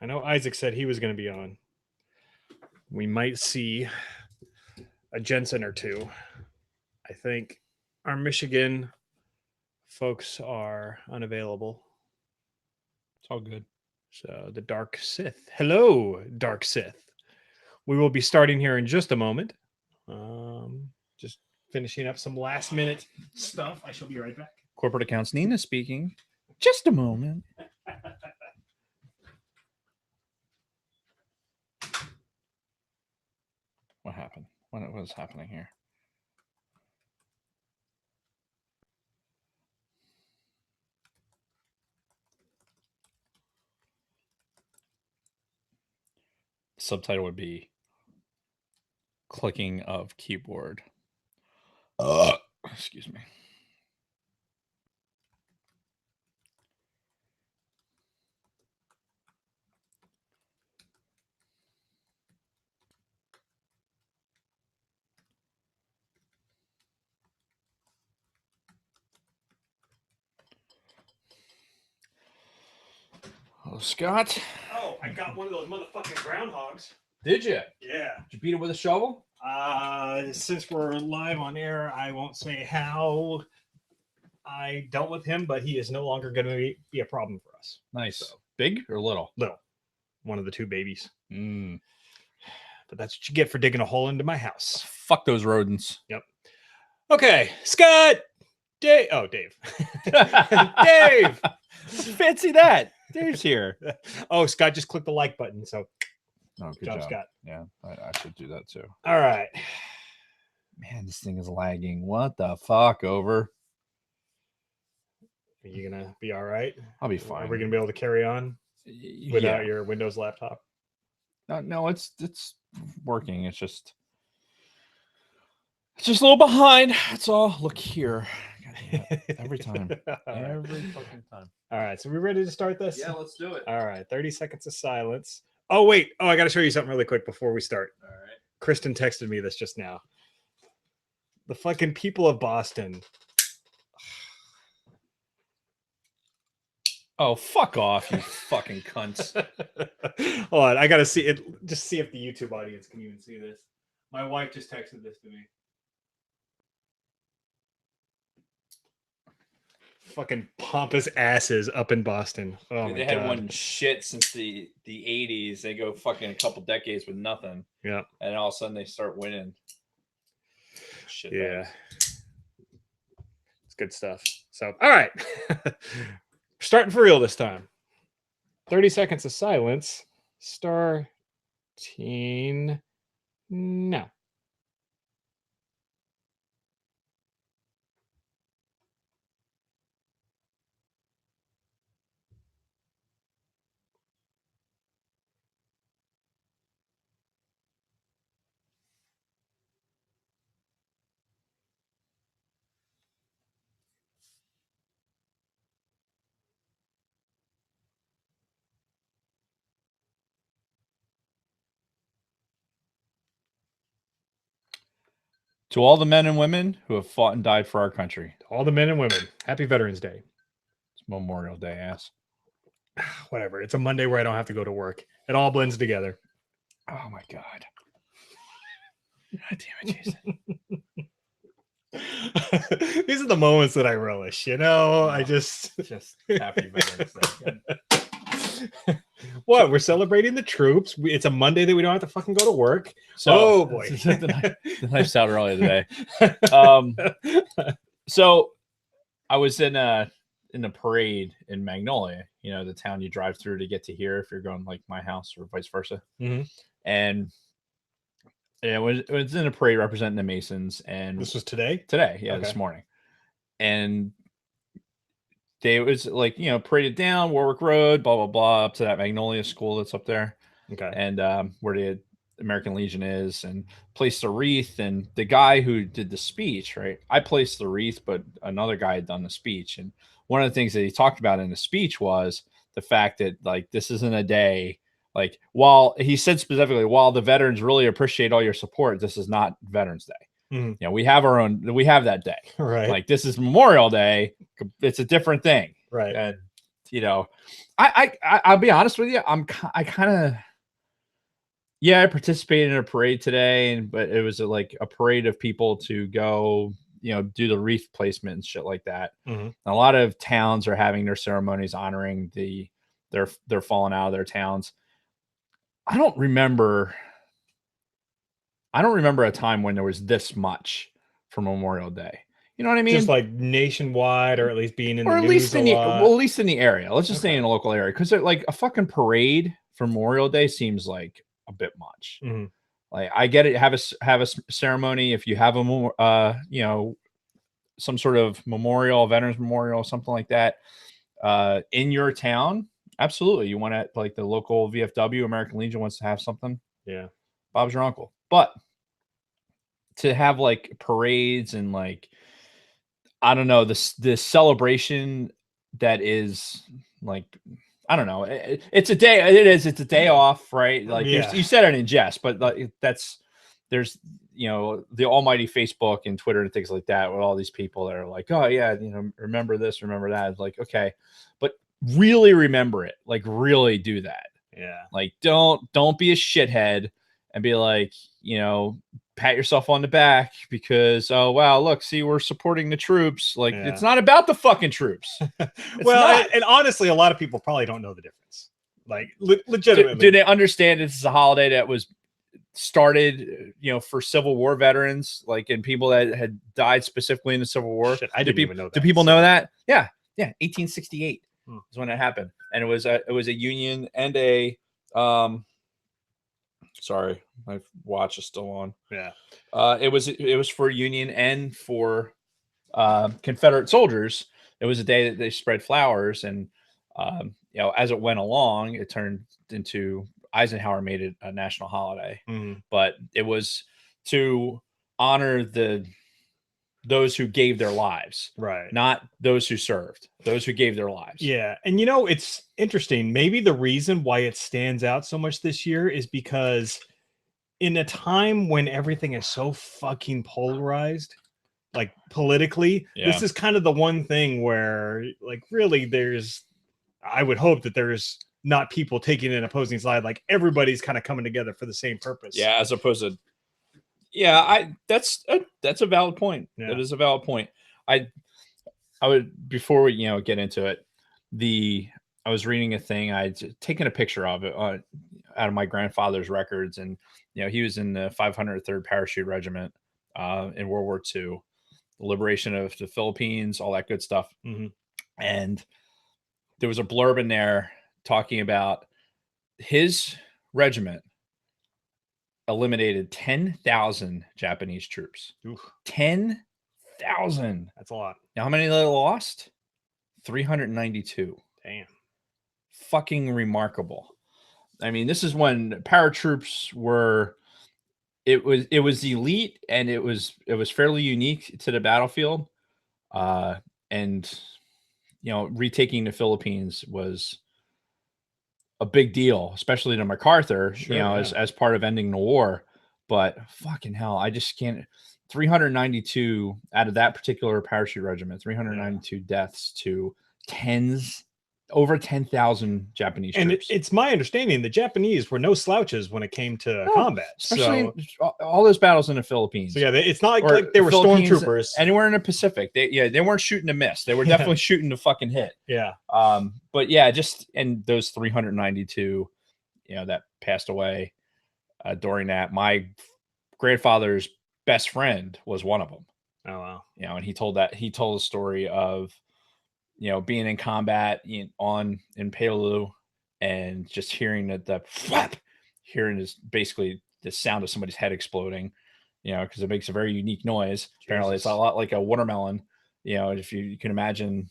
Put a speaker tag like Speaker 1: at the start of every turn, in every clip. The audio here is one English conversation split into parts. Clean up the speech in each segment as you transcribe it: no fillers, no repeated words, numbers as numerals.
Speaker 1: I know Isaac said he was going to be on. We might see a Jensen or two. I think our Michigan folks are unavailable.
Speaker 2: It's all good.
Speaker 1: So the Dark Sith. Hello, Dark Sith. We will be starting here in just a moment. Just finishing up some last minute stuff. I shall be right back.
Speaker 2: Corporate accounts, Nina speaking. Just a moment. What happened? What was happening here? Subtitle would be clicking of keyboard. Excuse me. Oh, Scott.
Speaker 1: Oh, I got one of those motherfucking groundhogs.
Speaker 2: Did you?
Speaker 1: Yeah.
Speaker 2: Did you beat it with a shovel?
Speaker 1: Since we're live on air, I won't say how I dealt with him, but he is no longer going to be a problem for us.
Speaker 2: Nice. So, big or little?
Speaker 1: Little. One of the two babies.
Speaker 2: Mm.
Speaker 1: But that's what you get for digging a hole into my house.
Speaker 2: Fuck those rodents.
Speaker 1: Yep. Okay, Scott. Dave. Oh, Dave. Dave.
Speaker 2: Fancy that. Dave's here.
Speaker 1: Oh, Scott just clicked the like button. So,
Speaker 2: good
Speaker 1: job, Scott.
Speaker 2: Yeah, I should do that too.
Speaker 1: All right.
Speaker 2: Man, this thing is lagging. What the fuck? Over.
Speaker 1: Are you gonna be all right?
Speaker 2: I'll be fine.
Speaker 1: Are we gonna be able to carry on without your Windows laptop?
Speaker 2: No, it's working. It's just a little behind. That's all. Look here. Every time. Every fucking time.
Speaker 1: All right. So we ready to start this?
Speaker 2: Yeah, let's do it.
Speaker 1: All right. 30 seconds of silence. Oh, wait. Oh, I got to show you something really quick before we start.
Speaker 2: All right.
Speaker 1: Kristen texted me this just now. The fucking people of Boston.
Speaker 2: Oh, fuck off, you fucking cunts.
Speaker 1: Hold on. I got to see it. Just see if the YouTube audience can even see this. My wife just texted this to me. Fucking pompous asses up in Boston. Oh,
Speaker 2: they had one shit since the 80s. They go fucking a couple decades with nothing.
Speaker 1: Yeah.
Speaker 2: And all of a sudden they start winning. Shit.
Speaker 1: Yeah. It's good stuff. So, all right. Starting for real this time. 30 seconds of silence. Starting now.
Speaker 2: To all the men and women who have fought and died for our country.
Speaker 1: To all the men and women. Happy Veterans Day.
Speaker 2: It's Memorial Day, ass.
Speaker 1: Whatever. It's a Monday where I don't have to go to work. It all blends together.
Speaker 2: Oh my God. God damn it,
Speaker 1: Jason. These are the moments that I relish, you know. I just
Speaker 2: happy Veterans Day.
Speaker 1: What? We're celebrating the troops. It's a Monday that we don't have to fucking go to work. So, oh boy,
Speaker 2: the knife's out earlier today. So I was in a parade in Magnolia. You know, the town you drive through to get to here if you're going like my house or vice versa.
Speaker 1: Mm-hmm.
Speaker 2: And it was in a parade representing the Masons. And
Speaker 1: this was today.
Speaker 2: Today, yeah, okay. This morning. And they was like, you know, paraded down Warwick Road, blah blah blah, up to that Magnolia school that's up there.
Speaker 1: Okay.
Speaker 2: And where the American Legion is, and placed the wreath. And the guy who did the speech, right? I placed the wreath, but another guy had done the speech. And one of the things that he talked about in the speech was the fact that like this isn't a day. Like while he said specifically, while the veterans really appreciate all your support, this is not Veterans Day.
Speaker 1: Mm-hmm.
Speaker 2: You know, we have that day.
Speaker 1: Right.
Speaker 2: Like this is Memorial Day. It's a different thing.
Speaker 1: Right.
Speaker 2: And you know, I'll be honest with you. I kind of, yeah, I participated in a parade today, but it was like a parade of people to go, you know, do the wreath placement and shit like that.
Speaker 1: Mhm.
Speaker 2: A lot of towns are having their ceremonies honoring they're falling out of their towns. I don't remember a time when there was this much for Memorial Day. You know what I mean?
Speaker 1: Just like nationwide, or at least being in
Speaker 2: Or
Speaker 1: the
Speaker 2: at
Speaker 1: news
Speaker 2: least
Speaker 1: a
Speaker 2: in the
Speaker 1: lot.
Speaker 2: well, at least in the area. Let's just say
Speaker 1: Okay.
Speaker 2: in a local area, because like a fucking parade for Memorial Day seems like a bit much.
Speaker 1: Mhm.
Speaker 2: Like I get it, have a ceremony if you have a you know, some sort of memorial, veterans memorial, something like that, in your town. Absolutely, you want to, like, the local VFW, American Legion, wants to have something.
Speaker 1: Yeah.
Speaker 2: Bob's your uncle, but to have like parades and like, I don't know, this celebration that is like, I don't know. It's a day. It's a day off, right? Like
Speaker 1: Yeah.
Speaker 2: you said it in jest, but like, there's, you know, the almighty Facebook and Twitter and things like that with all these people that are like, oh yeah, you know, remember this, remember that. It's like, okay, but really remember it. Like really do that.
Speaker 1: Yeah.
Speaker 2: Like don't be a shithead and be like, you know, pat yourself on the back because, oh wow, look, see, we're supporting the troops. Like it's not about the fucking troops.
Speaker 1: Well, and honestly, a lot of people probably don't know the difference. Like legitimately,
Speaker 2: do they understand this is a holiday that was started, you know, for Civil War veterans, like, and people that had died specifically in the Civil War?
Speaker 1: Shit, I didn't even know that.
Speaker 2: Do people know that? Yeah, 1868 is when it happened, and it was a Union and a sorry, my watch is still on.
Speaker 1: Yeah.
Speaker 2: It was for Union and for Confederate soldiers. It was a day that they spread flowers, and you know, as it went along, it turned into Eisenhower made it a national holiday.
Speaker 1: Mhm.
Speaker 2: But it was to honor those who gave their lives,
Speaker 1: Right.
Speaker 2: not those who served, those who gave their lives.
Speaker 1: Yeah. And you know, it's interesting. Maybe the reason why it stands out so much this year is because in a time when everything is so fucking polarized, like politically, this is kind of the one thing where, like, really, I would hope that there's not people taking an opposing side. Like everybody's kind of coming together for the same purpose.
Speaker 2: Yeah, as opposed to, yeah, that's a valid point.
Speaker 1: Yeah.
Speaker 2: That is a valid point. I would, before we, you know, get into it, I was reading a thing. I'd taken a picture of it out of my grandfather's records, and you know, he was in the 503rd Parachute Regiment in World War II, the liberation of the Philippines, all that good stuff.
Speaker 1: Mm-hmm.
Speaker 2: And there was a blurb in there talking about his regiment eliminated 10,000 Japanese troops.
Speaker 1: Oof.
Speaker 2: 10,000.
Speaker 1: That's a lot.
Speaker 2: Now, how many they lost? 392.
Speaker 1: Damn.
Speaker 2: Fucking remarkable. I mean, this is when paratroops were, it was elite, and it was fairly unique to the battlefield. And you know, retaking the Philippines was a big deal, especially to MacArthur,
Speaker 1: Sure,
Speaker 2: you know,
Speaker 1: yeah.
Speaker 2: as part of ending the war. But fucking hell, I just can't. 392 out of that particular parachute regiment, 392 deaths to over 10,000 Japanese
Speaker 1: And
Speaker 2: troops.
Speaker 1: it's my understanding the Japanese were no slouches when it came to combat,
Speaker 2: especially all those battles in the Philippines.
Speaker 1: So yeah, it's not like they were stormtroopers
Speaker 2: anywhere in the Pacific. They weren't shooting to miss. They were definitely shooting to fucking hit.
Speaker 1: Yeah.
Speaker 2: But yeah, just, and those 392, you know, that passed away during that. My grandfather's best friend was one of them.
Speaker 1: Oh wow.
Speaker 2: You know, and he told a story of, you know, being in combat in Peleliu and just hearing the flap, hearing is basically the sound of somebody's head exploding, you know, because it makes a very unique noise. Apparently, it's a lot like a watermelon. You know, if you can imagine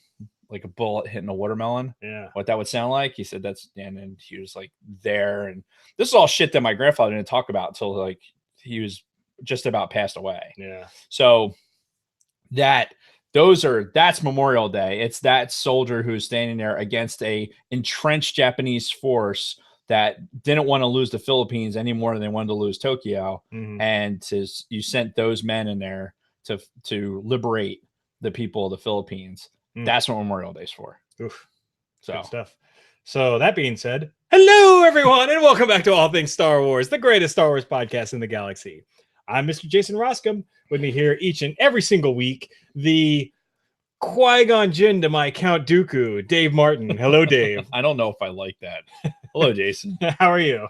Speaker 2: like a bullet hitting a watermelon,
Speaker 1: yeah,
Speaker 2: what that would sound like. He said and he was like there, and this is all shit that my grandfather didn't talk about until like he was just about passed away.
Speaker 1: Yeah.
Speaker 2: So that's Memorial Day. It's that soldier who's standing there against a entrenched Japanese force that didn't want to lose the Philippines any more than they wanted to lose Tokyo.
Speaker 1: Mm-hmm.
Speaker 2: And you sent those men in there to liberate the people of the Philippines. That's what Memorial Day is for.
Speaker 1: Oof.
Speaker 2: So
Speaker 1: Good stuff. So that being said, hello everyone, and welcome back to All Things Star Wars, the greatest Star Wars podcast in the galaxy. I'm Mr. Jason Roscom. With me here each and every single week, the Qui-Gon Jinn to my Count Dooku, Dave Martin. Hello, Dave.
Speaker 2: I don't know if I like that. Hello, Jason.
Speaker 1: How are you?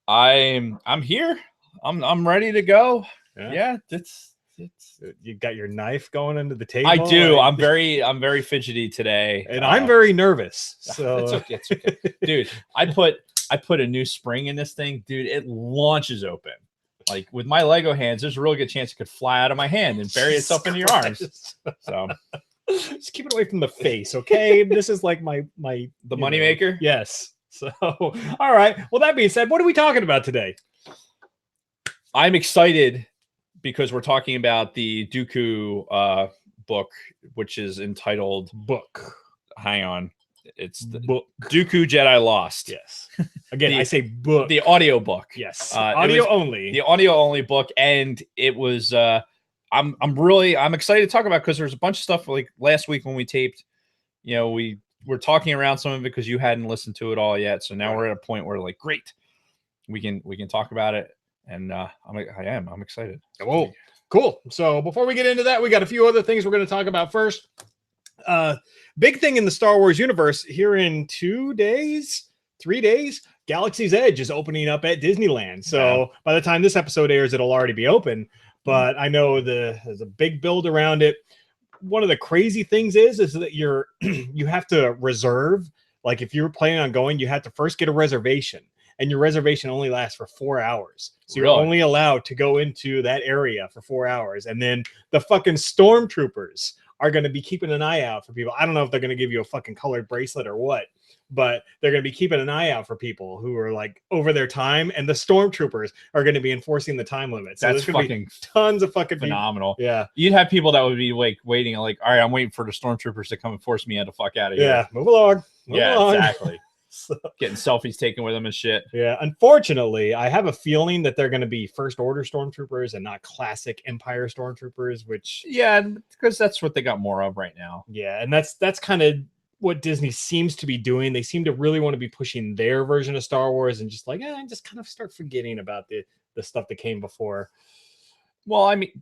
Speaker 2: I'm here. I'm ready to go. Yeah, it's
Speaker 1: you got your knife going under the table.
Speaker 2: I do. I'm very fidgety today,
Speaker 1: and I'm very nervous. So
Speaker 2: it's okay. It's okay, dude. I put a new spring in this thing, dude. It launches open. Like with my Lego hands, there's a really good chance it could fly out of my hand and bury itself into your arms. So
Speaker 1: just keep it away from the face, okay? This is like the
Speaker 2: moneymaker.
Speaker 1: Yes. So, all right. Well, that being said, what are we talking about today?
Speaker 2: I'm excited because we're talking about the Dooku book, which is entitled
Speaker 1: Book.
Speaker 2: Hang on. It's the
Speaker 1: book.
Speaker 2: Dooku Jedi Lost.
Speaker 1: Yes. Again, I say book.
Speaker 2: The audiobook.
Speaker 1: Yes. Audio only.
Speaker 2: The audio only book. And it was I'm excited to talk about because there's a bunch of stuff like last week when we taped, we were talking around some of it because you hadn't listened to it all yet. So now we're at a point where like, great, we can talk about it. And I'm excited.
Speaker 1: Oh, cool. So before we get into that, we got a few other things we're going to talk about first. Big thing in the Star Wars universe here in 3 days, Galaxy's Edge is opening up at Disneyland. So by the time this episode airs, it'll already be open. But I know there's a big build around it. One of the crazy things is that you have to reserve. Like if you're planning on going, you have to first get a reservation. And your reservation only lasts for 4 hours. So you're only allowed to go into that area for 4 hours. And then the fucking stormtroopers are going to be keeping an eye out for people. I don't know if they're going to give you a fucking colored bracelet or what, but they're going to be keeping an eye out for people who are like over their time. And the stormtroopers are going to be enforcing the time limit. So
Speaker 2: that's
Speaker 1: fucking tons of fucking
Speaker 2: phenomenal.
Speaker 1: People. Yeah.
Speaker 2: You'd have people that would be like waiting, like, all right, I'm waiting for the stormtroopers to come and force me the fuck out of here.
Speaker 1: Yeah. Move along. Move along.
Speaker 2: Exactly. So, getting selfies taken with them and shit.
Speaker 1: Yeah, unfortunately, I have a feeling that they're going to be First Order stormtroopers and not classic Empire stormtroopers. Which
Speaker 2: because that's what they got more of right now.
Speaker 1: Yeah, and that's kind of what Disney seems to be doing. They seem to really want to be pushing their version of Star Wars and just like just kind of start forgetting about the stuff that came before.
Speaker 2: Well, I mean,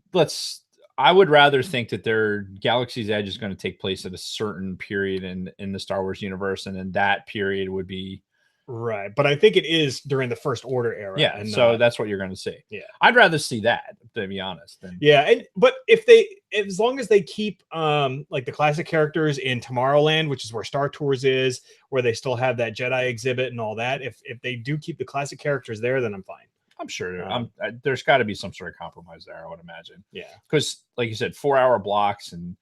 Speaker 2: I would rather think that their Galaxy's Edge is going to take place at a certain period in the Star Wars universe, and then that period would be
Speaker 1: right. But I think it is during the First Order era.
Speaker 2: Yeah, and so that's what you're going to see.
Speaker 1: Yeah,
Speaker 2: I'd rather see that, to be honest.
Speaker 1: But as long as they keep like the classic characters in Tomorrowland, which is where Star Tours is, where they still have that Jedi exhibit and all that, if they do keep the classic characters there, then I'm fine.
Speaker 2: I'm sure there's got to be some sort of compromise there, I would imagine.
Speaker 1: Yeah.
Speaker 2: Because like you said, 4 hour blocks and,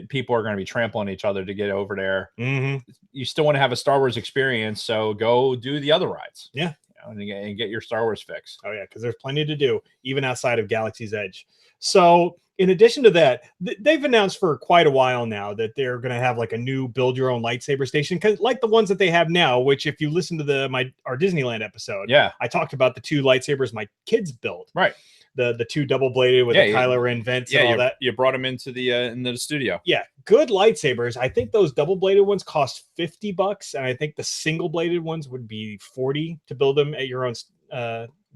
Speaker 2: people are going to be trampling each other to get over there.
Speaker 1: Mm-hmm.
Speaker 2: You still want to have a Star Wars experience. So go do the other rides.
Speaker 1: Yeah.
Speaker 2: And get your Star Wars fix.
Speaker 1: Oh yeah. Cause there's plenty to do even outside of Galaxy's Edge. So in addition to that, they've announced for quite a while now that they're going to have like a new build your own lightsaber station, like the ones that they have now, which if you listen to our Disneyland episode, I talked about the 2 lightsabers my kids built. Right. The 2 double bladed with the Kylo Ren vents and all that.
Speaker 2: You brought them into the studio.
Speaker 1: Yeah. Good lightsabers. I think those double bladed ones cost $50, and I think the single bladed ones would be $40 to build them at your own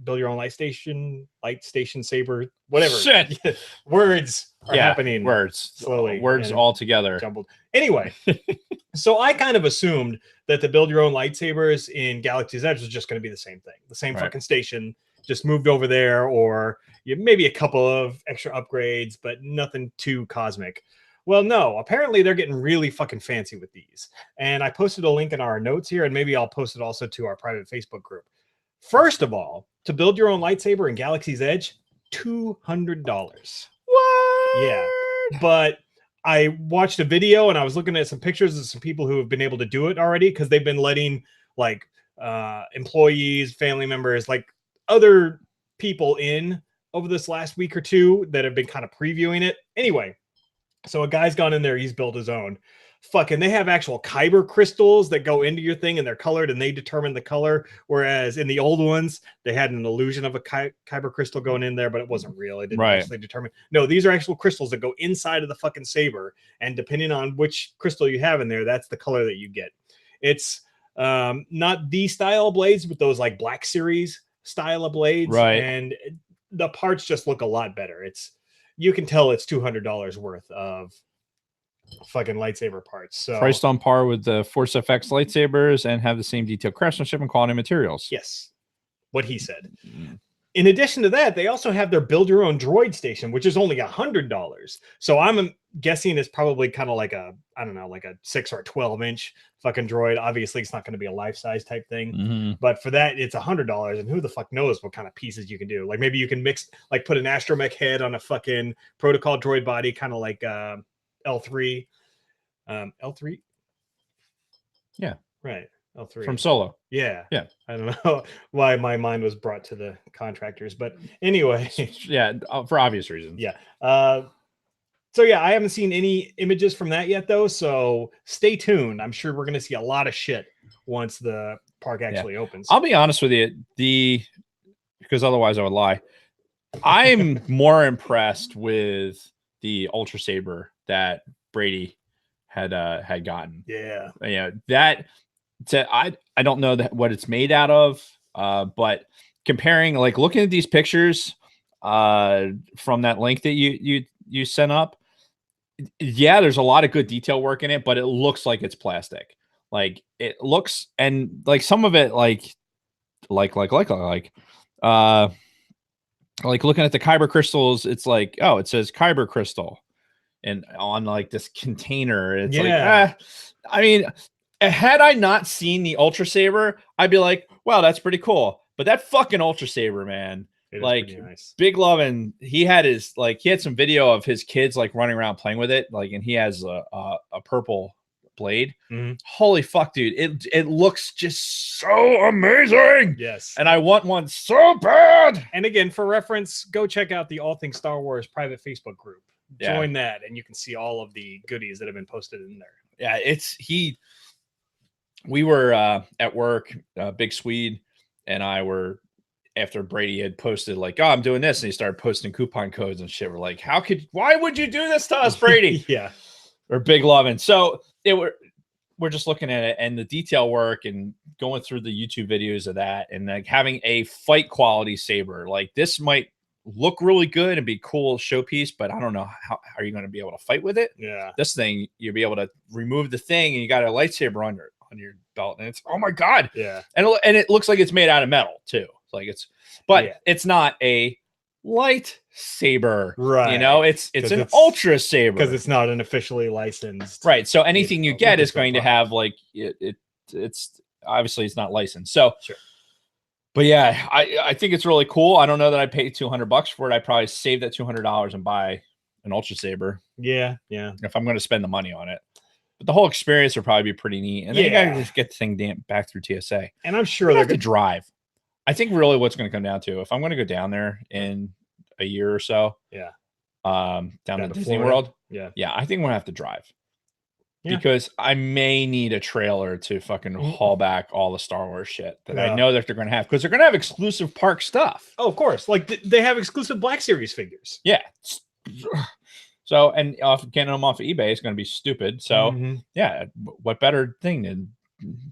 Speaker 1: build your own light station saber, whatever.
Speaker 2: Shit.
Speaker 1: Words are happening.
Speaker 2: Words
Speaker 1: slowly.
Speaker 2: Words all together.
Speaker 1: Jumbled. Anyway, so I kind of assumed that the build your own lightsabers in Galaxy's Edge was just going to be the same thing. The same fucking station, just moved over there, or maybe a couple of extra upgrades, but nothing too cosmic. Well, no, apparently they're getting really fucking fancy with these. And I posted a link in our notes here, and maybe I'll post it also to our private Facebook group. First of all, to build your own lightsaber in Galaxy's Edge, $200.
Speaker 2: What?
Speaker 1: Yeah. But I watched a video and I was looking at some pictures of some people who have been able to do it already, because they've been letting like employees, family members, like other people in over this last week or two that have been kind of previewing it. Anyway, so a guy's gone in there, he's built his own. fucking, they have actual kyber crystals that go into your thing and they're colored and they determine the color. Whereas in the old ones, they had an illusion of a kyber crystal going in there, but it wasn't real. It didn't actually determine. No, these are actual crystals that go inside of the fucking saber. And depending on which crystal you have in there, that's the color that you get. It's not the style of blades, but those like Black Series style of blades.
Speaker 2: Right.
Speaker 1: And the parts just look a lot better. You can tell it's $200 worth of fucking lightsaber parts. So
Speaker 2: priced on par with the Force FX lightsabers and have the same detailed craftsmanship and quality materials.
Speaker 1: Yes, what he said. In addition to that, they also have their build your own droid station, which is only $100. So I'm guessing it's probably kind of like a, I don't know, like a 6 or 12 inch fucking droid. Obviously, it's not going to be a life size type thing, but for that, it's $100. And who the fuck knows what kind of pieces you can do? Like maybe you can mix, like put an astromech head on a fucking protocol droid body, kind of like L3. L3?
Speaker 2: Yeah.
Speaker 1: Right. L3.
Speaker 2: From Solo.
Speaker 1: Yeah.
Speaker 2: Yeah.
Speaker 1: I don't know why my mind was brought to the contractors, but anyway.
Speaker 2: Yeah, for obvious reasons.
Speaker 1: Yeah. So yeah, I haven't seen any images from that yet though, so stay tuned. I'm sure we're going to see a lot of shit once the park actually opens.
Speaker 2: I'll be honest with you, because otherwise I would lie. I'm more impressed with the Ultra Saber that Brady had gotten.
Speaker 1: Yeah.
Speaker 2: That I don't know what it's made out of, but comparing, like looking at these pictures from that link that you sent up, yeah, there's a lot of good detail work in it, but it looks like it's plastic. Like it looks, and like some of it, like looking at the kyber crystals, it's like, oh, it says kyber crystal, and on like this container, it's like, I mean, had I not seen the Ultra Saber, I'd be like, wow, that's pretty cool. But that fucking Ultra Saber, man, like nice. Big love. And he had some video of his kids like running around playing with it, like, and he has a purple blade. Holy fuck, dude, it looks just so amazing.
Speaker 1: Yes,
Speaker 2: and I want one so bad.
Speaker 1: And again, for reference, go check out the All Things Star Wars private Facebook group. Join that, and you can see all of the goodies that have been posted in there.
Speaker 2: Yeah, we were at work, Big Swede and I were, after Brady had posted like, oh, I'm doing this, and he started posting coupon codes and shit. We're like, why would you do this to us, Brady?
Speaker 1: Yeah.
Speaker 2: Or Big Lovin'. So we're just looking at it and the detail work and going through the YouTube videos of that, and like having a fight quality saber. Like this might look really good and be cool showpiece, but I don't know how are you going to be able to fight with it.
Speaker 1: Yeah.
Speaker 2: This thing, you'll be able to remove the thing and you got a lightsaber on your belt, and it's, oh my god.
Speaker 1: Yeah.
Speaker 2: And it looks like it's made out of metal too. Like it's not a lightsaber,
Speaker 1: right?
Speaker 2: You know, it's an Ultra Saber
Speaker 1: because it's not an officially licensed,
Speaker 2: right? So anything you get is going to have like it's obviously it's not licensed. So
Speaker 1: sure.
Speaker 2: But yeah, I think it's really cool. I don't know that I paid $200 for it. I probably save that $200 and buy an Ultra Saber.
Speaker 1: Yeah.
Speaker 2: If I'm going to spend the money on it. But the whole experience would probably be pretty neat. And then you got to just get the thing back through TSA.
Speaker 1: And I'm sure
Speaker 2: they're going to drive. I think really what's going to come down to, if I'm going to go down there in a year or so, down to Disney World, I think I'm going to have to drive. Yeah. Because I may need a trailer to fucking haul back all the Star Wars shit that I know that they're going to have, because they're going to have exclusive park stuff.
Speaker 1: Oh, of course. Like they have exclusive Black Series figures.
Speaker 2: Yeah. So, and getting them off of eBay is going to be stupid. So, yeah, what better thing than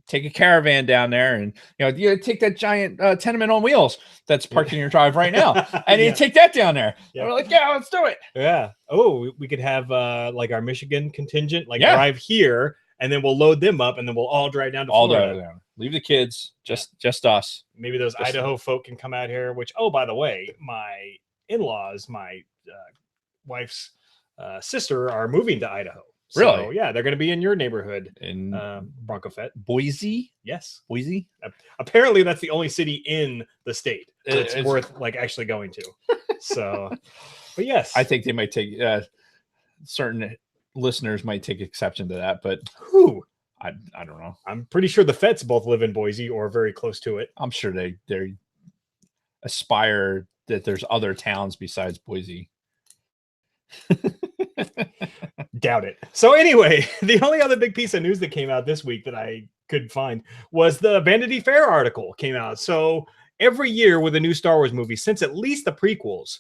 Speaker 2: take a caravan down there and, you take that giant tenement on wheels that's parked in your drive right now, and you take that down there. Yeah. And we're like, yeah, let's do it.
Speaker 1: Yeah. Oh, we could have like our Michigan contingent drive here, and then we'll load them up, and then we'll all drive down to Florida.
Speaker 2: Leave the kids, just us.
Speaker 1: Maybe those Idaho folk can come out here. Which, oh, by the way, my in-laws, my wife's sister, are moving to Idaho. So,
Speaker 2: really?
Speaker 1: Yeah, they're going to be in your neighborhood
Speaker 2: in
Speaker 1: Bronco Fett.
Speaker 2: Boise?
Speaker 1: Yes.
Speaker 2: Boise?
Speaker 1: Apparently, that's the only city in the state it's worth actually going to. So, but yes.
Speaker 2: I think they might take, certain listeners might take exception to that, but
Speaker 1: who?
Speaker 2: I don't know.
Speaker 1: I'm pretty sure the Fetts both live in Boise or very close to it.
Speaker 2: I'm sure they aspire that there's other towns besides Boise.
Speaker 1: Doubt it. So anyway, the only other big piece of news that came out this week that I could find was the Vanity Fair article came out. So every year with a new Star Wars movie, since at least the prequels,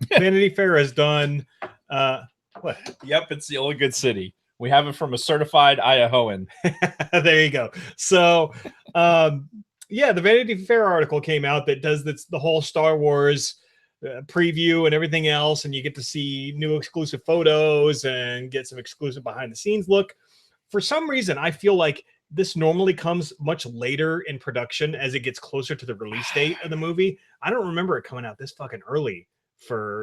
Speaker 1: Vanity Fair has done what?
Speaker 2: Yep, it's the only good city. We have it from a certified Idahoan.
Speaker 1: There you go. So yeah, the Vanity Fair article came out that does the whole Star Wars preview and everything else, and you get to see new exclusive photos and get some exclusive behind the scenes look. For some reason, I feel like this normally comes much later in production as it gets closer to the release date of the movie. I don't remember it coming out this fucking early.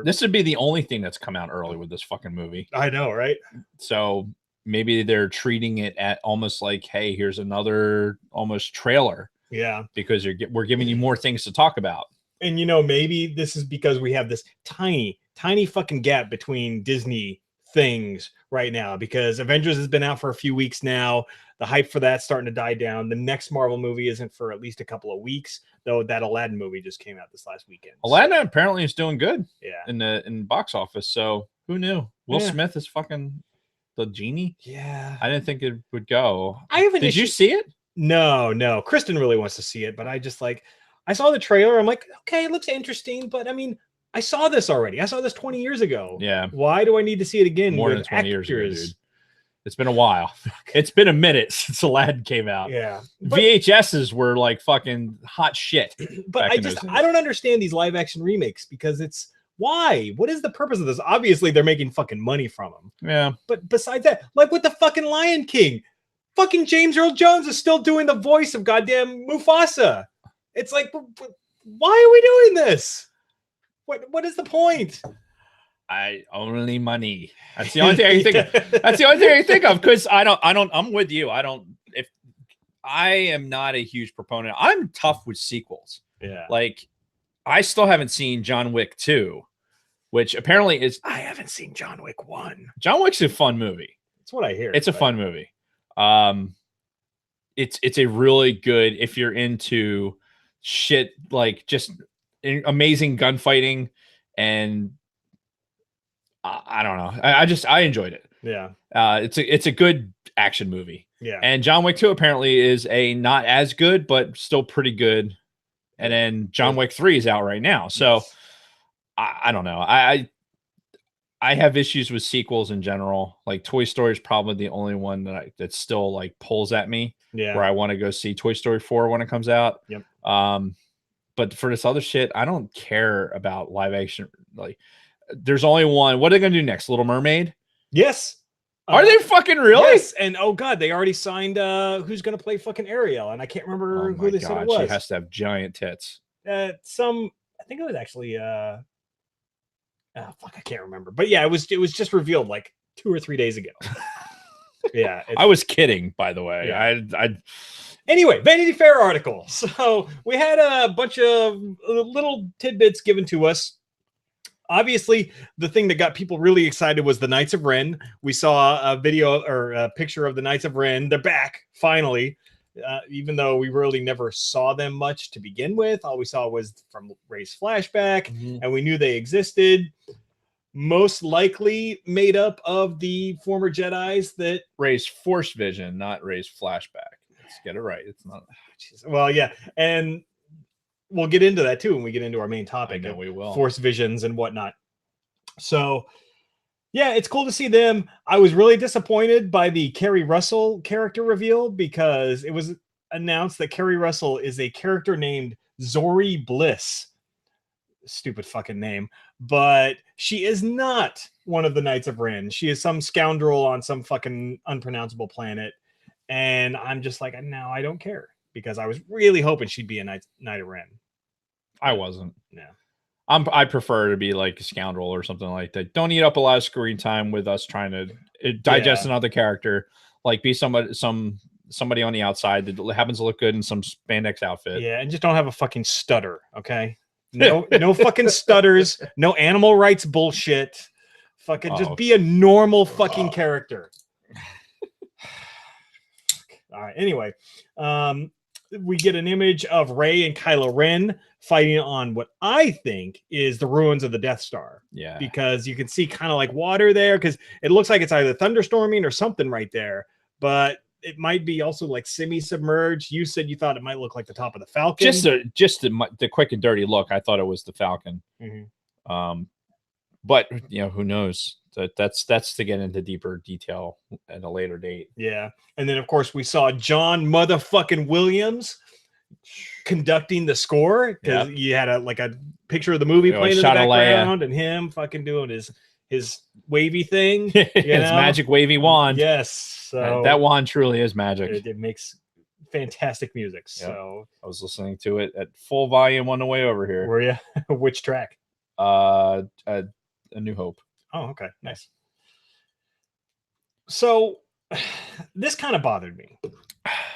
Speaker 2: This would be the only thing that's come out early with this fucking movie.
Speaker 1: I know, right?
Speaker 2: So maybe they're treating it at almost like, hey, here's another almost trailer.
Speaker 1: Yeah,
Speaker 2: because we're giving you more things to talk about.
Speaker 1: And maybe this is because we have this tiny fucking gap between Disney things right now, because Avengers has been out for a few weeks now. The hype for that's starting to die down. The next Marvel movie isn't for at least a couple of weeks, though. That Aladdin movie just came out this last weekend.
Speaker 2: Aladdin apparently is doing good.
Speaker 1: Yeah,
Speaker 2: in the box office. So who knew? Will Smith is fucking the genie.
Speaker 1: Yeah,
Speaker 2: I didn't think it would go.
Speaker 1: Did
Speaker 2: you see it?
Speaker 1: No. Kristen really wants to see it, but I just I saw the trailer. I'm like, okay, it looks interesting, but I mean, I saw this already. I saw this 20 years ago.
Speaker 2: Yeah.
Speaker 1: Why do I need to see it again?
Speaker 2: More than 20 years ago, dude. It's been a while. It's been a minute since Aladdin came out.
Speaker 1: Yeah.
Speaker 2: VHSs were like fucking hot shit.
Speaker 1: But I don't understand these live action remakes, because it's why? What is the purpose of this? Obviously, they're making fucking money from them.
Speaker 2: Yeah.
Speaker 1: But besides that, like with the fucking Lion King, fucking James Earl Jones is still doing the voice of goddamn Mufasa. It's like, why are we doing this? What is the point?
Speaker 2: Only money. That's the only thing I can think of. That's the only thing I can think of, because I'm with you. I am not a huge proponent. I'm tough with sequels.
Speaker 1: Yeah.
Speaker 2: Like, I still haven't seen John Wick 2, which apparently is.
Speaker 1: I haven't seen John Wick 1.
Speaker 2: John Wick's a fun movie.
Speaker 1: That's what I hear.
Speaker 2: It's a fun movie. It's a really good, if you're into shit like just amazing gunfighting, and I don't know. I enjoyed it.
Speaker 1: Yeah.
Speaker 2: It's a good action movie.
Speaker 1: Yeah.
Speaker 2: And John Wick 2 apparently is a not as good, but still pretty good. And then John Wick 3 is out right now. So I don't know. I have issues with sequels in general. Like Toy Story is probably the only one that still like pulls at me.
Speaker 1: Yeah.
Speaker 2: Where I want to go see Toy Story 4 when it comes out.
Speaker 1: Yep.
Speaker 2: But for this other shit, I don't care about live action. Like, there's only one. What are they gonna do next? Little Mermaid?
Speaker 1: Yes.
Speaker 2: Are they fucking really?
Speaker 1: Yes. And oh god, they already signed who's gonna play fucking Ariel, and I can't remember who they said it was.
Speaker 2: She has to have giant tits.
Speaker 1: I think it was actually I can't remember. But yeah, it was just revealed like 2 or 3 days ago. Yeah.
Speaker 2: I was kidding, by the way.
Speaker 1: Yeah. Anyway, Vanity Fair article. So we had a bunch of little tidbits given to us. Obviously, the thing that got people really excited was the Knights of Ren. We saw a video or a picture of the Knights of Ren. They're back, finally. Even though we really never saw them much to begin with. All we saw was from Rey's flashback, and we knew they existed. Most likely made up of the former Jedis that...
Speaker 2: Rey's Force Vision, not Rey's flashback. Let's get it right. It's not...
Speaker 1: Well, yeah. And we'll get into that too when we get into our main topic.
Speaker 2: I know we will.
Speaker 1: Force visions and whatnot. So, yeah, it's cool to see them. I was really disappointed by the Kerry Russell character reveal, because it was announced that Kerry Russell is a character named Zori Bliss. Stupid fucking name. But she is not one of the Knights of Ren. She is some scoundrel on some fucking unpronounceable planet. And I'm just like, no, I don't care, because I was really hoping she'd be a Knight of Ren.
Speaker 2: I wasn't.
Speaker 1: Yeah.
Speaker 2: I prefer to be like a scoundrel or something like that. Don't eat up a lot of screen time with us trying to digest another character. Like, be somebody on the outside that happens to look good in some spandex outfit.
Speaker 1: Yeah, and just don't have a fucking stutter, okay? No fucking stutters, no animal rights bullshit. Fucking just be a normal fucking character. All right, anyway. we get an image of Rey and Kylo Ren fighting on what I think is the ruins of the Death Star.
Speaker 2: Yeah.
Speaker 1: Because you can see kind of like water there, because it looks like it's either thunderstorming or something right there. But it might be also like semi-submerged. You said you thought it might look like the top of the Falcon.
Speaker 2: Just the quick and dirty look. I thought it was the Falcon. But who knows? That's to get into deeper detail at a later date.
Speaker 1: Yeah, and then of course we saw John motherfucking Williams conducting the score, because you had a picture of the movie playing in the background, and him fucking doing his wavy thing,
Speaker 2: his magic wavy wand.
Speaker 1: Yes, so
Speaker 2: that wand truly is magic.
Speaker 1: It makes fantastic music. So
Speaker 2: I was listening to it at full volume on the way over here.
Speaker 1: Were you? Which track?
Speaker 2: A New Hope.
Speaker 1: Oh, okay, nice. So this kind of bothered me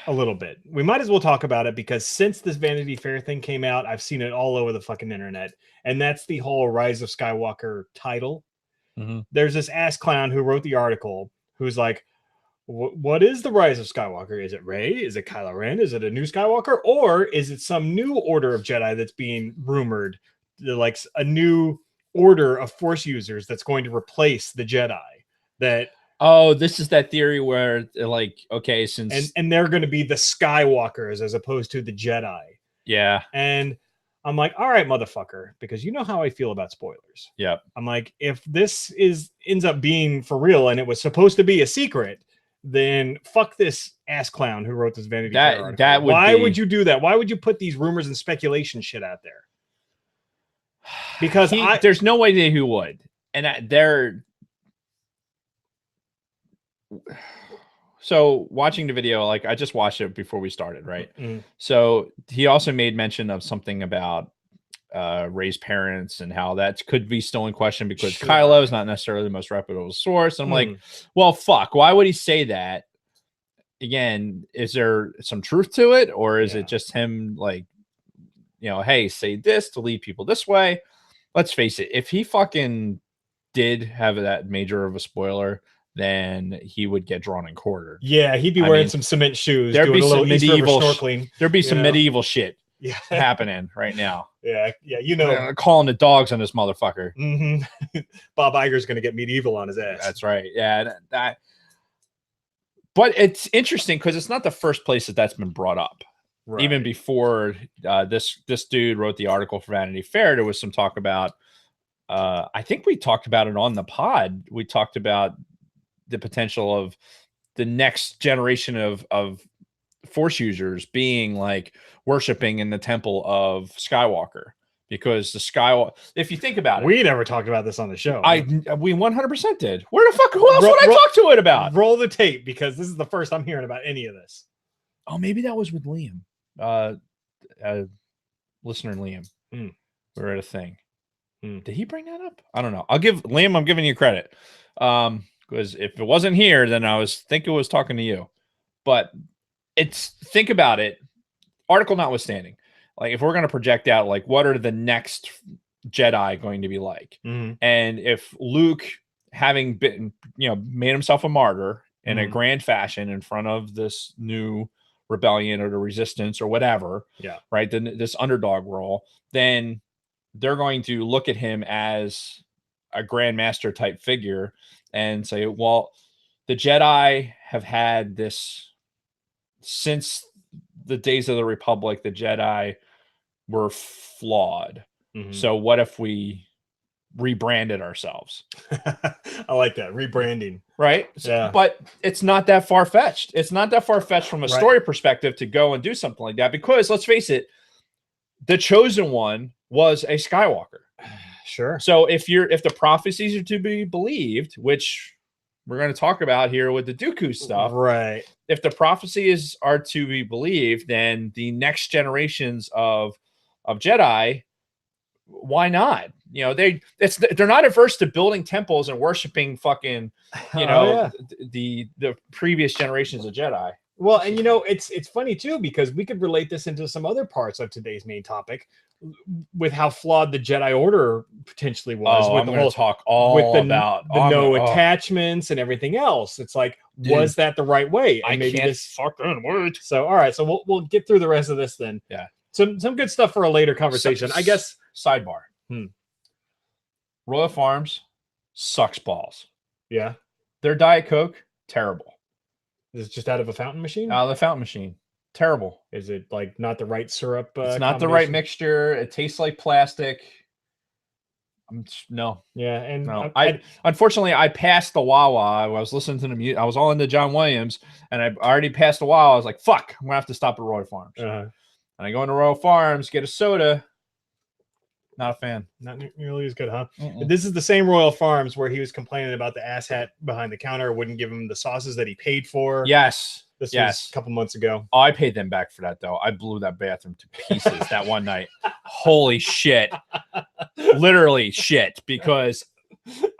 Speaker 1: a little bit. We might as well talk about it, because since this Vanity Fair thing came out, I've seen it all over the fucking internet, and that's the whole Rise of Skywalker title. There's this ass clown who wrote the article who's like, what is the Rise of Skywalker? Is it Rey? Is it Kylo Ren? Is it a new Skywalker? Or is it some new order of Jedi that's being rumored, like a new order of Force users that's going to replace the Jedi?
Speaker 2: This is that theory where like, okay, since
Speaker 1: and they're going to be the Skywalkers as opposed to the Jedi.
Speaker 2: Yeah.
Speaker 1: And I'm like, all right, motherfucker, because you know how I feel about spoilers.
Speaker 2: Yep.
Speaker 1: I'm like, if this ends up being for real and it was supposed to be a secret, then fuck this ass clown who wrote this Vanity Fair article. Why would you do that? Why would you put these rumors and speculation shit out there? Because
Speaker 2: there's no way that he would. And so watching the video, like I just watched it before we started, right? So he also made mention of something about Rey's parents and how that could be still in question, because Kylo is not necessarily the most reputable source. And I'm like, well, fuck, why would he say that? Again, is there some truth to it, or is it just him like, hey, say this to lead people this way? Let's face it, if he fucking did have that major of a spoiler, then he would get drawn and quartered.
Speaker 1: Yeah, he'd be wearing some cement shoes.
Speaker 2: There'd be some medieval
Speaker 1: snorkeling.
Speaker 2: There'd be some medieval shit happening right now.
Speaker 1: Yeah,
Speaker 2: calling the dogs on this motherfucker.
Speaker 1: Bob Iger's going to get medieval on his ass.
Speaker 2: That's right. Yeah, but it's interesting because it's not the first place that's been brought up. Right. Even before this dude wrote the article for Vanity Fair, there was some talk about. I think we talked about it on the pod. We talked about the potential of the next generation of Force users being like worshiping in the temple of Skywalker, because if you think about it,
Speaker 1: we never talked about this on the show.
Speaker 2: We 100% did. Where the fuck? Who else would I talk to it about?
Speaker 1: Roll the tape, because this is the first I'm hearing about any of this.
Speaker 2: Oh, maybe that was with Liam, listener Liam. We're at a thing. Did he bring that up? I don't know. I'm giving you credit. Because if it wasn't here, then I think it was talking to you. But think about it, article notwithstanding, like if we're going to project out, like what are the next Jedi going to be like? And if Luke, having been, made himself a martyr in a grand fashion in front of this new rebellion or the resistance or whatever, right, then this underdog role, then they're going to look at him as a grandmaster type figure and say, well, the Jedi have had this since the days of the Republic. The Jedi were flawed. So what if we rebranded ourselves?
Speaker 1: I like that, rebranding.
Speaker 2: Right? Yeah. But it's not that far-fetched. It's not that far-fetched from a story perspective to go and do something like that, because let's face it, the chosen one was a Skywalker.
Speaker 1: Sure.
Speaker 2: So if the prophecies are to be believed, which we're going to talk about here with the Dooku stuff,
Speaker 1: right? If
Speaker 2: the prophecies are to be believed, then the next generations of Jedi, why not? They're not averse to building temples and worshiping fucking, the previous generations of Jedi.
Speaker 1: Well, and you know, it's funny too, because we could relate this into some other parts of today's main topic with how flawed the Jedi Order potentially was
Speaker 2: Oh,
Speaker 1: with
Speaker 2: I'm
Speaker 1: the
Speaker 2: going
Speaker 1: whole
Speaker 2: to talk
Speaker 1: with
Speaker 2: all about
Speaker 1: the no
Speaker 2: oh,
Speaker 1: attachments and everything else. It's like,
Speaker 2: dude,
Speaker 1: was that the right way? And
Speaker 2: I
Speaker 1: maybe
Speaker 2: can't
Speaker 1: this
Speaker 2: fucking wait.
Speaker 1: So all right, so we'll get through the rest of this then.
Speaker 2: Yeah.
Speaker 1: Some good stuff for a later conversation. I guess
Speaker 2: Sidebar.
Speaker 1: Hmm.
Speaker 2: Royal Farms sucks balls.
Speaker 1: Yeah.
Speaker 2: Their Diet Coke, terrible.
Speaker 1: Is it just out of a fountain machine?
Speaker 2: Out of the fountain machine. Terrible.
Speaker 1: Is it like not the right syrup?
Speaker 2: It's not the right mixture. It tastes like plastic. No.
Speaker 1: Yeah, and
Speaker 2: no. I unfortunately I passed the Wawa. I was listening to the music. I was all into John Williams, and I already passed the Wawa. I was like, "Fuck, I'm gonna have to stop at Royal Farms." And I go into Royal Farms, get a soda. Not a fan.
Speaker 1: Not nearly as good, huh? This is the same Royal Farms where he was complaining about the asshat behind the counter wouldn't give him the sauces that he paid for.
Speaker 2: Yes.
Speaker 1: This was a couple months ago.
Speaker 2: Oh, I paid them back for that, though. I blew that bathroom to pieces that one night. Holy shit. Literally shit. Because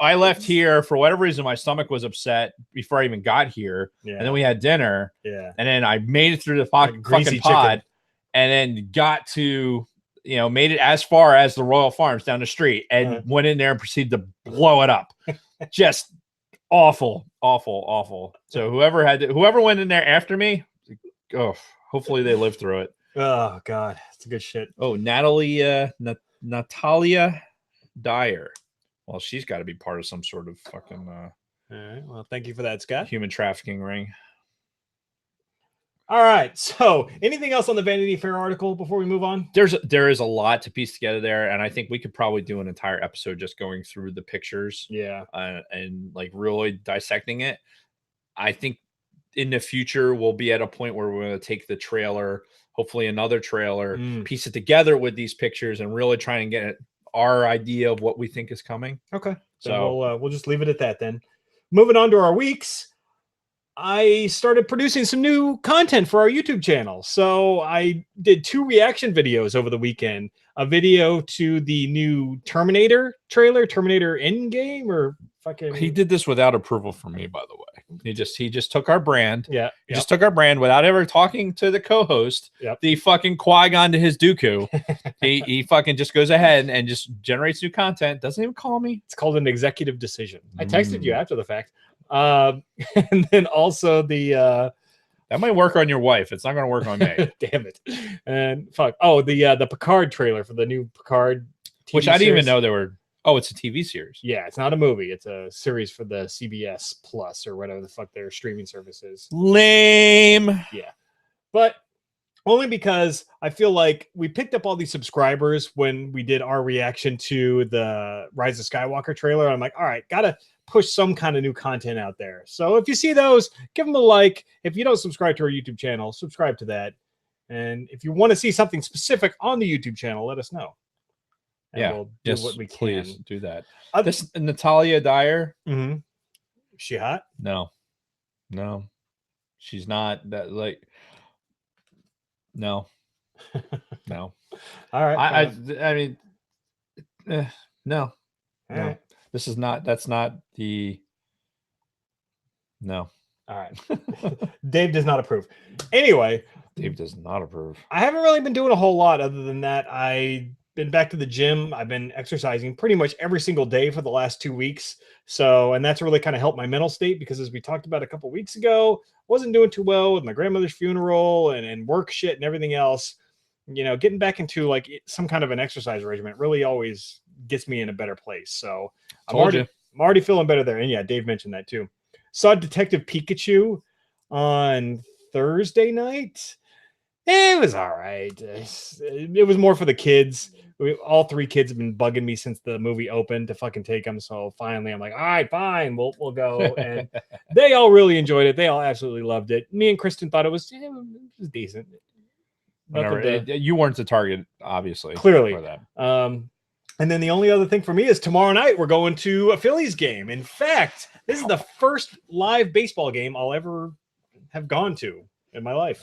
Speaker 2: I left here for whatever reason. My stomach was upset before I even got here. Yeah. And then we had dinner.
Speaker 1: Yeah.
Speaker 2: And then I made it through the fucking pod and then got to, made it as far as the Royal Farms down the street and went in there and proceeded to blow it up. Just awful. So whoever went in there after me, hopefully they lived through it.
Speaker 1: Oh God, it's a good shit.
Speaker 2: Oh, Natalia Dyer. Well, she's got to be part of some sort of fucking
Speaker 1: all right. Well, thank you for that, Scott.
Speaker 2: Human trafficking ring.
Speaker 1: All right. So, anything else on the Vanity Fair article before we move on?
Speaker 2: There is a lot to piece together there, and I think we could probably do an entire episode just going through the pictures.
Speaker 1: Yeah.
Speaker 2: And like really dissecting it. I think in the future we'll be at a point where we're going to take the trailer, hopefully another trailer, piece it together with these pictures, and really try and get our idea of what we think is coming.
Speaker 1: Okay. So we'll just leave it at that then. Moving on to our weeks. I started producing some new content for our YouTube channel. So I did 2 reaction videos over the weekend. A video to the new Terminator trailer, Terminator Endgame, or fucking.
Speaker 2: He did this without approval from me, by the way. He just took our brand.
Speaker 1: Yeah.
Speaker 2: He just took our brand without ever talking to the co-host.
Speaker 1: Yep.
Speaker 2: The fucking Qui-Gon to his Dooku. he fucking just goes ahead and just generates new content. Doesn't even call me.
Speaker 1: It's called an executive decision. I texted you after the fact. And then also the
Speaker 2: that might work on your wife. It's not going to work on me.
Speaker 1: Damn it. And fuck. Oh, the Picard trailer for the new Picard
Speaker 2: TV which I didn't even know there were. Oh, it's a TV series.
Speaker 1: Yeah, it's not a movie. It's a series for the CBS Plus or whatever the fuck their streaming service is.
Speaker 2: Lame.
Speaker 1: Yeah. But only because I feel like we picked up all these subscribers when we did our reaction to the Rise of Skywalker trailer. I'm like, all right, gotta push some kind of new content out there. So if you see those, give them a like. If you don't subscribe to our YouTube channel, subscribe to that. And if you want to see something specific on the YouTube channel, let us know. And we'll do what we can.
Speaker 2: Please do that. This Natalia Dyer.
Speaker 1: Mm-hmm. She hot?
Speaker 2: No, she's not. That like, no.
Speaker 1: All right.
Speaker 2: I mean, no.
Speaker 1: All right.
Speaker 2: This is not. That's not the. No.
Speaker 1: All right. Dave does not approve. Anyway.
Speaker 2: Dave does not approve.
Speaker 1: I haven't really been doing a whole lot other than that. I've been back to the gym. I've been exercising pretty much every single day for the last 2 weeks. So, and that's really kind of helped my mental state because as we talked about a couple weeks ago, wasn't doing too well with my grandmother's funeral and work shit and everything else. Getting back into like some kind of an exercise regimen really always gets me in a better place. So I'm already feeling better there. And yeah, Dave mentioned that too. Saw Detective Pikachu on Thursday night. It was all right. It was more for the kids. All 3 kids have been bugging me since the movie opened to fucking take them. So finally, I'm like, all right, fine, we'll go. And they all really enjoyed it. They all absolutely loved it. Me and Kristen thought it was decent.
Speaker 2: You weren't the target, obviously.
Speaker 1: Clearly.
Speaker 2: For that.
Speaker 1: And then the only other thing for me is tomorrow night we're going to a Phillies game. In fact, this is the first live baseball game I'll ever have gone to in my life.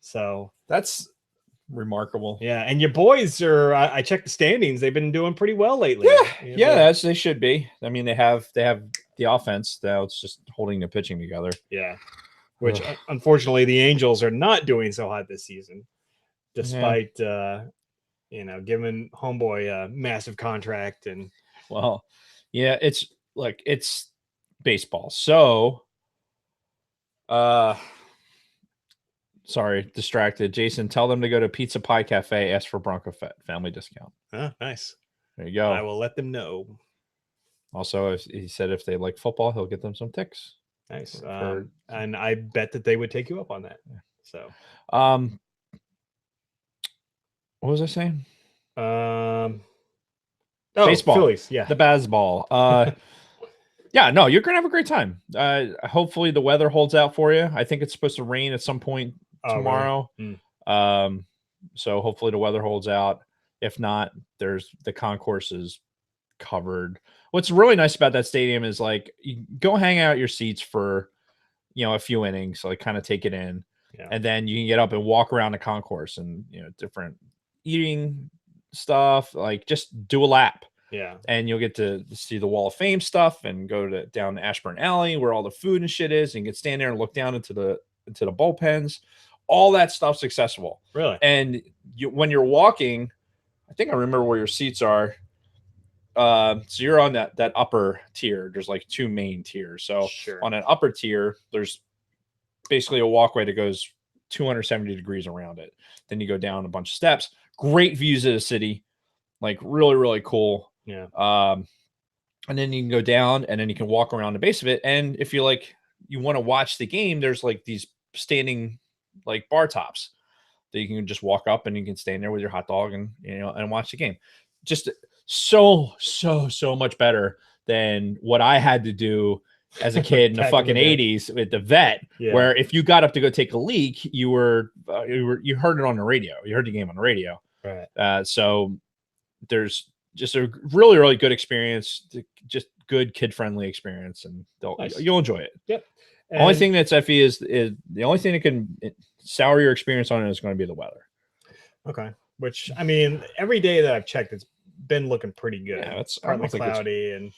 Speaker 1: So
Speaker 2: that's remarkable.
Speaker 1: Yeah, and your boys are. I checked the standings; they've been doing pretty well lately.
Speaker 2: Yeah, as they should be. I mean, they have the offense. Now it's just holding the pitching together.
Speaker 1: Yeah, which unfortunately the Angels are not doing so hot this season, despite giving homeboy a massive contract. And
Speaker 2: well, yeah, it's baseball. So, sorry, distracted. Jason, tell them to go to Pizza Pie Cafe, ask for Bronco family discount.
Speaker 1: Nice.
Speaker 2: There you go.
Speaker 1: I will let them know.
Speaker 2: Also, he said if they like football, he'll get them some ticks.
Speaker 1: Nice. And I bet that they would take you up on that. So,
Speaker 2: what was I saying?
Speaker 1: Baseball. Phillies, yeah.
Speaker 2: The baseball. Yeah, no, you're gonna have a great time. Hopefully the weather holds out for you. I think it's supposed to rain at some point tomorrow. Really? So hopefully the weather holds out. If not, there's the concourse is covered. What's really nice about that stadium is like you go hang out your seats for a few innings, like kind of take it in, and then you can get up and walk around the concourse and different eating stuff, like just do a lap.
Speaker 1: Yeah.
Speaker 2: And you'll get to see the Wall of Fame stuff and go down Ashburn Alley where all the food and shit is, and you can stand there and look down into the bullpens. All that stuff's accessible.
Speaker 1: Really?
Speaker 2: And when you're walking, I think I remember where your seats are. So you're on that upper tier. There's like two main tiers. So on an upper tier, there's basically a walkway that goes 270 degrees around it. Then you go down a bunch of steps. Great views of the city. Like really, really cool.
Speaker 1: Yeah.
Speaker 2: And then you can go down and then you can walk around the base of it. And if you want to watch the game, there's like these standing like bar tops that you can just walk up and you can stand there with your hot dog and watch the game. Just so much better than what I had to do as a kid in the fucking 80s with the vet, where if you got up to go take a leak, you heard it on the radio. You heard the game on the radio.
Speaker 1: Right.
Speaker 2: So there's just a really, really good experience, just good kid-friendly experience, and you'll enjoy it.
Speaker 1: Yep.
Speaker 2: And only thing that's Effie is the only thing that can sour your experience on it is going to be the weather.
Speaker 1: Okay. Which, I mean, every day that I've checked, it's been looking pretty good.
Speaker 2: Yeah, it's
Speaker 1: partly cloudy and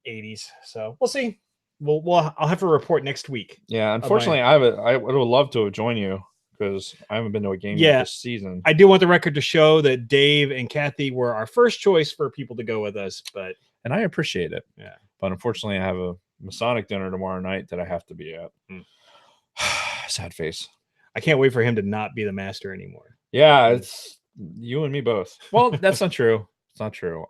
Speaker 1: 80s. So we'll see. I'll have a report next week.
Speaker 2: Yeah, unfortunately, I would have loved to have joined you because I haven't been to a game yet this season.
Speaker 1: I do want the record to show that Dave and Kathy were our first choice for people to go with us,
Speaker 2: and I appreciate it.
Speaker 1: Yeah.
Speaker 2: But unfortunately, I have a Masonic dinner tomorrow night that I have to be at. Sad face.
Speaker 1: I can't wait for him to not be the master anymore.
Speaker 2: Yeah, it's you and me both. Well, that's not true. It's not true.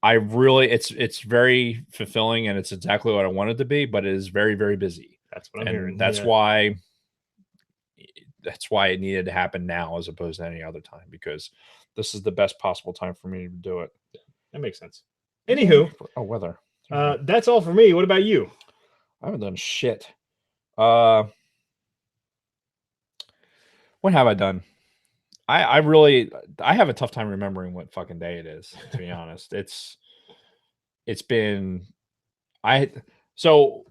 Speaker 2: I really, it's very fulfilling and it's exactly what I wanted to be, but it is very, very busy.
Speaker 1: That's what I'm hearing.
Speaker 2: That's why it needed to happen now as opposed to any other time, because this is the best possible time for me to do it.
Speaker 1: That makes sense. Anywho,
Speaker 2: weather.
Speaker 1: That's all for me. What about you?
Speaker 2: I haven't done shit. What have I done? I have a tough time remembering what fucking day it is, to be honest. It's been so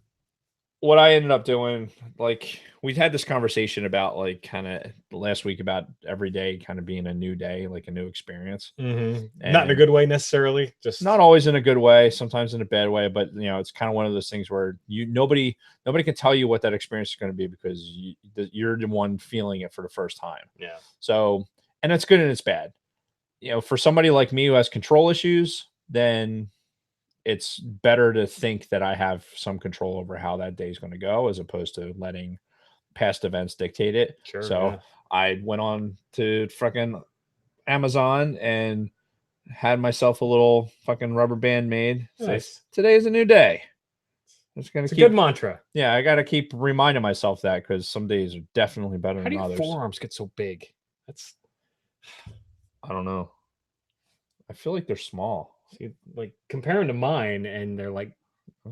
Speaker 2: what I ended up doing, like we've had this conversation about like kind of last week about every day kind of being a new day, like a new experience.
Speaker 1: Mm-hmm. Not in a good way necessarily, just
Speaker 2: not always in a good way, sometimes in a bad way, but it's kind of one of those things where nobody can tell you what that experience is going to be because you're the one feeling it for the first time.
Speaker 1: Yeah.
Speaker 2: So, and it's good and it's bad. For somebody like me who has control issues, then it's better to think that I have some control over how that day is going to go as opposed to letting past events dictate it.
Speaker 1: Sure,
Speaker 2: so I went on to fucking Amazon and had myself a little fucking rubber band made.
Speaker 1: Nice.
Speaker 2: Today is a new day. It's a good
Speaker 1: mantra.
Speaker 2: Yeah, I got to keep reminding myself that because some days are definitely better than others.
Speaker 1: How do your forearms get so big?
Speaker 2: I don't know. I feel like they're small.
Speaker 1: See, like compare them to mine, and they're like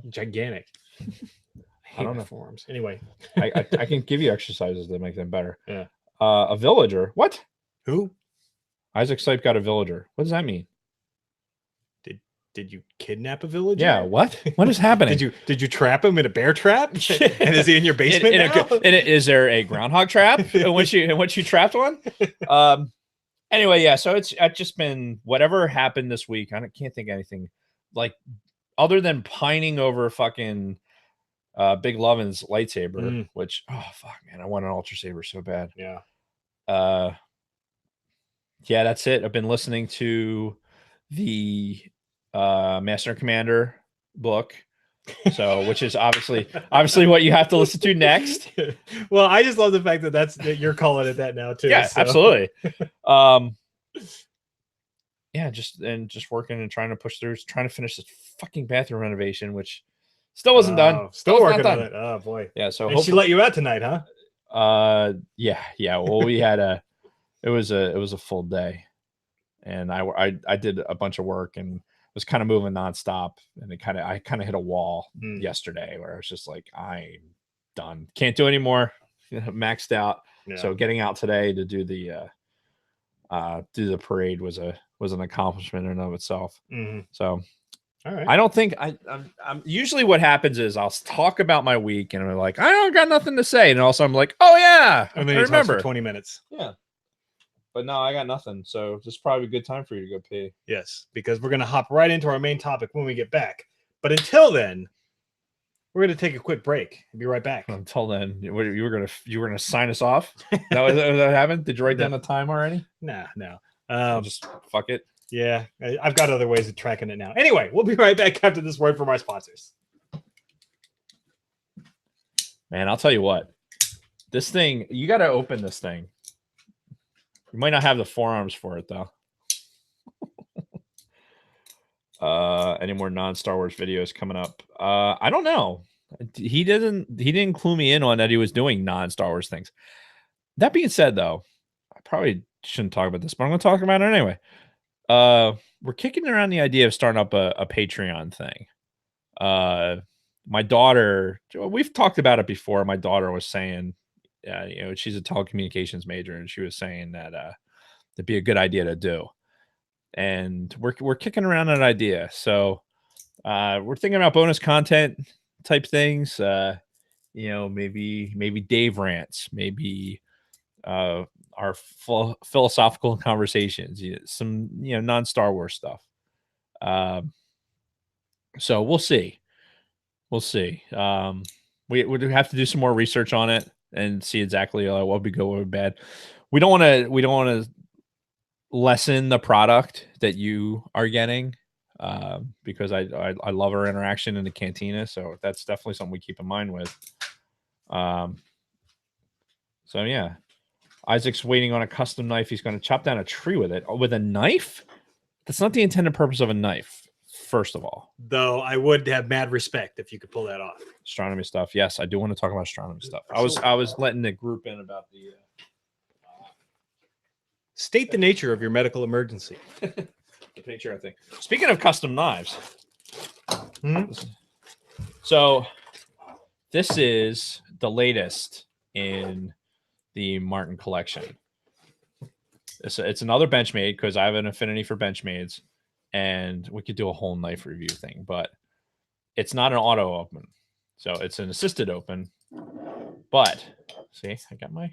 Speaker 1: gigantic. I hate my forearms. Anyway,
Speaker 2: I can give you exercises that make them better.
Speaker 1: Yeah.
Speaker 2: A villager. What?
Speaker 1: Who?
Speaker 2: Isaac Stipe got a villager. What does that mean?
Speaker 1: Did you kidnap a villager?
Speaker 2: Yeah. What? What is happening?
Speaker 1: Did you trap him in a beir trap? And is he in your basement now?
Speaker 2: Is there a groundhog trap in which you trapped one? Anyway, yeah. So it's just been whatever happened this week. I can't think of anything like other than pining over fucking Big Lovin's lightsaber,
Speaker 1: Mm.
Speaker 2: which, oh fuck, man, I want an Ultra Saber so bad.
Speaker 1: Yeah.
Speaker 2: Yeah, that's it. I've been listening to the Master and Commander book, so which is obviously what you have to listen to next.
Speaker 1: Well, I just love the fact that you're calling it that now too.
Speaker 2: Yeah,
Speaker 1: so.
Speaker 2: absolutely. Yeah, just working and trying to push through, trying to finish this fucking bathroom renovation, which still wasn't done.
Speaker 1: Still working on it. Oh boy.
Speaker 2: Yeah, so
Speaker 1: and she let you out tonight, huh?
Speaker 2: Yeah. Well, we had it was a full day, and I did a bunch of work and was kind of moving nonstop, and I kind of hit a wall yesterday where I was just like, I'm done, can't do anymore, maxed out. Yeah. So getting out today to do the parade was an accomplishment in and of itself. Mm-hmm. So all right. I don't think I'm usually what happens is I'll talk about my week and I'm like, I don't got nothing to say, and also I'm like, oh yeah,
Speaker 1: and then I remember for 20 minutes.
Speaker 2: Yeah. But no, I got nothing. So this is probably a good time for you to go pee.
Speaker 1: Yes, because we're going to hop right into our main topic when we get back. But until then, we're going to take a quick break and be right back.
Speaker 2: Until then, you were going to sign us off? That happened? Did you write down the time already?
Speaker 1: No.
Speaker 2: Just fuck it.
Speaker 1: Yeah, I've got other ways of tracking it now. Anyway, we'll be right back after this word from our sponsors.
Speaker 2: Man, I'll tell you what. This thing, you got to open this thing. You might not have the forearms for it though. Any more non-Star Wars videos coming up? I don't know. He didn't clue me in on that he was doing non-Star Wars things. That being said, though, I probably shouldn't talk about this, but I'm going to talk about it anyway. We're kicking around the idea of starting up a Patreon thing. My daughter, we've talked about it before. My daughter was saying, she's a telecommunications major, and she was saying that it'd be a good idea to do. And we're kicking around that idea. So we're thinking about bonus content type things. Maybe Dave rants, maybe our philosophical conversations, some non-Star Wars stuff. So we'll see. We would have to do some more research on it and see exactly what would be good, what would be bad. We don't want to lessen the product that you are getting, because I love our interaction in the cantina, so that's definitely something we keep in mind with. So yeah, Isaac's waiting on a custom knife. He's going to chop down a tree with it. With a knife? That's not the intended purpose of a knife, first of all.
Speaker 1: Though I would have mad respect if you could pull that off.
Speaker 2: Astronomy stuff. Yes, I do want to talk about astronomy stuff. I was letting the group in about the
Speaker 1: state the nature of your medical emergency.
Speaker 2: The picture, I think. Speaking of custom knives. So this is the latest in the Martin collection. It's another Benchmade, because I have an affinity for Benchmades, and we could do a whole knife review thing, but it's not an auto open. So it's an assisted open. But see, I got my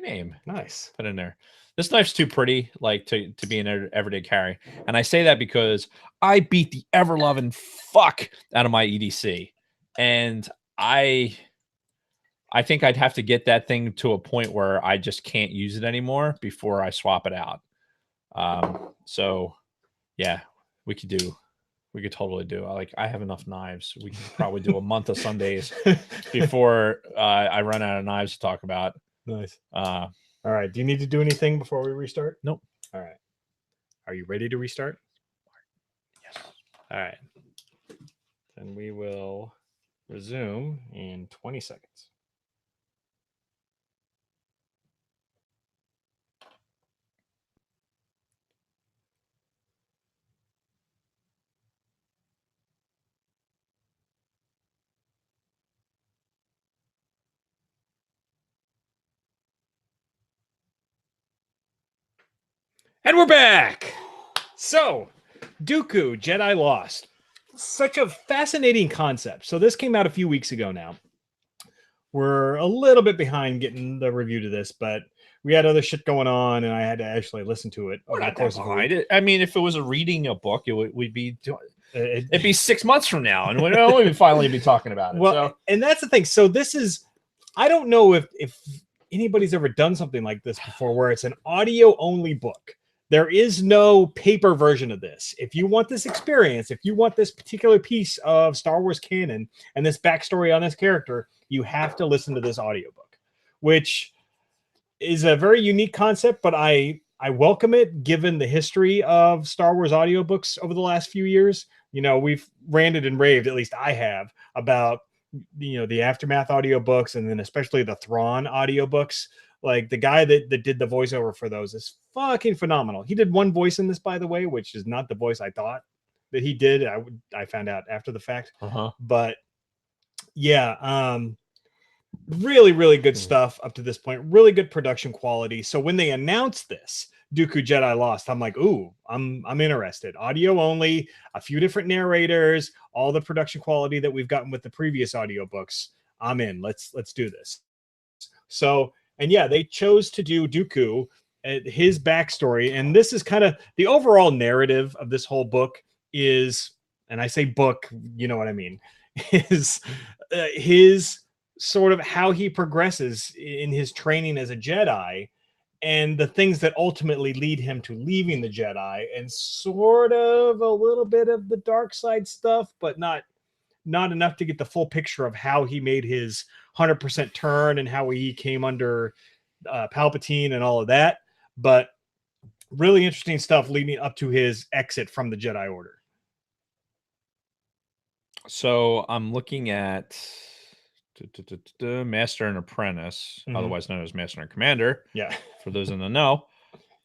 Speaker 2: name.
Speaker 1: Nice.
Speaker 2: Put in there. This knife's too pretty, like to be an everyday carry. And I say that because I beat the ever-loving fuck out of my EDC. And I think I'd have to get that thing to a point where I just can't use it anymore before I swap it out. So yeah, we could totally do. I have enough knives. We could probably do a month of Sundays before I run out of knives to talk about.
Speaker 1: Nice. All right. Do you need to do anything before we restart?
Speaker 2: Nope.
Speaker 1: All right. Are you ready to restart?
Speaker 2: Yes.
Speaker 1: All right. Then we will resume in 20 seconds. And we're back. So, Dooku, Jedi Lost. Such a fascinating concept. So this came out a few weeks ago now. We're a little bit behind getting the review to this, but we had other shit going on, and I had to actually listen to it.
Speaker 2: We're not that behind it. I mean, if it was reading a book, we'd be doing. It'd be 6 months from now, and we'll finally be talking about it.
Speaker 1: Well,
Speaker 2: So.
Speaker 1: and that's the thing. So this is, I don't know if anybody's ever done something like this before, where it's an audio only book. There is no paper version of this. If you want this experience, if you want this particular piece of Star Wars canon and this backstory on this character, you have to listen to this audiobook, which is a very unique concept, but I welcome it given the history of Star Wars audiobooks over the last few years. You know, we've ranted and raved, at least I have, about, you know, the Aftermath audiobooks, and then especially the Thrawn audiobooks. Like, the guy that did the voiceover for those is fucking phenomenal. He did one voice in this, by the way, which is not the voice I thought that he did. I found out after the fact. But yeah, really, really good stuff up to this point. Really good production quality. So when they announced this, Dooku Jedi Lost, I'm like, ooh, I'm interested. Audio only, a few different narrators, all the production quality that we've gotten with the previous audiobooks. I'm in. Let's do this. So, and yeah, they chose to do Dooku, his backstory, and this is kind of the overall narrative of this whole book is, and I say book, you know what I mean, is his sort of how he progresses in his training as a Jedi, and the things that ultimately lead him to leaving the Jedi, and sort of a little bit of the dark side stuff, but not enough to get the full picture of how he made his 100% turn and how he came under Palpatine and all of that. But really interesting stuff leading up to his exit from the Jedi Order.
Speaker 2: So I'm looking at Master and Apprentice, otherwise known as Master and Commander.
Speaker 1: Yeah.
Speaker 2: For those in the know.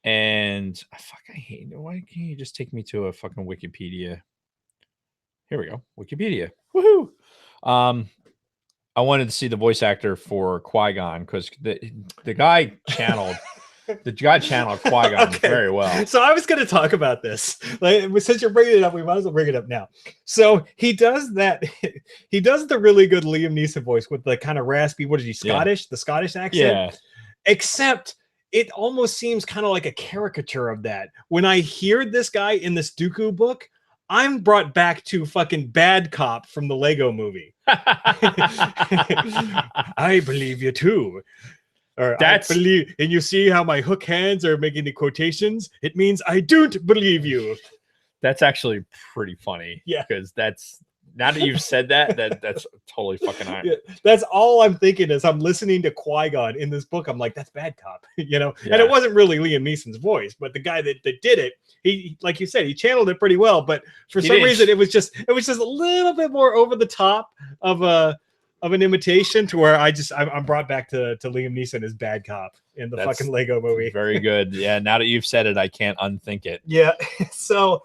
Speaker 2: And I hate it. Why can't you just take me to a fucking Wikipedia? Here we go. Wikipedia. Woohoo! I wanted to see the voice actor for Qui-Gon because the guy channeled Qui-Gon very well.
Speaker 1: So I was going to talk about this. Like, since you're bringing it up, we might as well bring it up now. So he does that. He does the really good Liam Neeson voice with the kind of raspy, what is he, Scottish? Yeah. The Scottish accent?
Speaker 2: Yeah.
Speaker 1: Except it almost seems kind of like a caricature of that. When I hear this guy in this Dooku book, I'm brought back to fucking Bad Cop from the Lego movie. I believe you too. Or
Speaker 2: that's,
Speaker 1: I believe, and you see how my hook hands are making the quotations? It means I don't believe you.
Speaker 2: That's actually pretty funny.
Speaker 1: Yeah.
Speaker 2: Because that's, now that you've said that's totally fucking iron.
Speaker 1: Yeah, that's all I'm thinking as I'm listening to Qui-Gon in this book. I'm like, that's Bad Cop, you know? Yeah. And it wasn't really Liam Neeson's voice, but the guy that did it, he, like you said, he channeled it pretty well, but for some reason it was just a little bit more over the top of an imitation, to where I'm brought back to Liam Neeson as Bad Cop in the fucking Lego movie.
Speaker 2: Very good. Yeah. Now that you've said it, I can't unthink it.
Speaker 1: Yeah. So,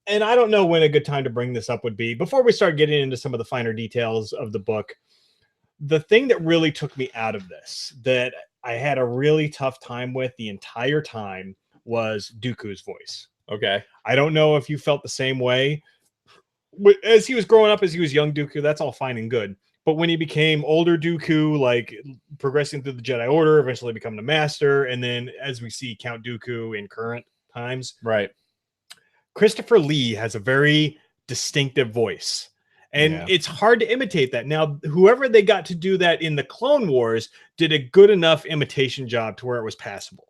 Speaker 1: and I don't know when a good time to bring this up would be. Before we start getting into some of the finer details of the book, the thing that really took me out of this, that I had a really tough time with the entire time, was Dooku's voice.
Speaker 2: Okay.
Speaker 1: I don't know if you felt the same way. As he was growing up, as he was young Dooku, that's all fine and good. But when he became older Dooku, like progressing through the Jedi Order, eventually becoming a master, and then as we see Count Dooku in current times,
Speaker 2: right?
Speaker 1: Christopher Lee has a very distinctive voice, and it's hard to imitate that. Now, whoever they got to do that in the Clone Wars did a good enough imitation job to where it was passable.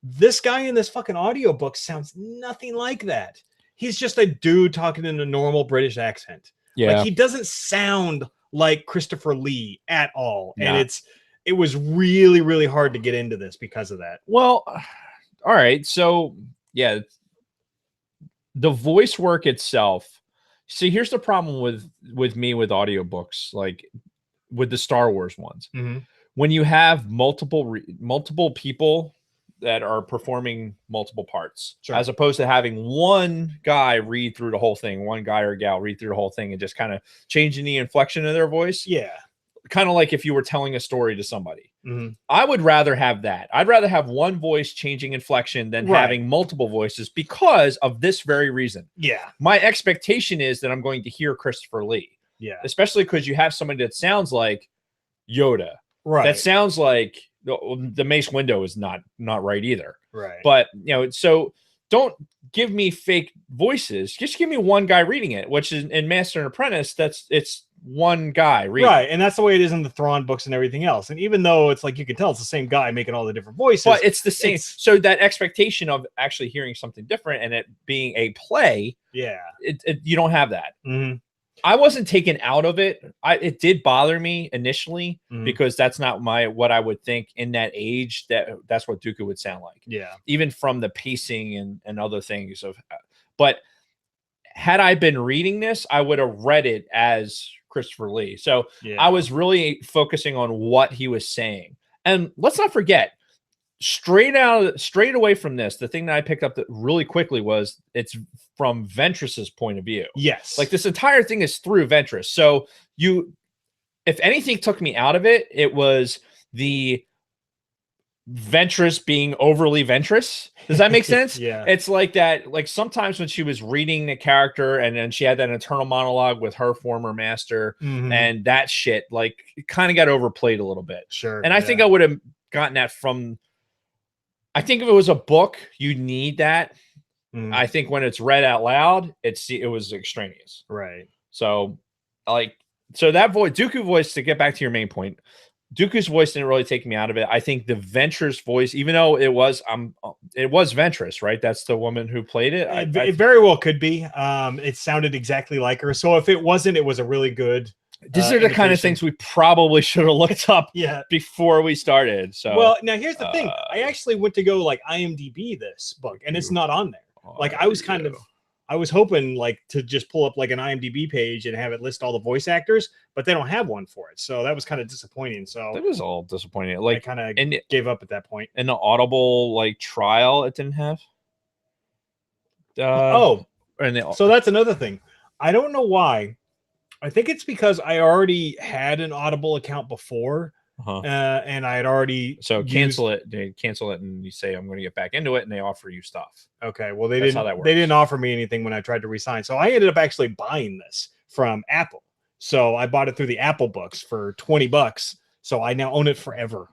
Speaker 1: This guy in this fucking audiobook sounds nothing like that. He's just a dude talking in a normal British accent.
Speaker 2: Yeah.
Speaker 1: Like, he doesn't sound like Christopher Lee at all. And it was really, really hard to get into this because of that.
Speaker 2: Well, all right. So yeah, the voice work itself. See, here's the problem with me with audiobooks, like with the Star Wars ones.
Speaker 1: Mm-hmm.
Speaker 2: When you have multiple people that are performing multiple parts, as opposed to having one guy read through the whole thing, one guy or gal read through the whole thing and just kind of changing the inflection of their voice.
Speaker 1: Yeah.
Speaker 2: Kind of like if you were telling a story to somebody.
Speaker 1: Mm-hmm.
Speaker 2: I would rather have that. I'd rather have one voice changing inflection than having multiple voices, because of this very reason.
Speaker 1: Yeah.
Speaker 2: My expectation is that I'm going to hear Christopher Lee.
Speaker 1: Yeah.
Speaker 2: Especially because you have somebody that sounds like Yoda.
Speaker 1: Right.
Speaker 2: That sounds like the Mace Windu is not right either.
Speaker 1: Right.
Speaker 2: But, you know, so don't give me fake voices. Just give me one guy reading it, which is in Master and Apprentice. It's one guy reading.
Speaker 1: Right, and that's the way it is in the Thrawn books and everything else. And even though it's like you can tell it's the same guy making all the different voices,
Speaker 2: but it's the same. So that expectation of actually hearing something different and it being a play,
Speaker 1: yeah,
Speaker 2: you don't have that.
Speaker 1: Mm-hmm.
Speaker 2: I wasn't taken out of it. It did bother me initially
Speaker 1: Mm-hmm.
Speaker 2: because that's not what I would think in that age. That's what Dooku would sound like.
Speaker 1: Yeah,
Speaker 2: even from the pacing and other things but had I been reading this, I would have read it as Christopher Lee. So
Speaker 1: yeah.
Speaker 2: I was really focusing on what he was saying. And let's not forget, straight away from this, the thing that I picked up that really quickly was it's from Ventress's point of view.
Speaker 1: Yes.
Speaker 2: Like this entire thing is through Ventress. So if anything took me out of it, it was the Ventress being overly Ventress. Does that make sense?
Speaker 1: Yeah.
Speaker 2: It's like that. Like sometimes when she was reading the character and then she had that internal monologue with her former master and that shit, like kind of got overplayed a little bit.
Speaker 1: Sure.
Speaker 2: And I think I would have gotten that from, I think if it was a book, you need that. I think when it's read out loud, it was extraneous.
Speaker 1: Right.
Speaker 2: So that voice, Dooku voice, to get back to your main point, Dooku's voice didn't really take me out of it. I think the Ventress voice, even though it was Ventress, right? That's the woman who played it.
Speaker 1: It very well could be. It sounded exactly like her. So if it wasn't, it was a really good.
Speaker 2: These are the kind of things we probably should have looked up before we started. So,
Speaker 1: well, now here's the thing. I actually went to go like IMDb this book, and it's not on there. Like I was hoping like to just pull up like an IMDb page and have it list all the voice actors, but they don't have one for it. So that was kind of disappointing. So
Speaker 2: that was all disappointing. Like
Speaker 1: I kind of gave up at that point.
Speaker 2: In the Audible like trial, it didn't have.
Speaker 1: So that's another thing. I don't know why. I think it's because I already had an Audible account before. And I had already
Speaker 2: cancel it. They cancel it, and you say I'm going to get back into it, and they offer you stuff.
Speaker 1: Okay, well they didn't offer me anything when I tried to resign, so I ended up actually buying this from Apple. So I bought it through the Apple books for $20. So I now own it forever.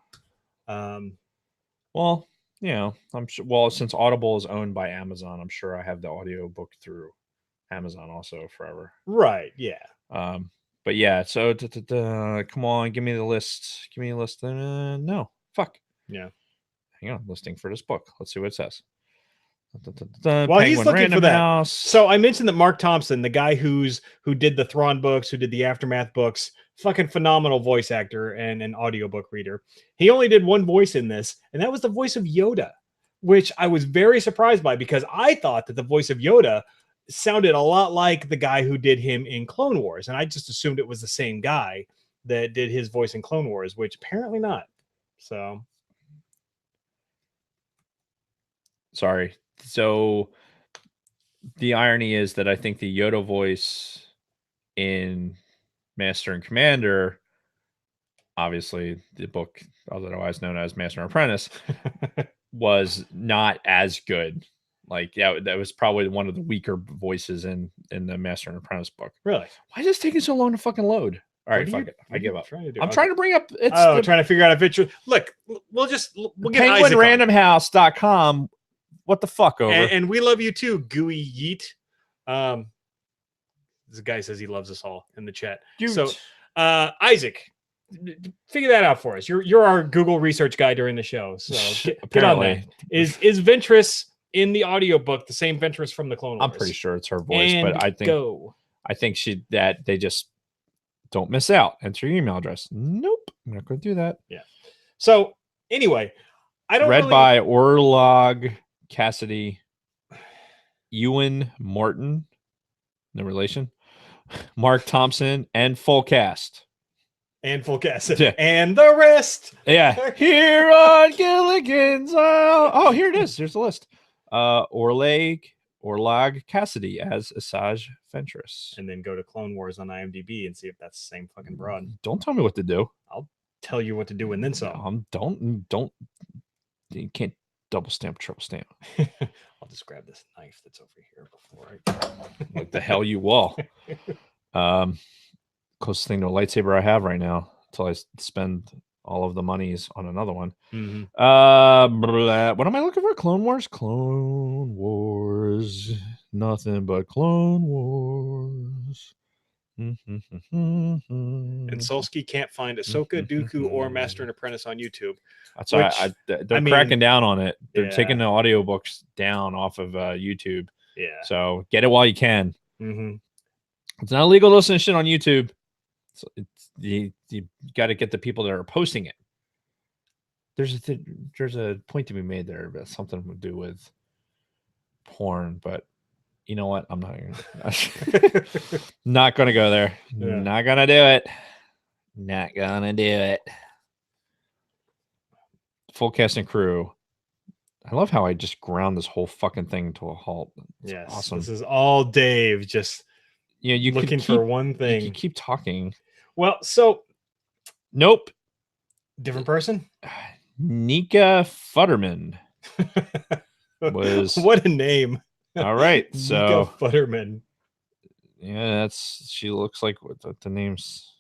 Speaker 2: Well, you know, I'm sure. Well, since Audible is owned by Amazon, I'm sure I have the audiobook through Amazon also forever.
Speaker 1: Right. Yeah.
Speaker 2: But yeah, so come on, give me the list. Give me a list. No, fuck.
Speaker 1: Yeah.
Speaker 2: Hang on, listing for this book. Let's see what it says.
Speaker 1: While he's looking for that, so I mentioned that Mark Thompson, the guy who did the Thrawn books, who did the Aftermath books, fucking phenomenal voice actor and an audiobook reader. He only did one voice in this, and that was the voice of Yoda, which I was very surprised by because I thought that the voice of Yoda sounded a lot like the guy who did him in Clone Wars, and I just assumed it was the same guy that did his voice in Clone Wars, which apparently not. So
Speaker 2: sorry. So the irony is that I think the Yoda voice in Master and Commander, obviously the book otherwise known as Master and Apprentice, was not as good. Like, yeah, that was probably one of the weaker voices in the Master and Apprentice book.
Speaker 1: Really?
Speaker 2: Why is this taking so long to fucking load? All right, fuck it. I give up.
Speaker 1: Trying
Speaker 2: to bring up.
Speaker 1: Trying to figure out if it's look. We'll get
Speaker 2: PenguinRandomHouse.com. What the fuck over?
Speaker 1: And we love you too, Gooey Yeet. This guy says he loves us all in the chat. So, Isaac, figure that out for us. You're our Google research guy during the show. So get on that. Is Ventress in the audiobook the same Ventress from the Clone Wars?
Speaker 2: I'm pretty sure it's her voice, but I think they just don't miss out. Enter your email address. Nope, I'm not going to do that.
Speaker 1: Yeah. So anyway, I don't
Speaker 2: read by Orlog Cassidy, Ewan Morton, no relation, Mark Thompson, and full cast.
Speaker 1: Yeah. And the rest.
Speaker 2: Yeah. Here on Gilligan's. Oh, here it is. There's the list. Orlog Cassidy as Asajj Ventress.
Speaker 1: And then go to Clone Wars on IMDb and see if that's the same fucking broad.
Speaker 2: Don't tell me what to do.
Speaker 1: I'll tell you what to do and then some.
Speaker 2: Don't. You can't double stamp, triple stamp.
Speaker 1: I'll just grab this knife that's over here before
Speaker 2: Like the hell you will. Closest thing to a lightsaber I have right now until I spend all of the monies on another one.
Speaker 1: Mm-hmm.
Speaker 2: What am I looking for? Clone Wars. Wars, nothing but Clone Wars.
Speaker 1: And Solsky can't find Ahsoka, Dooku, or Master and Apprentice on YouTube.
Speaker 2: That's why they're cracking down on it. They're taking the audiobooks down off of YouTube.
Speaker 1: Yeah.
Speaker 2: So get it while you can.
Speaker 1: Mm-hmm.
Speaker 2: It's not illegal to listen to shit on YouTube. So you got to get the people that are posting it. There's a point to be made there about something to do with porn, but you know what? I'm not not gonna go there. Yeah. Not gonna do it. Not gonna do it. Full cast and crew. I love how I just ground this whole fucking thing to a halt.
Speaker 1: Yes,
Speaker 2: awesome.
Speaker 1: This is all Dave just
Speaker 2: you
Speaker 1: looking for one thing.
Speaker 2: You keep talking.
Speaker 1: Well, so
Speaker 2: nope.
Speaker 1: Different person?
Speaker 2: Nika Futterman was
Speaker 1: what a name.
Speaker 2: All right, so
Speaker 1: Nika Futterman.
Speaker 2: Yeah, she looks like what the name's.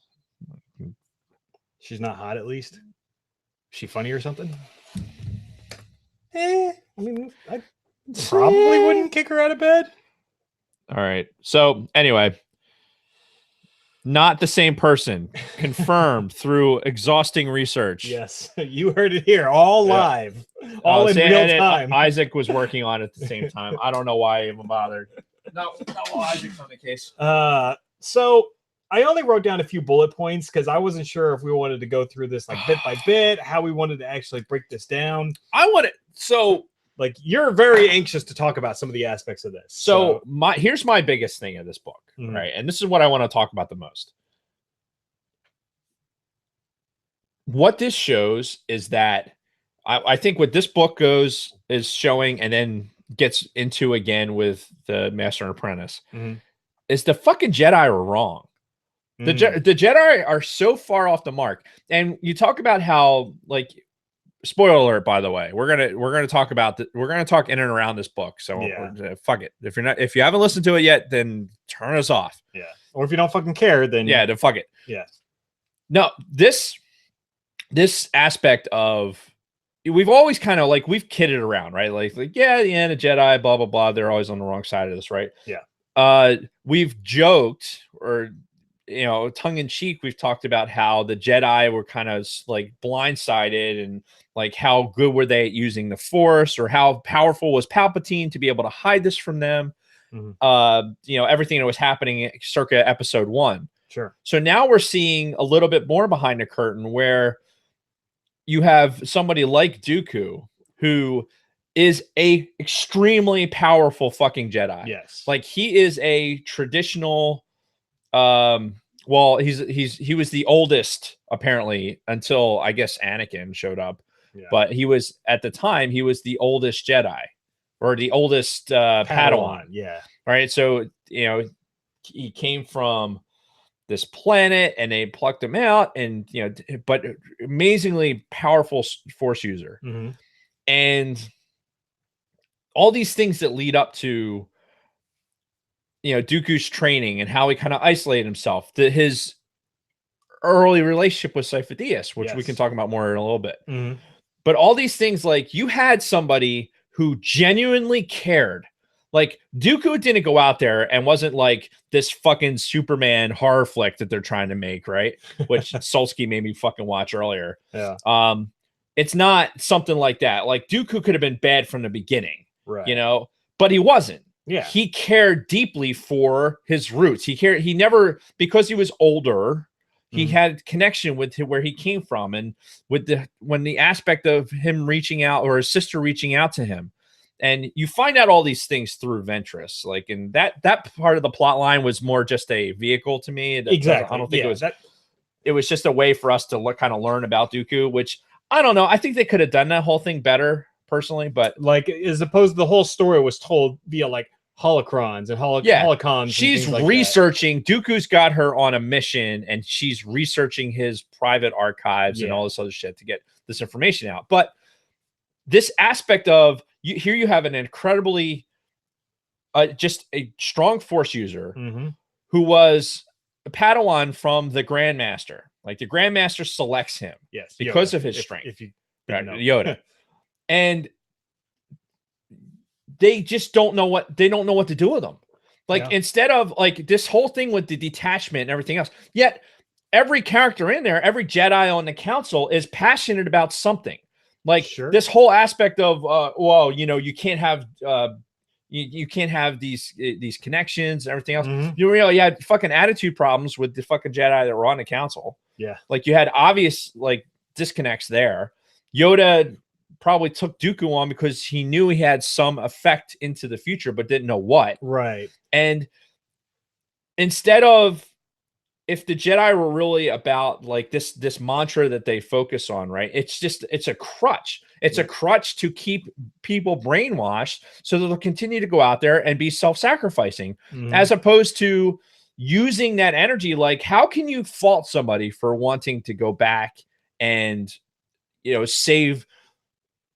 Speaker 1: She's not hot, at least. Is she funny or something? I mean, I probably wouldn't kick her out of bed.
Speaker 2: All right. So anyway, not the same person. Confirmed through exhausting research.
Speaker 1: Yes, you heard it here, all live, all in real time.
Speaker 2: Isaac was working on it at the same time. I don't know why I even bothered. No, Isaac's on the case.
Speaker 1: So I only wrote down a few bullet points because I wasn't sure if we wanted to go through this like bit by bit, how we wanted to actually break this down. Like you're very anxious to talk about some of the aspects of this.
Speaker 2: So here's my biggest thing of this book, right? And this is what I want to talk about the most. What this shows is that I think what this book is showing and then gets into again with the Master and Apprentice is the fucking Jedi are wrong. The Jedi are so far off the mark. And you talk about how, like, spoiler alert, by the way, we're gonna talk about we're gonna talk in and around this book. So fuck it. If you haven't listened to it yet, then turn us off.
Speaker 1: Yeah. Or if you don't fucking care, then
Speaker 2: then fuck it.
Speaker 1: Yeah.
Speaker 2: No, this aspect of we've always kind of like we've kidded around, right? Like yeah, the end of Jedi, blah blah blah. They're always on the wrong side of this, right?
Speaker 1: Yeah.
Speaker 2: We've joked or tongue in cheek, we've talked about how the Jedi were kind of like blindsided and like how good were they at using the Force or how powerful was Palpatine to be able to hide this from them. Everything that was happening circa episode 1.
Speaker 1: Sure.
Speaker 2: So now we're seeing a little bit more behind the curtain where you have somebody like Dooku who is a extremely powerful fucking Jedi.
Speaker 1: Yes.
Speaker 2: Like he is a traditional he was the oldest apparently until I guess Anakin showed up. Yeah. But he was at the time he was the oldest Jedi or the oldest Padawan.
Speaker 1: Yeah.
Speaker 2: Right. So, he came from this planet and they plucked him out and, but amazingly powerful Force user. And all these things that lead up to Dooku's training and how he kind of isolated himself, his early relationship with Sifo-Dyas, which we can talk about more in a little bit. But all these things, like you had somebody who genuinely cared. Like Dooku didn't go out there and wasn't like this fucking Superman horror flick that they're trying to make, right? Which Solsky made me fucking watch earlier.
Speaker 1: Yeah.
Speaker 2: It's not something like that. Like Dooku could have been bad from the beginning,
Speaker 1: right?
Speaker 2: But he wasn't.
Speaker 1: Yeah.
Speaker 2: He cared deeply for his roots. He never, because he was older, he had connection with where he came from. And with the aspect of him reaching out or his sister reaching out to him. And you find out all these things through Ventress. Like, and that part of the plot line was more just a vehicle to me.
Speaker 1: Exactly.
Speaker 2: I don't think it was just a way for us to kind of learn about Dooku, which I don't know. I think they could have done that whole thing better personally, but
Speaker 1: like, as opposed to the whole story was told via like holocrons and holocons.
Speaker 2: She's
Speaker 1: like
Speaker 2: researching. Dooku's got her on a mission and she's researching his private archives and all this other shit to get this information out. But this aspect of here you have an incredibly just a strong Force user who was a Padawan from the Grandmaster. Like the Grandmaster selects him because of his strength.
Speaker 1: If you
Speaker 2: Yoda. And they just don't know what to do with them. Like instead of like this whole thing with the detachment and everything else, yet every character in there, every Jedi on the council is passionate about something. Like this whole aspect of, well, you know, you can't have, you can't have these connections and everything else. You had fucking attitude problems with the fucking Jedi that were on the council.
Speaker 1: Yeah.
Speaker 2: Like you had obvious like disconnects there. Yoda probably took Dooku on because he knew he had some effect into the future, but didn't know what.
Speaker 1: Right.
Speaker 2: And instead of, if the Jedi were really about like this mantra that they focus on, right? It's a crutch. It's a crutch to keep people brainwashed so that they'll continue to go out there and be self-sacrificing, as opposed to using that energy. Like, how can you fault somebody for wanting to go back and, you know, save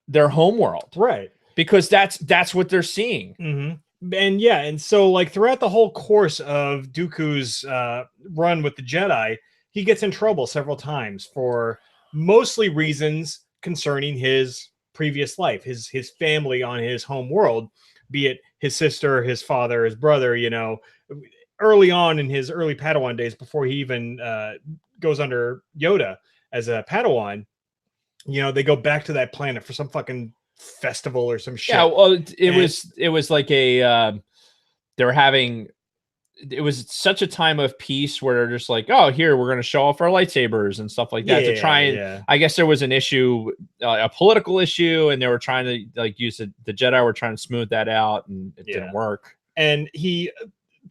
Speaker 2: their home world?
Speaker 1: Right.
Speaker 2: Because that's what they're seeing.
Speaker 1: And yeah, and so like throughout the whole course of Dooku's run with the Jedi, he gets in trouble several times for mostly reasons concerning his previous life, his family on his home world, be it his sister, his father, his brother. You know, early on in his early Padawan days, before he even goes under Yoda as a Padawan, you know, they go back to that planet for some fucking festival or some shit.
Speaker 2: Yeah, well, it was like a they were having, it was such a time of peace where they're just like, oh, here we're going to show off our lightsabers and stuff like that to try and I guess there was an issue, a political issue, and they were trying to like use the Jedi were trying to smooth that out, and it didn't work. And
Speaker 1: he,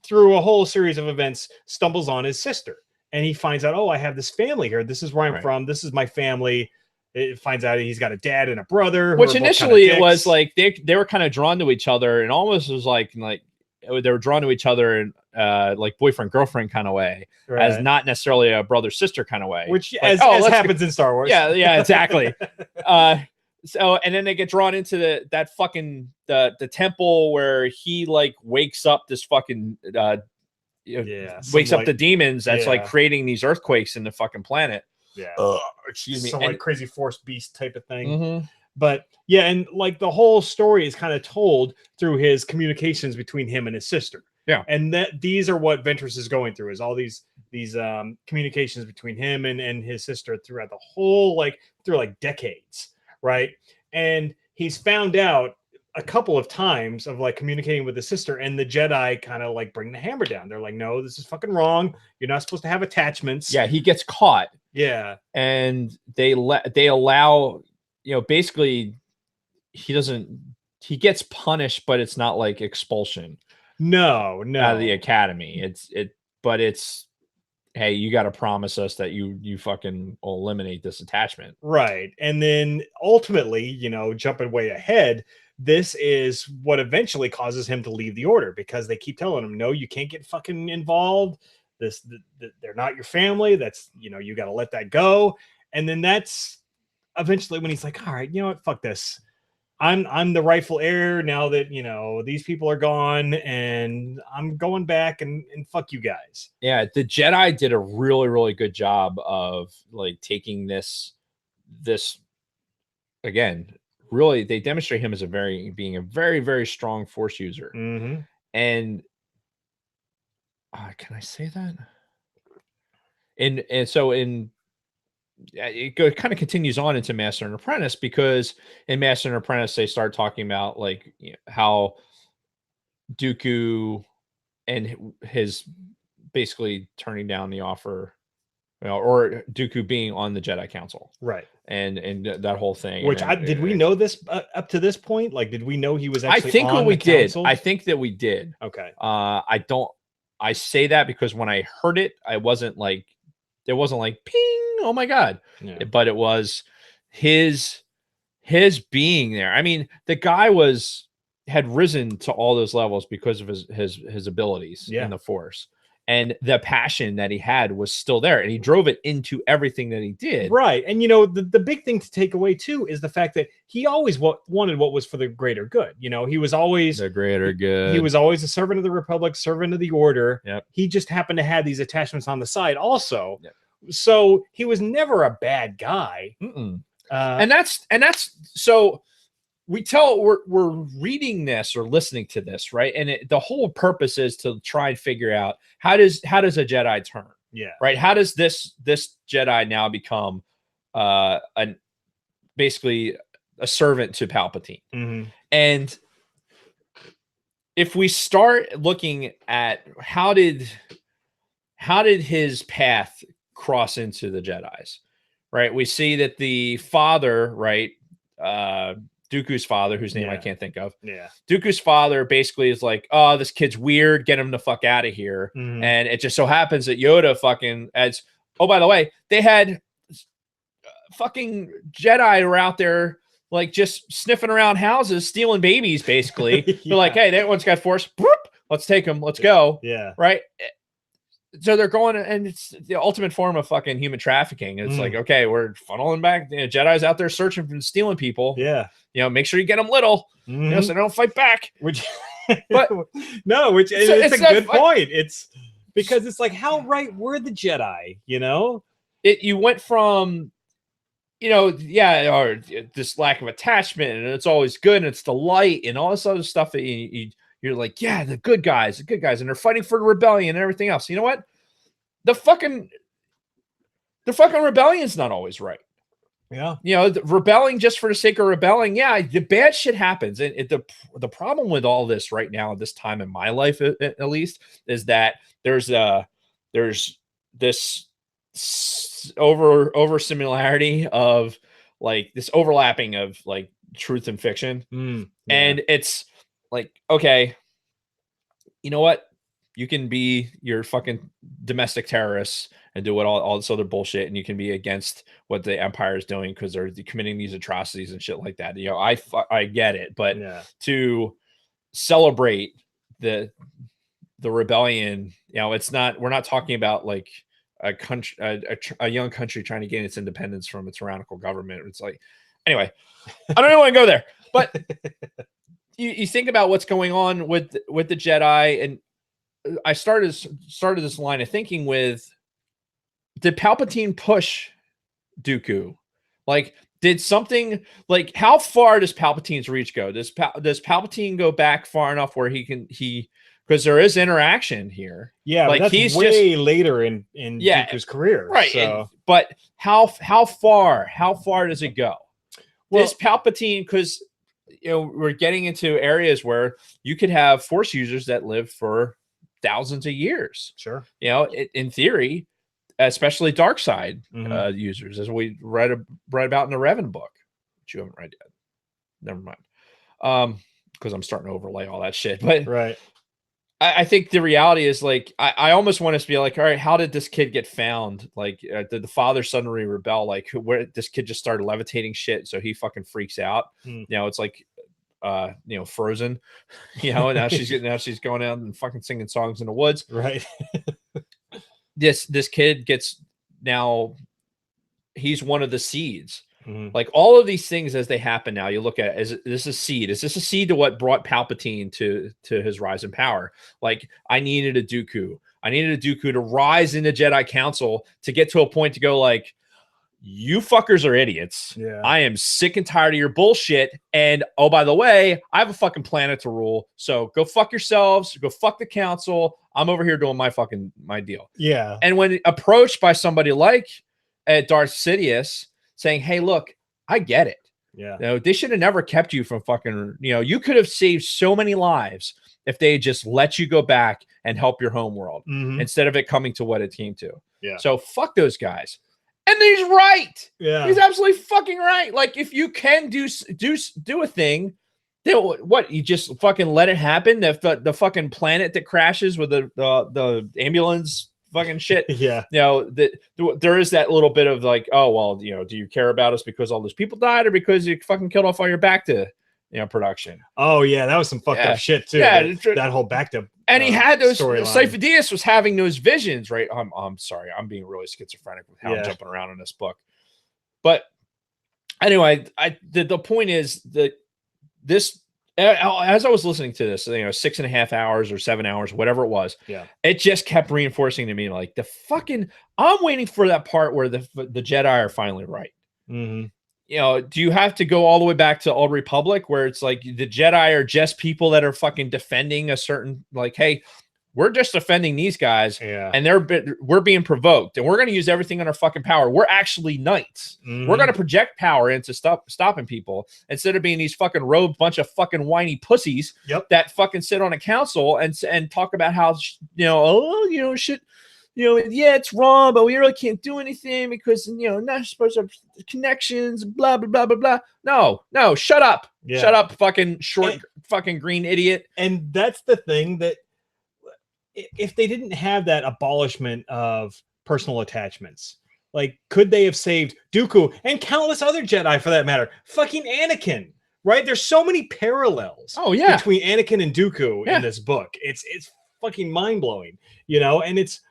Speaker 1: through a whole series of events, stumbles on his sister, and he finds out, oh, I have this family here. This is where I'm from. This is my family. It finds out he's got a dad and a brother,
Speaker 2: which initially it was like they were kind of drawn to each other, and almost was like they were drawn to each other in like boyfriend girlfriend kind of way, as not necessarily a brother sister kind of way,
Speaker 1: which like, as happens in Star Wars.
Speaker 2: Yeah, exactly. So and then they get drawn into that fucking the temple where he like wakes up this fucking wakes up the demons that's like creating these earthquakes in the fucking planet.
Speaker 1: Yeah. Excuse me. Some like crazy force beast type of thing. But yeah, and like the whole story is kind of told through his communications between him and his sister.
Speaker 2: Yeah.
Speaker 1: And that these are what Ventress is going through, is all these communications between him and his sister throughout the whole, like through like decades, right? And he's found out a couple of times of like communicating with his sister, and the Jedi kind of like bring the hammer down. They're like, no, this is fucking wrong. You're not supposed to have attachments.
Speaker 2: Yeah, he gets caught.
Speaker 1: Yeah.
Speaker 2: And they allow, you know, basically he gets punished, but it's not like expulsion.
Speaker 1: No.
Speaker 2: Out of the academy. It's hey, you got to promise us that you fucking will eliminate this attachment.
Speaker 1: Right. And then ultimately, you know, jumping way ahead, this is what eventually causes him to leave the order, because they keep telling him, no, you can't get fucking involved. They're not your family. That's, you know, you got to let that go. And then that's eventually when he's like, all right, you know what? Fuck this. I'm the rightful heir now that, you know, these people are gone, and I'm going back and fuck you guys.
Speaker 2: Yeah. The Jedi did a really, really good job of like taking this again, really, they demonstrate him as being a very, very strong force user. And can I say that? And so it kind of continues on into Master and Apprentice, because in Master and Apprentice they start talking about like, you know, how Dooku and his basically turning down the offer, you know, or Dooku being on the Jedi Council,
Speaker 1: right?
Speaker 2: And that whole thing.
Speaker 1: Which did we know this up to this point? Like, did we know he was actually?
Speaker 2: I think
Speaker 1: on
Speaker 2: we
Speaker 1: the
Speaker 2: did.
Speaker 1: council?
Speaker 2: I think that we did.
Speaker 1: Okay.
Speaker 2: I say that because when I heard it, it wasn't like ping, oh my god, but it was his being there. I mean, the guy had risen to all those levels because of his abilities in the Force, and the passion that he had was still there, and he drove it into everything that he did.
Speaker 1: Right. And you know, the big thing to take away too is the fact that he always wanted what was for the greater good. You know, he was always
Speaker 2: the greater good.
Speaker 1: He was always a servant of the Republic, servant of the Order.
Speaker 2: Yep.
Speaker 1: He just happened to have these attachments on the side also. Yep. So he was never a bad guy.
Speaker 2: And that's so we're reading this or listening to this, right? And the whole purpose is to try and figure out how does a Jedi turn?
Speaker 1: Yeah.
Speaker 2: Right. How does this Jedi now become basically a servant to Palpatine?
Speaker 1: Mm-hmm.
Speaker 2: And if we start looking at how did his path cross into the Jedi's, right? We see that the father, right, Dooku's father, whose name I can't think of.
Speaker 1: Yeah.
Speaker 2: Dooku's father basically is like, oh, this kid's weird. Get him the fuck out of here.
Speaker 1: Mm-hmm.
Speaker 2: And it just so happens that Yoda fucking adds, oh, by the way, they had fucking Jedi were out there like just sniffing around houses, stealing babies, basically.
Speaker 1: Yeah.
Speaker 2: They're like, hey, that one's got force. Let's take him. Let's go.
Speaker 1: Yeah.
Speaker 2: Right. So they're going, and it's the ultimate form of fucking human trafficking. It's like, okay, we're funneling back. Jedi's out there searching and stealing people.
Speaker 1: Yeah.
Speaker 2: Make sure you get them little, so they don't fight back.
Speaker 1: Which,
Speaker 2: but
Speaker 1: no, which it's a good point. It's because it's like, how right were the Jedi?
Speaker 2: You went from, or this lack of attachment, and it's always good, and it's the light, and all this other stuff that you're like, yeah, the good guys, and they're fighting for the rebellion and everything else. You know what? The fucking rebellion's not always right.
Speaker 1: Yeah.
Speaker 2: Rebelling just for the sake of rebelling. Yeah, the bad shit happens. And the problem with all this right now at this time in my life, at least, is that there's this over similarity of like this overlapping of like truth and fiction. And it's like, okay, you know what? You can be your fucking domestic terrorists and do what all this other bullshit, and you can be against what the Empire is doing because they're committing these atrocities and shit like that. I get it, but to celebrate the rebellion, it's not. We're not talking about like a country, a young country trying to gain its independence from a tyrannical government. It's like, anyway, I don't even want to go there, but you think about what's going on with the Jedi, and I started this line of thinking with, did Palpatine push Dooku? Like, did something, like, how far does Palpatine's reach go? Does Palpatine go back far enough where because there is interaction here.
Speaker 1: Yeah,
Speaker 2: like
Speaker 1: but that's way later in Dooku's career.
Speaker 2: Right.
Speaker 1: So.
Speaker 2: But how far does it go?
Speaker 1: Well,
Speaker 2: is Palpatine, because we're getting into areas where you could have Force users that live for thousands of years.
Speaker 1: Sure.
Speaker 2: In theory, especially dark side users, as we read about in the Revan book, which you haven't read yet. Never mind. Because I'm starting to overlay all that shit. But
Speaker 1: right.
Speaker 2: I think the reality is, like, I almost want us to be like, all right, how did this kid get found? Like, did the father suddenly rebel? Like, where this kid just started levitating shit, so he fucking freaks out. It's like, Frozen. And now she's going out and fucking singing songs in the woods.
Speaker 1: Right.
Speaker 2: This kid gets, now he's one of the seeds. Like, all of these things as they happen now, you look at, is this a seed? Is this a seed to what brought Palpatine to his rise in power? Like, I needed a Dooku to rise in the Jedi Council to get to a point to go like, you fuckers are idiots.
Speaker 1: Yeah.
Speaker 2: I am sick and tired of your bullshit. And oh, by the way, I have a fucking planet to rule. So go fuck yourselves. Go fuck the council. I'm over here doing my deal.
Speaker 1: Yeah.
Speaker 2: And when approached by somebody like Darth Sidious, saying, hey, look, I get it.
Speaker 1: Yeah.
Speaker 2: They should have never kept you from fucking, you could have saved so many lives if they just let you go back and help your home world instead of it coming to what it came to.
Speaker 1: Yeah.
Speaker 2: So fuck those guys. And he's right.
Speaker 1: Yeah.
Speaker 2: He's absolutely fucking right. Like, if you can do a thing, then what? You just fucking let it happen? The fucking planet that crashes with the ambulance fucking shit.
Speaker 1: Yeah.
Speaker 2: There is that little bit of like, oh, well, do you care about us because all those people died or because you fucking killed off all your back to, production?
Speaker 1: Oh yeah, that was some fucked up shit too.
Speaker 2: Yeah,
Speaker 1: that whole back to.
Speaker 2: And he had those. Sifo-Dyas was having those visions, right? I'm sorry, I'm being really schizophrenic with how I'm jumping around in this book. But anyway, the point is that this, as I was listening to this, 6.5 hours or 7 hours, whatever it was, it just kept reinforcing to me like I'm waiting for that part where the Jedi are finally right. you know, do you have to go all the way back to Old Republic where it's like the Jedi are just people that are fucking defending a certain, like, hey, we're just defending these guys,
Speaker 1: Yeah.
Speaker 2: and we're being provoked, and we're going to use everything in our fucking power. We're actually knights.
Speaker 1: Mhm.
Speaker 2: We're going to project power into stopping people instead of being these fucking robed bunch of fucking whiny pussies that fucking sit on a council and talk about how, you know, oh, you know, shit, you know, yeah, it's wrong, but we really can't do anything because, you know, not supposed to have connections, blah, blah, blah, blah, blah. No, shut up.
Speaker 1: Yeah.
Speaker 2: Shut up, fucking short, fucking green idiot.
Speaker 1: And that's the thing, that if they didn't have that abolishment of personal attachments, like, could they have saved Dooku and countless other Jedi for that matter? Fucking Anakin, right? There's so many parallels between Anakin and Dooku in this book. It's fucking mind-blowing, you know, and it's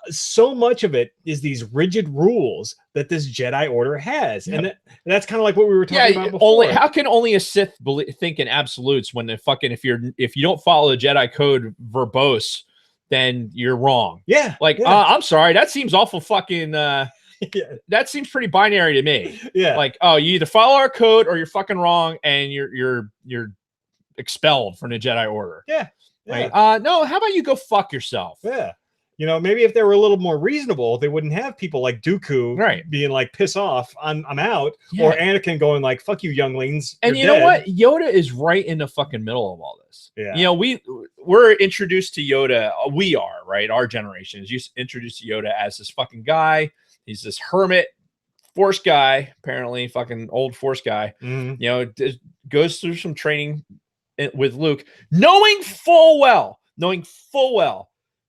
Speaker 1: so much of it is these rigid rules that this Jedi Order has. And that's kind of like what we were talking about before.
Speaker 2: How can only a Sith think in absolutes when if you don't follow the Jedi code verbose, then you're wrong. I'm sorry, that seems awful fucking that seems pretty binary to me. Like, oh, you either follow our code or you're fucking wrong and you're expelled from the Jedi Order. Right? No, how about you go fuck yourself?
Speaker 1: You know, maybe if they were a little more reasonable, they wouldn't have people like Dooku being like, piss off, I'm out, or Anakin going like, fuck you, younglings.
Speaker 2: And you know what? Yoda is right in the fucking middle of all this. You know, we're introduced to Yoda. We are, right? Our generation is introduced to Yoda as this fucking guy. He's this hermit Force guy, apparently fucking old Force guy. You know, goes through some training with Luke, knowing full well,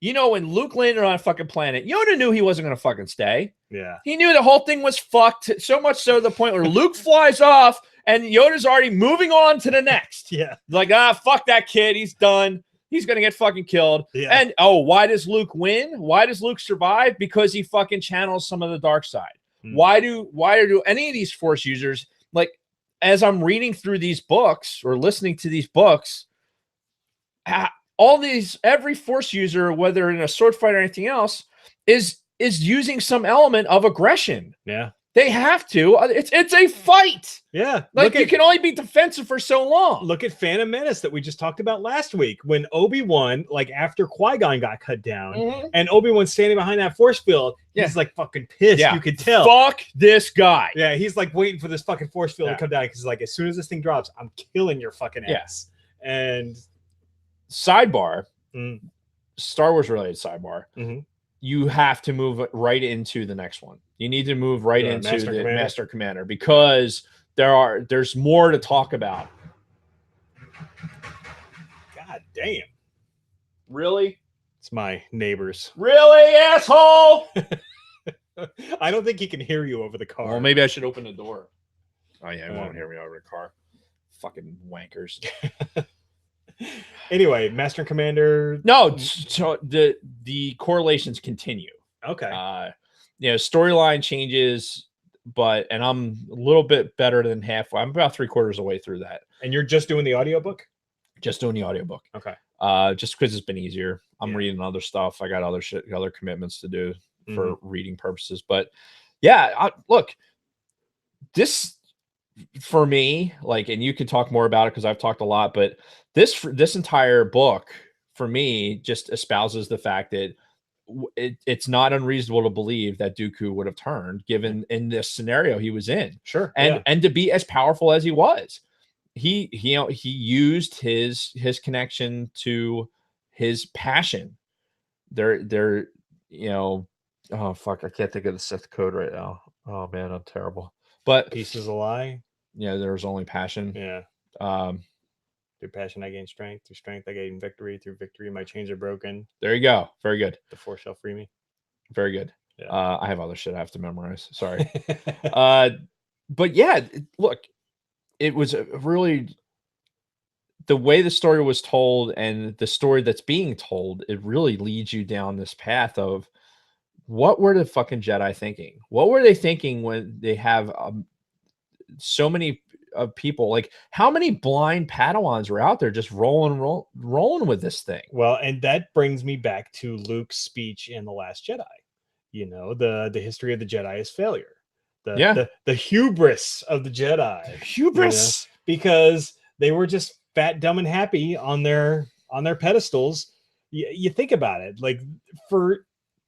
Speaker 2: you know, when Luke landed on a fucking planet, Yoda knew he wasn't going to fucking stay. He knew the whole thing was fucked, so much so to the point where Luke flies off and Yoda's already moving on to the next. Like, fuck that kid. He's done. He's going to get fucking killed. And, why does Luke win? Why does Luke survive? Because he fucking channels some of the dark side. Why do any of these Force users, like, as I'm reading through these books or listening to these books, every Force user, whether in a sword fight or anything else, is using some element of aggression. They have to. It's a fight. Like, you can only be defensive for so long.
Speaker 1: Look at Phantom Menace that we just talked about last week, when Obi-Wan, like, after Qui-Gon got cut down, and Obi-Wan's standing behind that force field, he's like fucking pissed. You could tell.
Speaker 2: Fuck this guy.
Speaker 1: He's like waiting for this fucking force field to come down, because like, as soon as this thing drops, I'm killing your fucking ass. And
Speaker 2: sidebar, Star Wars related sidebar. You have to move right into the next one. You need to move right into the Master Commander, because there's more to talk about.
Speaker 1: God damn.
Speaker 2: Really?
Speaker 1: It's my neighbors.
Speaker 2: Really, asshole?
Speaker 1: I don't think he can hear you over the car.
Speaker 2: Well, maybe I should open the door. Oh yeah, he won't hear me over the car. Fucking wankers.
Speaker 1: Anyway, Master Commander.
Speaker 2: No, so the correlations continue. You know, storyline changes, and I'm a little bit better than halfway. I'm about 3/4 of the way through that.
Speaker 1: And you're just doing the audiobook?
Speaker 2: Just doing the audiobook. Just because it's been easier. I'm reading other stuff. I got other commitments to do for reading purposes. But yeah, look, this for me, like, and you can talk more about it because I've talked a lot, but this entire book for me just espouses the fact that it's not unreasonable to believe that Dooku would have turned, given in this scenario he was in. And to be as powerful as he was, he used his connection to his passion. They're you know, oh fuck, I can't think of the Sith code right now. Oh man, I'm terrible. But
Speaker 1: peace is a lie.
Speaker 2: Yeah, there's only passion.
Speaker 1: Through passion I gain strength. Through strength I gain victory. Through victory my chains are broken.
Speaker 2: There you go. Very good.
Speaker 1: The Force shall free me.
Speaker 2: Very good. I have other shit I have to memorize. Sorry. But yeah, look, it was really the way the story was told, and the story that's being told, it really leads you down this path of what were the fucking Jedi thinking? What were they thinking when they have so many of people? Like, how many blind Padawans were out there just rolling with this thing?
Speaker 1: Well, and that brings me back to Luke's speech in The Last Jedi. You know, the history of the Jedi is failure. the hubris of the Jedi.
Speaker 2: Hubris.
Speaker 1: Because they were just fat, dumb, and happy on their pedestals. You think about it, like for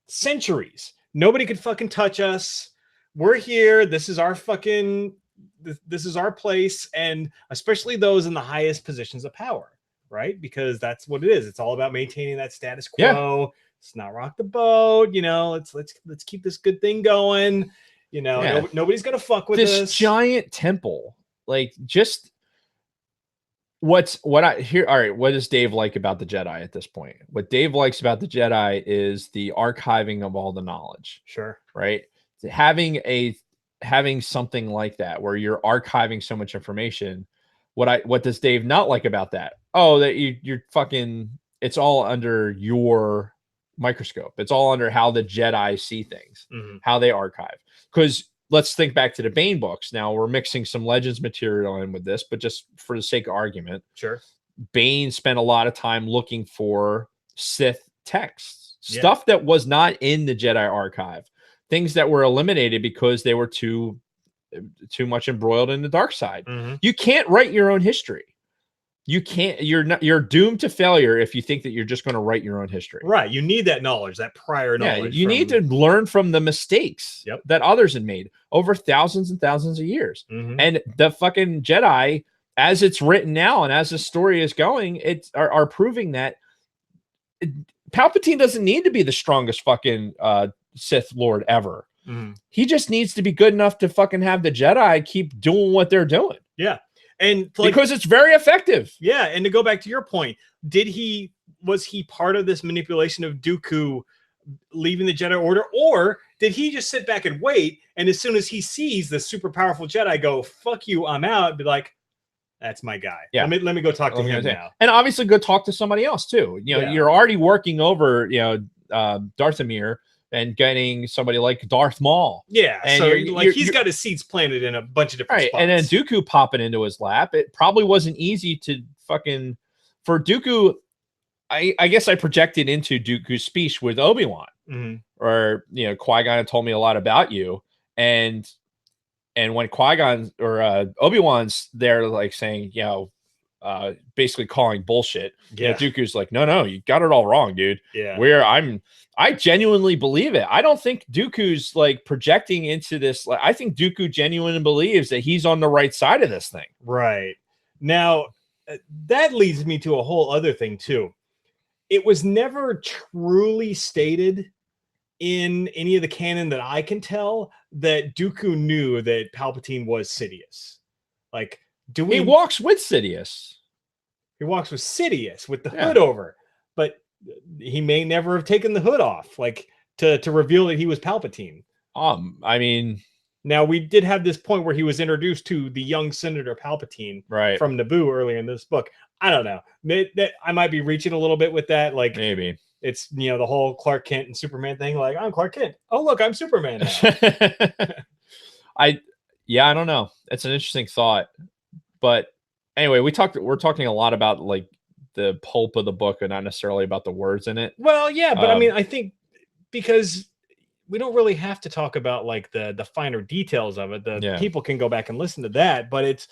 Speaker 1: centuries, nobody could fucking touch us. We're here. This is our fucking. This is our place, and especially those in the highest positions of power, right? Because that's what it is. It's all about maintaining that status quo.
Speaker 2: Yeah.
Speaker 1: Let's not rock the boat. Let's keep this good thing going. Nobody's gonna fuck with
Speaker 2: this
Speaker 1: us.
Speaker 2: Giant temple, like just. What I hear? All right, what does Dave like about the Jedi at this point? What Dave likes about the Jedi is the archiving of all the knowledge.
Speaker 1: Sure.
Speaker 2: Right. Having something like that where you're archiving so much information. What does Dave not like about that? Oh, that you're fucking. It's all under your microscope. It's all under how the Jedi see things, how they archive. Because let's think back to the Bane books. Now we're mixing some Legends material in with this, but just for the sake of argument,
Speaker 1: sure.
Speaker 2: Bane spent a lot of time looking for Sith texts, stuff that was not in the Jedi archive, things that were eliminated because they were too much embroiled in the dark side. You can't write your own history. You can't. You're doomed to failure if you think that you're just going to write your own history.
Speaker 1: Right. You need that knowledge, that prior knowledge.
Speaker 2: You need to learn from the mistakes that others had made over thousands and thousands of years. And the fucking Jedi, as it's written now and as the story is going, are proving that Palpatine doesn't need to be the strongest fucking Sith Lord ever. He just needs to be good enough to fucking have the Jedi keep doing what they're doing.
Speaker 1: Yeah. And
Speaker 2: because it's very effective.
Speaker 1: Yeah. And to go back to your point, was he part of this manipulation of Dooku leaving the Jedi Order, or did he just sit back and wait? And as soon as he sees the super powerful Jedi go, fuck you, I'm out, be like, that's my guy.
Speaker 2: Yeah.
Speaker 1: Let me go talk to him now.
Speaker 2: And obviously go talk to somebody else too. You're already working over, Darthamir and getting somebody like Darth Maul.
Speaker 1: Yeah.
Speaker 2: And
Speaker 1: so he's got his seeds planted in a bunch of different spots.
Speaker 2: And then Dooku popping into his lap. It probably wasn't easy to fucking for Dooku. I guess I projected into Dooku's speech with Obi-Wan. Or Qui-Gon had told me a lot about you. And when Qui-Gon or Obi-Wan's there like saying, basically calling bullshit. Dooku's like, no, you got it all wrong, dude.
Speaker 1: Yeah.
Speaker 2: I genuinely believe it. I don't think Dooku's like projecting into this. I think Dooku genuinely believes that he's on the right side of this thing.
Speaker 1: Right. Now, that leads me to a whole other thing too. It was never truly stated in any of the canon that I can tell that Dooku knew that Palpatine was Sidious. Like, he
Speaker 2: walks with Sidious.
Speaker 1: He walks with Sidious with the hood over, but he may never have taken the hood off, like to reveal that he was Palpatine.
Speaker 2: I mean,
Speaker 1: now we did have this point where he was introduced to the young Senator Palpatine from Naboo earlier in this book. I don't know. I might be reaching a little bit with that. Like
Speaker 2: maybe
Speaker 1: it's the whole Clark Kent and Superman thing. Like, I'm Clark Kent. Oh look, I'm Superman now.
Speaker 2: I don't know. It's an interesting thought. But anyway, we're talking a lot about like the pulp of the book and not necessarily about the words in it.
Speaker 1: Well, yeah, but I mean, I think because we don't really have to talk about like the finer details of it. People can go back and listen to that, but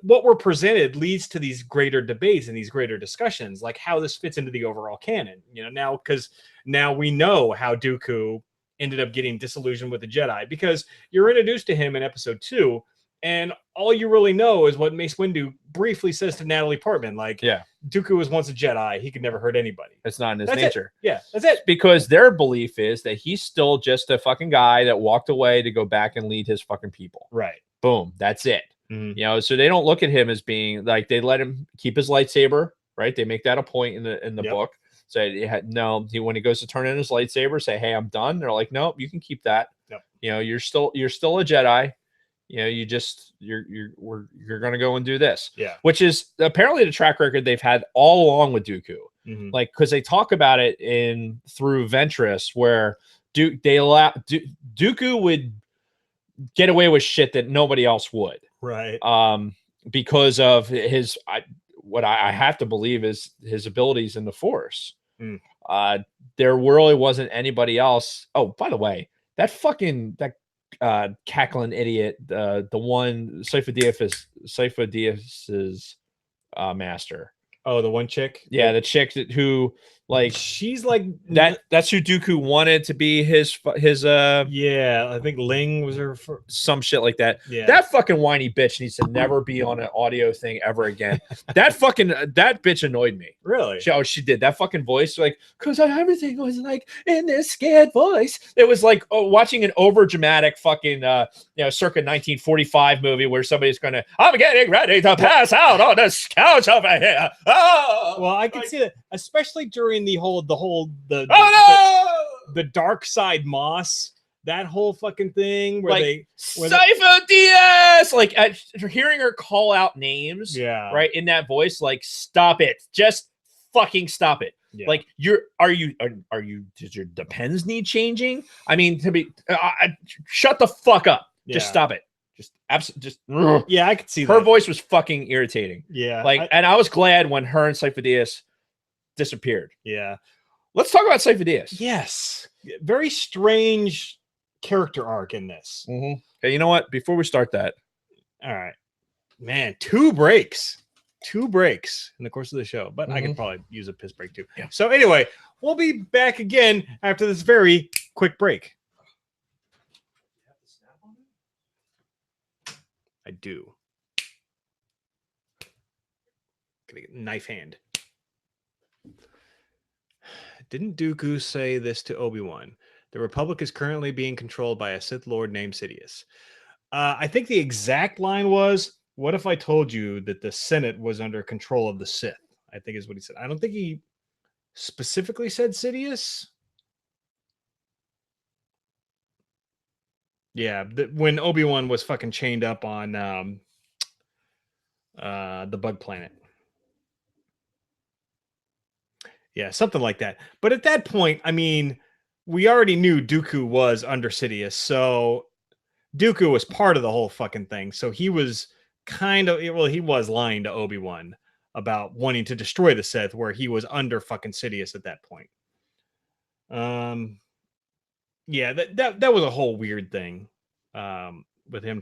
Speaker 1: what we're presented leads to these greater debates and these greater discussions, like how this fits into the overall canon. Now because now we know how Dooku ended up getting disillusioned with the Jedi, because you're introduced to him in episode 2. And all you really know is what Mace Windu briefly says to Natalie Portman. Like, Dooku was once a Jedi. He could never hurt anybody.
Speaker 2: It's not in his nature.
Speaker 1: Yeah, that's it.
Speaker 2: Because their belief is that he's still just a fucking guy that walked away to go back and lead his fucking people.
Speaker 1: Right.
Speaker 2: Boom. That's it. So they don't look at him as being like, they let him keep his lightsaber, right? They make that a point in the book. So when he goes to turn in his lightsaber, say, hey, I'm done. They're like, nope, you can keep that. Yep. You're still a Jedi. You're going to go and do this. Yeah. Which is apparently the track record they've had all along with Dooku. Like, because they talk about it through Ventress, where Dooku would get away with shit that nobody else would.
Speaker 1: Right.
Speaker 2: Because of what I have to believe is his abilities in the Force. There really wasn't anybody else. Oh, by the way, that cackling idiot, the one Sifo Dyas's master.
Speaker 1: Oh, the one chick.
Speaker 2: Yeah, the chick who like
Speaker 1: she's like
Speaker 2: that's who Dooku wanted to be his
Speaker 1: yeah, I think Ling was her
Speaker 2: some shit like that.
Speaker 1: Yeah,
Speaker 2: that fucking whiny bitch needs to never be on an audio thing ever again. that bitch annoyed me.
Speaker 1: Really?
Speaker 2: She did that fucking voice, like, because everything was like in this scared voice. It was like watching an over dramatic fucking circa 1945 movie where somebody's gonna, I'm getting ready to pass out on this couch over here. Oh,
Speaker 1: well, I can see that, especially during the dark side Moss, that whole fucking thing where
Speaker 2: like Sifo Dyas, like hearing her call out names, right, in that voice, like, stop it, just fucking stop it. Yeah. Like, does your depends need changing? I mean, to be shut the fuck up. Yeah. Just stop it.
Speaker 1: Yeah, I could see
Speaker 2: her voice was fucking irritating.
Speaker 1: Yeah,
Speaker 2: and I was glad when her and Sifo Dyas disappeared.
Speaker 1: Yeah,
Speaker 2: let's talk about Sifo Dyas.
Speaker 1: Yes, very strange character arc in this.
Speaker 2: Mm-hmm. Okay, you know what? Before we start that,
Speaker 1: all right, man, two breaks in the course of the show, but I could probably use a piss break too. Yeah. So anyway, we'll be back again after this very quick break. I do. Gonna get knife hand. Didn't Dooku say this to Obi-Wan? The Republic is currently being controlled by a Sith Lord named Sidious. I think the exact line was, "What if I told you that the Senate was under control of the Sith?" I think is what he said. I don't think he specifically said Sidious. Yeah, when Obi-Wan was fucking chained up on the bug planet. Yeah, something like that. But at that point, I mean, we already knew Dooku was under Sidious, so Dooku was part of the whole fucking thing. So he was he was lying to Obi-Wan about wanting to destroy the Sith, where he was under fucking Sidious at that point. Yeah, that was a whole weird thing. With him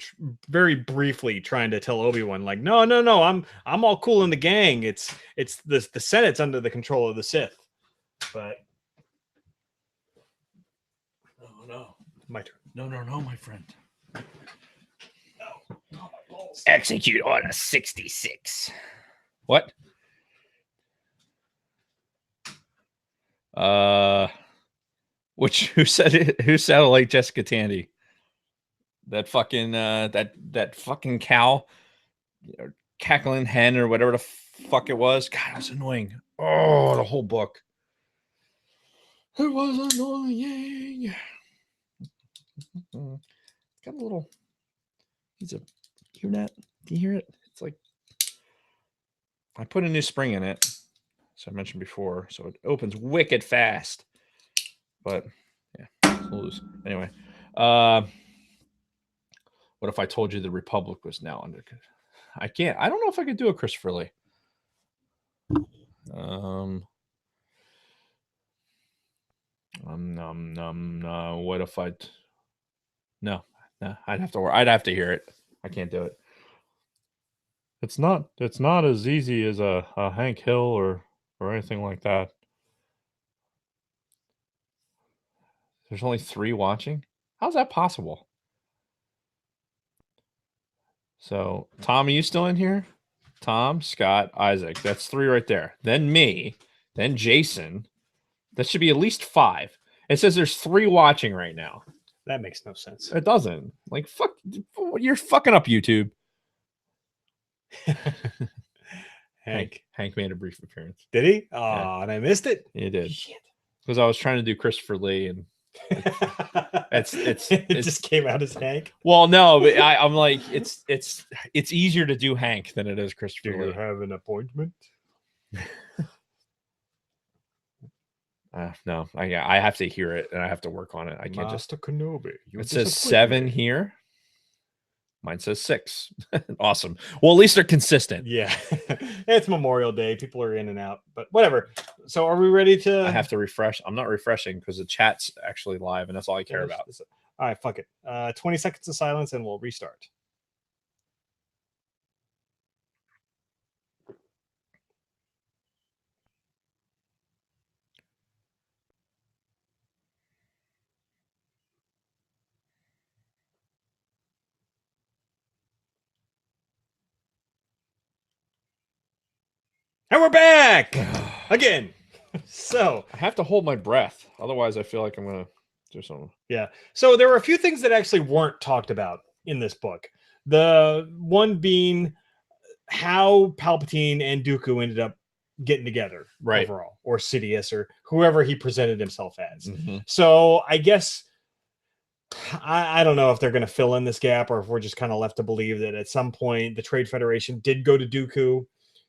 Speaker 1: very briefly trying to tell Obi-Wan, like, no, I'm all cool in the gang. It's the Senate's under the control of the Sith. But no, my turn.
Speaker 2: No, my friend.
Speaker 1: No, my balls.
Speaker 2: Execute Order 66. What? Who said it? Who sounded like Jessica Tandy? That fucking that fucking cow, cackling hen or whatever the fuck it was. God, it was annoying. Oh, the whole book. It was annoying. Got a little. Hear that? Do you hear it? It's like I put a new spring in it, as I mentioned before, so it opens wicked fast. But yeah, we'll lose anyway. What if I told you the Republic was now under? I can't. I don't know if I could do a Christopher Lee. What if I? No, I'd have to. I'd have to hear it. I can't do it. It's not as easy as a Hank Hill or anything like that. There's only 3 watching. How's that possible? So, Tom, are you still in here? Tom, Scott, Isaac. That's 3 right there. Then me. Then Jason. That should be at least 5. It says there's 3 watching right now.
Speaker 1: That makes no sense.
Speaker 2: It doesn't. Like, fuck. You're fucking up YouTube. Hank made a brief appearance.
Speaker 1: Did he? Oh, yeah. And I missed it?
Speaker 2: He did. Shit. Because I was trying to do Christopher Lee and
Speaker 1: it just came out as Hank.
Speaker 2: Well, no, but I'm like, it's easier to do Hank than it is Christopher Lee.
Speaker 1: Do you have an appointment?
Speaker 2: No, I have to hear it and I have to work on it. I can't
Speaker 1: Master Kenobi.
Speaker 2: It says 7 here. Mine says 6. Awesome. Well, at least they're consistent.
Speaker 1: Yeah. It's Memorial Day. People are in and out, but whatever. So are we ready to...
Speaker 2: I have to refresh. I'm not refreshing because the chat's actually live and that's all I care about.
Speaker 1: All right, fuck it. 20 seconds of silence and we'll restart. And we're back again. So
Speaker 2: I have to hold my breath. Otherwise, I feel like I'm going to do something.
Speaker 1: yeah. So there were a few things that actually weren't talked about in this book. The one being how Palpatine and Dooku ended up getting together overall, or Sidious, or whoever he presented himself as.
Speaker 2: Mm-hmm.
Speaker 1: So I guess I don't know if they're going to fill in this gap, or if we're just kind of left to believe that at some point the Trade Federation did go to Dooku,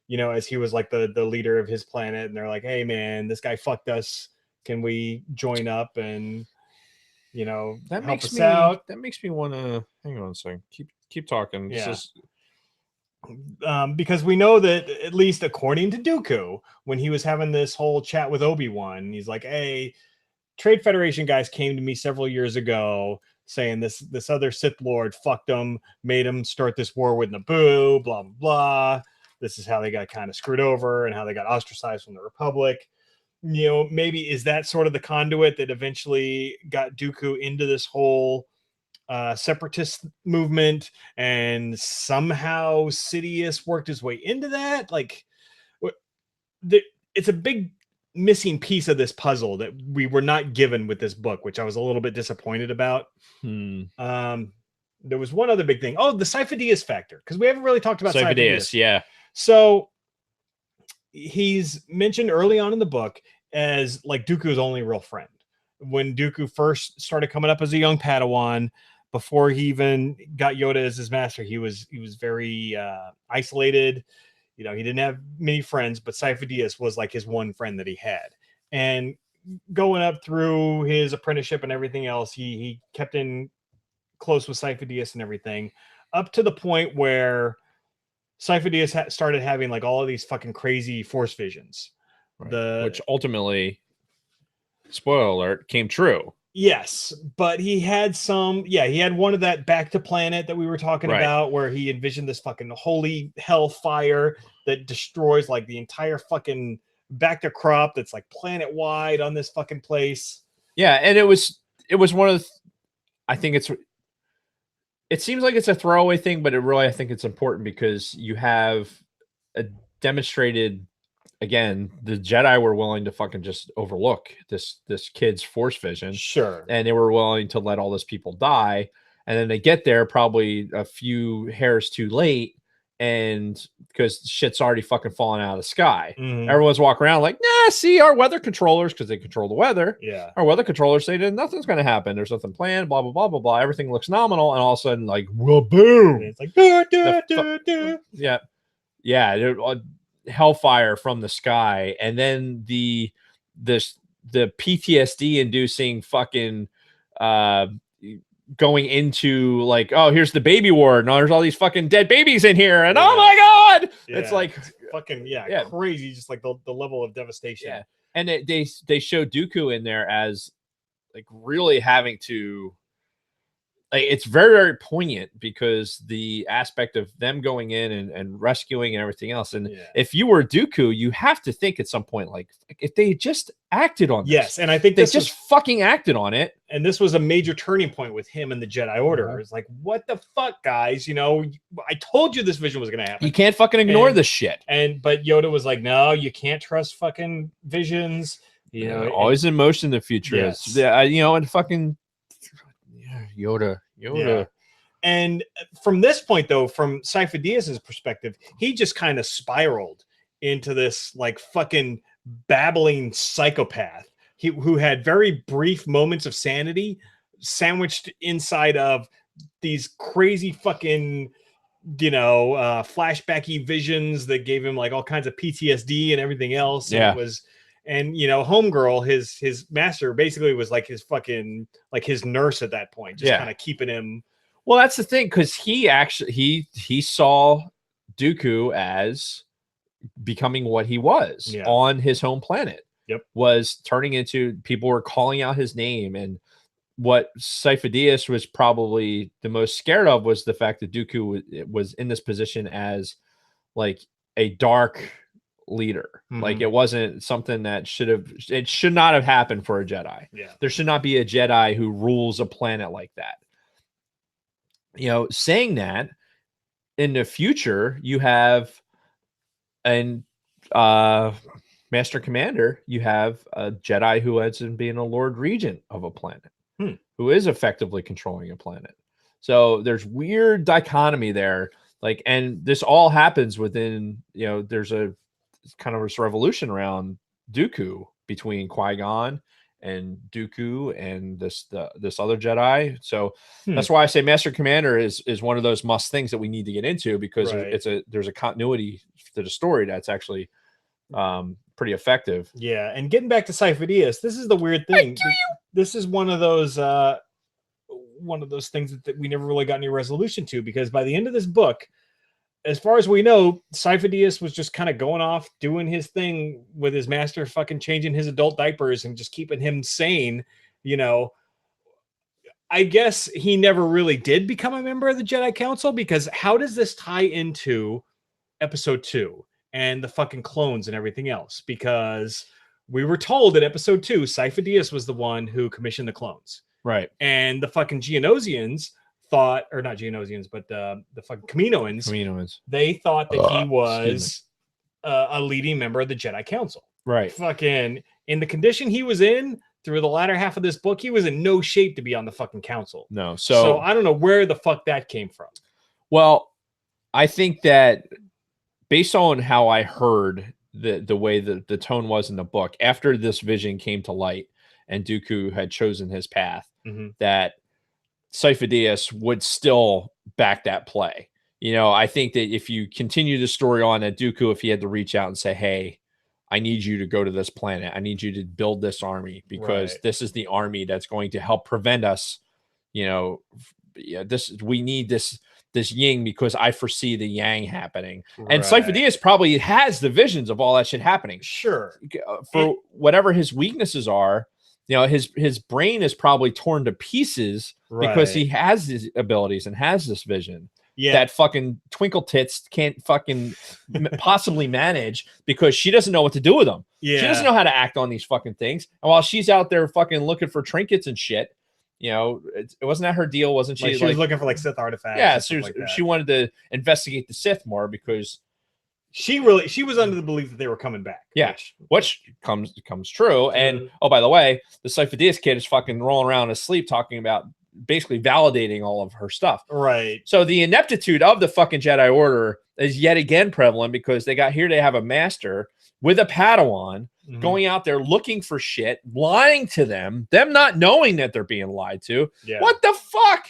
Speaker 1: you know, as he was like the leader of his planet, and they're like, hey man, this guy fucked us, can we join up and, you know,
Speaker 2: that
Speaker 1: help
Speaker 2: makes
Speaker 1: us
Speaker 2: me
Speaker 1: out?
Speaker 2: That makes me want to hang on a second. Keep talking.
Speaker 1: Yeah. Because we know that, at least according to Dooku, when he was having this whole chat with Obi-Wan, he's like, hey, Trade Federation guys came to me several years ago saying this other Sith Lord fucked them, made him start this war with Naboo, blah, blah, blah. This is how they got kind of screwed over and how they got ostracized from the Republic. You know, maybe is that sort of the conduit that eventually got Dooku into this whole separatist movement, and somehow Sidious worked his way into that. Like, it's a big missing piece of this puzzle that we were not given with this book, which I was a little bit disappointed about. There was one other big thing. Oh, the Sifo-Dyas factor, because we haven't really talked about Sifo-Dyas.
Speaker 2: Yeah.
Speaker 1: So he's mentioned early on in the book as like Dooku's only real friend. When Dooku first started coming up as a young Padawan, before he even got Yoda as his master, he was very isolated. You know, he didn't have many friends, but Sifo-Dyas was like his one friend that he had. And going up through his apprenticeship and everything else, he kept in close with Sifo-Dyas and everything, up to the point where Sifo-Dyas started having like all of these fucking crazy Force visions.
Speaker 2: Right. Which ultimately, spoiler alert, came true.
Speaker 1: Yes, but he had he had one of that back to planet that we were talking about, where he envisioned this fucking holy hell fire that destroys like the entire fucking back to crop that's like planet wide on this fucking place.
Speaker 2: Yeah, and it was one of the, I think it seems like it's a throwaway thing, but I think it's important because you have a demonstrated, again, the Jedi were willing to fucking just overlook this kid's Force vision.
Speaker 1: Sure.
Speaker 2: And they were willing to let all those people die. And then they get there probably a few hairs too late, and because shit's already fucking falling out of the sky.
Speaker 1: Mm-hmm.
Speaker 2: Everyone's walking around like, nah, see, our weather controllers, because they control the weather.
Speaker 1: Yeah.
Speaker 2: Our weather controllers say that nothing's going to happen. There's nothing planned, blah, blah, blah, blah, blah. Everything looks nominal. And all of a sudden, like, whoa, boom.
Speaker 1: It's like,
Speaker 2: yeah. Yeah. Hellfire from the sky, and then the PTSD inducing fucking going into like, oh, here's the baby ward, and there's all these fucking dead babies in here, and oh my god, it's like
Speaker 1: fucking crazy, just like the level of devastation.
Speaker 2: Yeah. And they show Dooku in there as like really having to, like, it's very, very poignant because the aspect of them going in and rescuing and everything else. And if you were Dooku, you have to think at some point, like, if they just acted on this.
Speaker 1: Yes, and I think
Speaker 2: they just fucking acted on it.
Speaker 1: And this was a major turning point with him and the Jedi Order. It's like, what the fuck, guys? You know, I told you this vision was going to happen.
Speaker 2: You can't fucking ignore this shit.
Speaker 1: But Yoda was like, no, you can't trust fucking visions. You know,
Speaker 2: always in motion. The future is, you know, and fucking. Yoda.
Speaker 1: Yeah. And from this point, though, from Sifo-Dyas's perspective, he just kind of spiraled into this like fucking babbling psychopath who had very brief moments of sanity sandwiched inside of these crazy fucking, you know, flashbacky visions that gave him like all kinds of PTSD and everything else.
Speaker 2: Yeah.
Speaker 1: And it was, and you know, Homegirl, his master, basically was like his fucking, like his nurse at that point, just kind of keeping him.
Speaker 2: Well, that's the thing, because he actually he saw Dooku as becoming what he was on his home planet.
Speaker 1: Yep.
Speaker 2: Was turning into, people were calling out his name, and what Sifo-Dyas was probably the most scared of was the fact that Dooku was in this position as like a dark leader. Like it wasn't something that it should not have happened for a Jedi.
Speaker 1: Yeah.
Speaker 2: There should not be a Jedi who rules a planet like that. Saying that, in the future, you have an Master Commander, you have a Jedi who ends up being a Lord Regent of a planet, who is effectively controlling a planet. So there's weird dichotomy there. Like, and this all happens within, there's a kind of this revolution around Dooku between Qui-Gon and Dooku and this other Jedi. So that's why I say Master Commander is one of those must things that we need to get into, because there's a continuity to the story that's actually pretty effective.
Speaker 1: Yeah, and getting back to Sifo-Dyas, this is the weird thing. This is one of those things that we never really got any resolution to, because by the end of this book, as far as we know, Sifo-Dyas was just kind of going off doing his thing with his master, fucking changing his adult diapers and just keeping him sane. I guess he never really did become a member of the Jedi Council, because how does this tie into episode 2 and the fucking clones and everything else? Because we were told in episode 2, Sifo-Dyas was the one who commissioned the clones.
Speaker 2: Right.
Speaker 1: And the fucking Geonosians thought, or not Geonosians, but the fucking Kaminoans, they thought that he was a leading member of the Jedi Council.
Speaker 2: Right.
Speaker 1: Fucking in the condition he was in through the latter half of this book, he was in no shape to be on the fucking council.
Speaker 2: No.
Speaker 1: So I don't know where the fuck that came from.
Speaker 2: Well, I think that based on how I heard the way that the tone was in the book, after this vision came to light and Dooku had chosen his path, that Sifo-Dyas would still back that play. I think that if you continue the story on at Dooku, if he had to reach out and say, hey, I need you to go to this planet, I need you to build this army, because this is the army that's going to help prevent us. We need this yin, because I foresee the yang happening. And Sifo-Dyas probably has the visions of all that shit happening.
Speaker 1: Sure.
Speaker 2: For whatever his weaknesses are, his brain is probably torn to pieces because he has these abilities and has this vision that fucking Twinkle Tits can't fucking possibly manage, because she doesn't know what to do with them. She doesn't know how to act on these fucking things. And while she's out there fucking looking for trinkets and shit, it wasn't that her deal, wasn't she?
Speaker 1: She was looking for Sith artifacts.
Speaker 2: Yeah, she wanted to investigate the Sith more, because
Speaker 1: she was under the belief that they were coming back.
Speaker 2: Yeah, which comes true. And oh, by the way, the Sifo-Dyas kid is fucking rolling around asleep talking about basically validating all of her stuff.
Speaker 1: Right.
Speaker 2: So the ineptitude of the fucking Jedi Order is yet again prevalent, because they have a master with a Padawan going out there looking for shit, lying to them not knowing that they're being lied to.
Speaker 1: Yeah.
Speaker 2: What the fuck?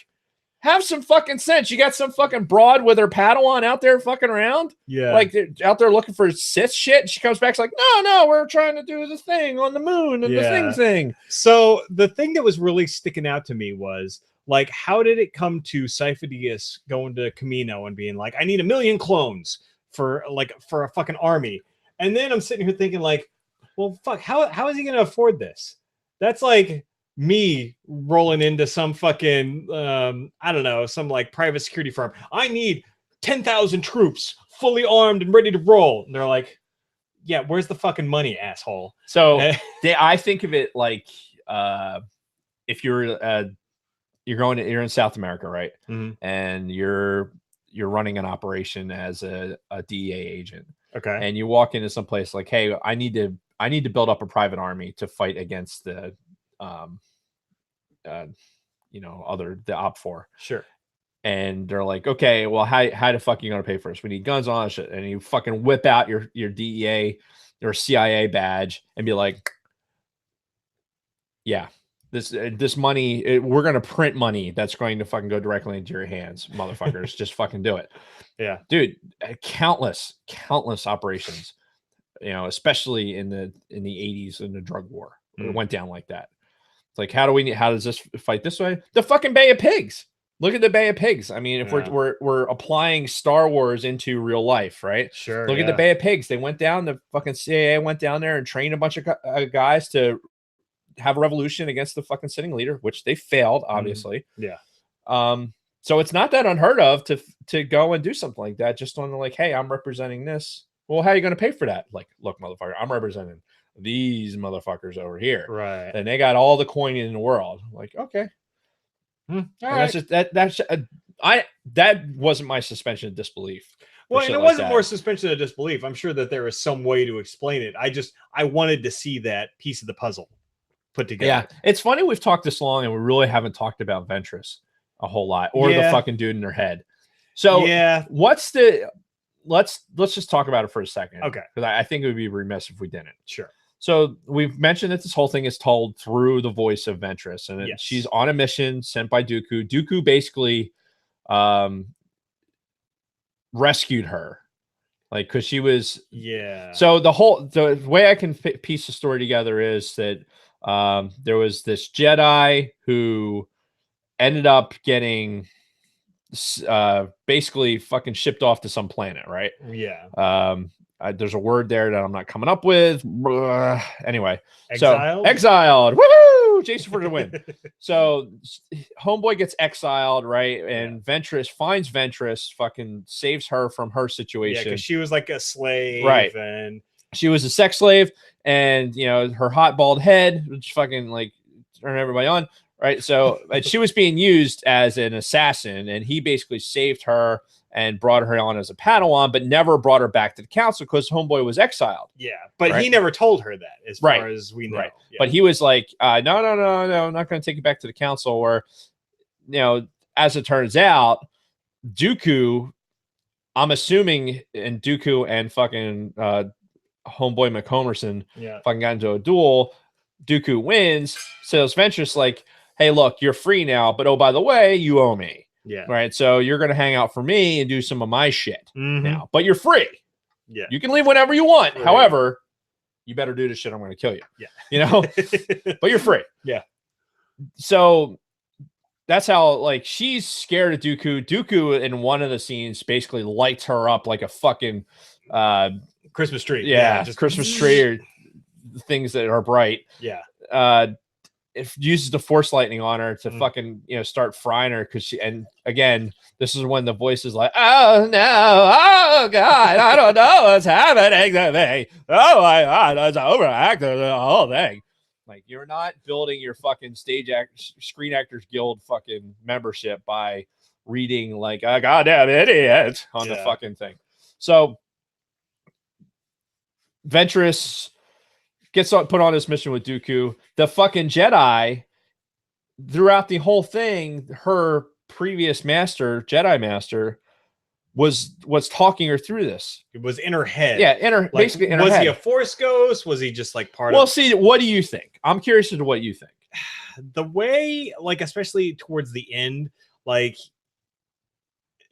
Speaker 2: Have some fucking sense. You got some fucking broad with her Padawan out there fucking around.
Speaker 1: Yeah.
Speaker 2: Like they're out there looking for Sith shit. And she comes back, like, no, we're trying to do the thing on the moon and the thing.
Speaker 1: So the thing that was really sticking out to me was, like, how did it come to Sifo-Dyas going to Kamino and being like, I need 1 million clones for a fucking army. And then I'm sitting here thinking, like, well, fuck, how is he going to afford this? That's like me rolling into some fucking I don't know, some like private security firm. I need 10,000 troops fully armed and ready to roll. And they're like, yeah, where's the fucking money, asshole?
Speaker 2: So I think of it like if you're in South America, right? And you're running an operation as a DEA agent.
Speaker 1: Okay.
Speaker 2: And you walk into some place like, hey, I need to build up a private army to fight against the the Op 4.
Speaker 1: Sure.
Speaker 2: And they're like, okay, well, how the fuck are you gonna pay for this? We need guns on shit. And you fucking whip out your DEA or CIA badge and be like, yeah, this money, we're gonna print money that's going to fucking go directly into your hands, motherfuckers. Just fucking do it.
Speaker 1: Yeah,
Speaker 2: dude. Countless operations, especially in the 80s in the drug war. It went down like that. It's like, how does this fight this way? The fucking Bay of Pigs. Look at the Bay of Pigs. I mean, if we're applying Star Wars into real life, right?
Speaker 1: Sure.
Speaker 2: Look at the Bay of Pigs. They went down. The fucking CIA went down there and trained a bunch of guys to have a revolution against the fucking sitting leader, which they failed, obviously.
Speaker 1: Yeah.
Speaker 2: So it's not that unheard of to go and do something like that, just on the like, hey, I'm representing this. Well, how are you going to pay for that? Like, look, motherfucker, I'm representing these motherfuckers over here.
Speaker 1: Right.
Speaker 2: And they got all the coin in the world. Like, okay.
Speaker 1: All
Speaker 2: right. That wasn't my suspension of disbelief.
Speaker 1: Well, and it wasn't more suspension of disbelief. I'm sure that there was some way to explain it. I wanted to see that piece of the puzzle put together.
Speaker 2: Yeah. It's funny we've talked this long and we really haven't talked about Ventress a whole lot, or the fucking dude in her head. So
Speaker 1: yeah,
Speaker 2: let's just talk about it for a second.
Speaker 1: Okay.
Speaker 2: Because I think it would be remiss if we didn't.
Speaker 1: Sure.
Speaker 2: So we've mentioned that this whole thing is told through the voice of Ventress, and she's on a mission sent by Dooku. Dooku basically rescued her, like, because she was So the way I can piece the story together is that there was this Jedi who ended up getting basically fucking shipped off to some planet, right?
Speaker 1: Yeah.
Speaker 2: There's a word there that I'm not coming up with. Anyway,
Speaker 1: exiled?
Speaker 2: So exiled. Woohoo! Jason for the win. So homeboy gets exiled, right? And Ventress finds Ventress, fucking saves her from her situation.
Speaker 1: Yeah, because she was like a slave,
Speaker 2: right?
Speaker 1: And
Speaker 2: she was a sex slave, and you know her hot bald head, which fucking like turned everybody on, right? So and she was being used as an assassin, and he basically saved her and brought her on as a Padawan, but never brought her back to the council because homeboy was exiled.
Speaker 1: Yeah, but he never told her that, as far as we know.
Speaker 2: Right.
Speaker 1: Yeah.
Speaker 2: But he was like, no, I'm not going to take you back to the council. Or, you know, as it turns out, Dooku, I'm assuming, and Dooku and fucking homeboy McHomerson fucking got into a duel. Dooku wins. So Ventress like, hey, look, you're free now, but oh, by the way, you owe me.
Speaker 1: Yeah.
Speaker 2: Right. So you're going to hang out for me and do some of my shit now, but you're free.
Speaker 1: Yeah.
Speaker 2: You can leave whenever you want.
Speaker 1: Right.
Speaker 2: However, you better do this shit. I'm going to kill you.
Speaker 1: Yeah.
Speaker 2: You know, but you're free.
Speaker 1: Yeah.
Speaker 2: So that's how, like, she's scared of Dooku. Dooku in one of the scenes basically lights her up like a fucking
Speaker 1: Christmas tree.
Speaker 2: Yeah. Just Christmas tree or things that are bright.
Speaker 1: Yeah.
Speaker 2: It uses the force lightning on her to fucking, you know, start frying her because and again, this is when the voice is like, oh no, oh god, I don't know what's happening to me. Oh my god, it's overacted the whole thing. Like, you're not building your fucking Screen Actors Guild fucking membership by reading like a goddamn idiot on the fucking thing. So Ventress gets put on this mission with Dooku. The fucking Jedi, throughout the whole thing, her previous master, Jedi master, was talking her through this.
Speaker 1: It was in her head.
Speaker 2: Yeah, basically in her head.
Speaker 1: Was he a Force ghost? Was he just like part of...
Speaker 2: Well, see, what do you think? I'm curious as to what you think.
Speaker 1: The way, like, especially towards the end, like,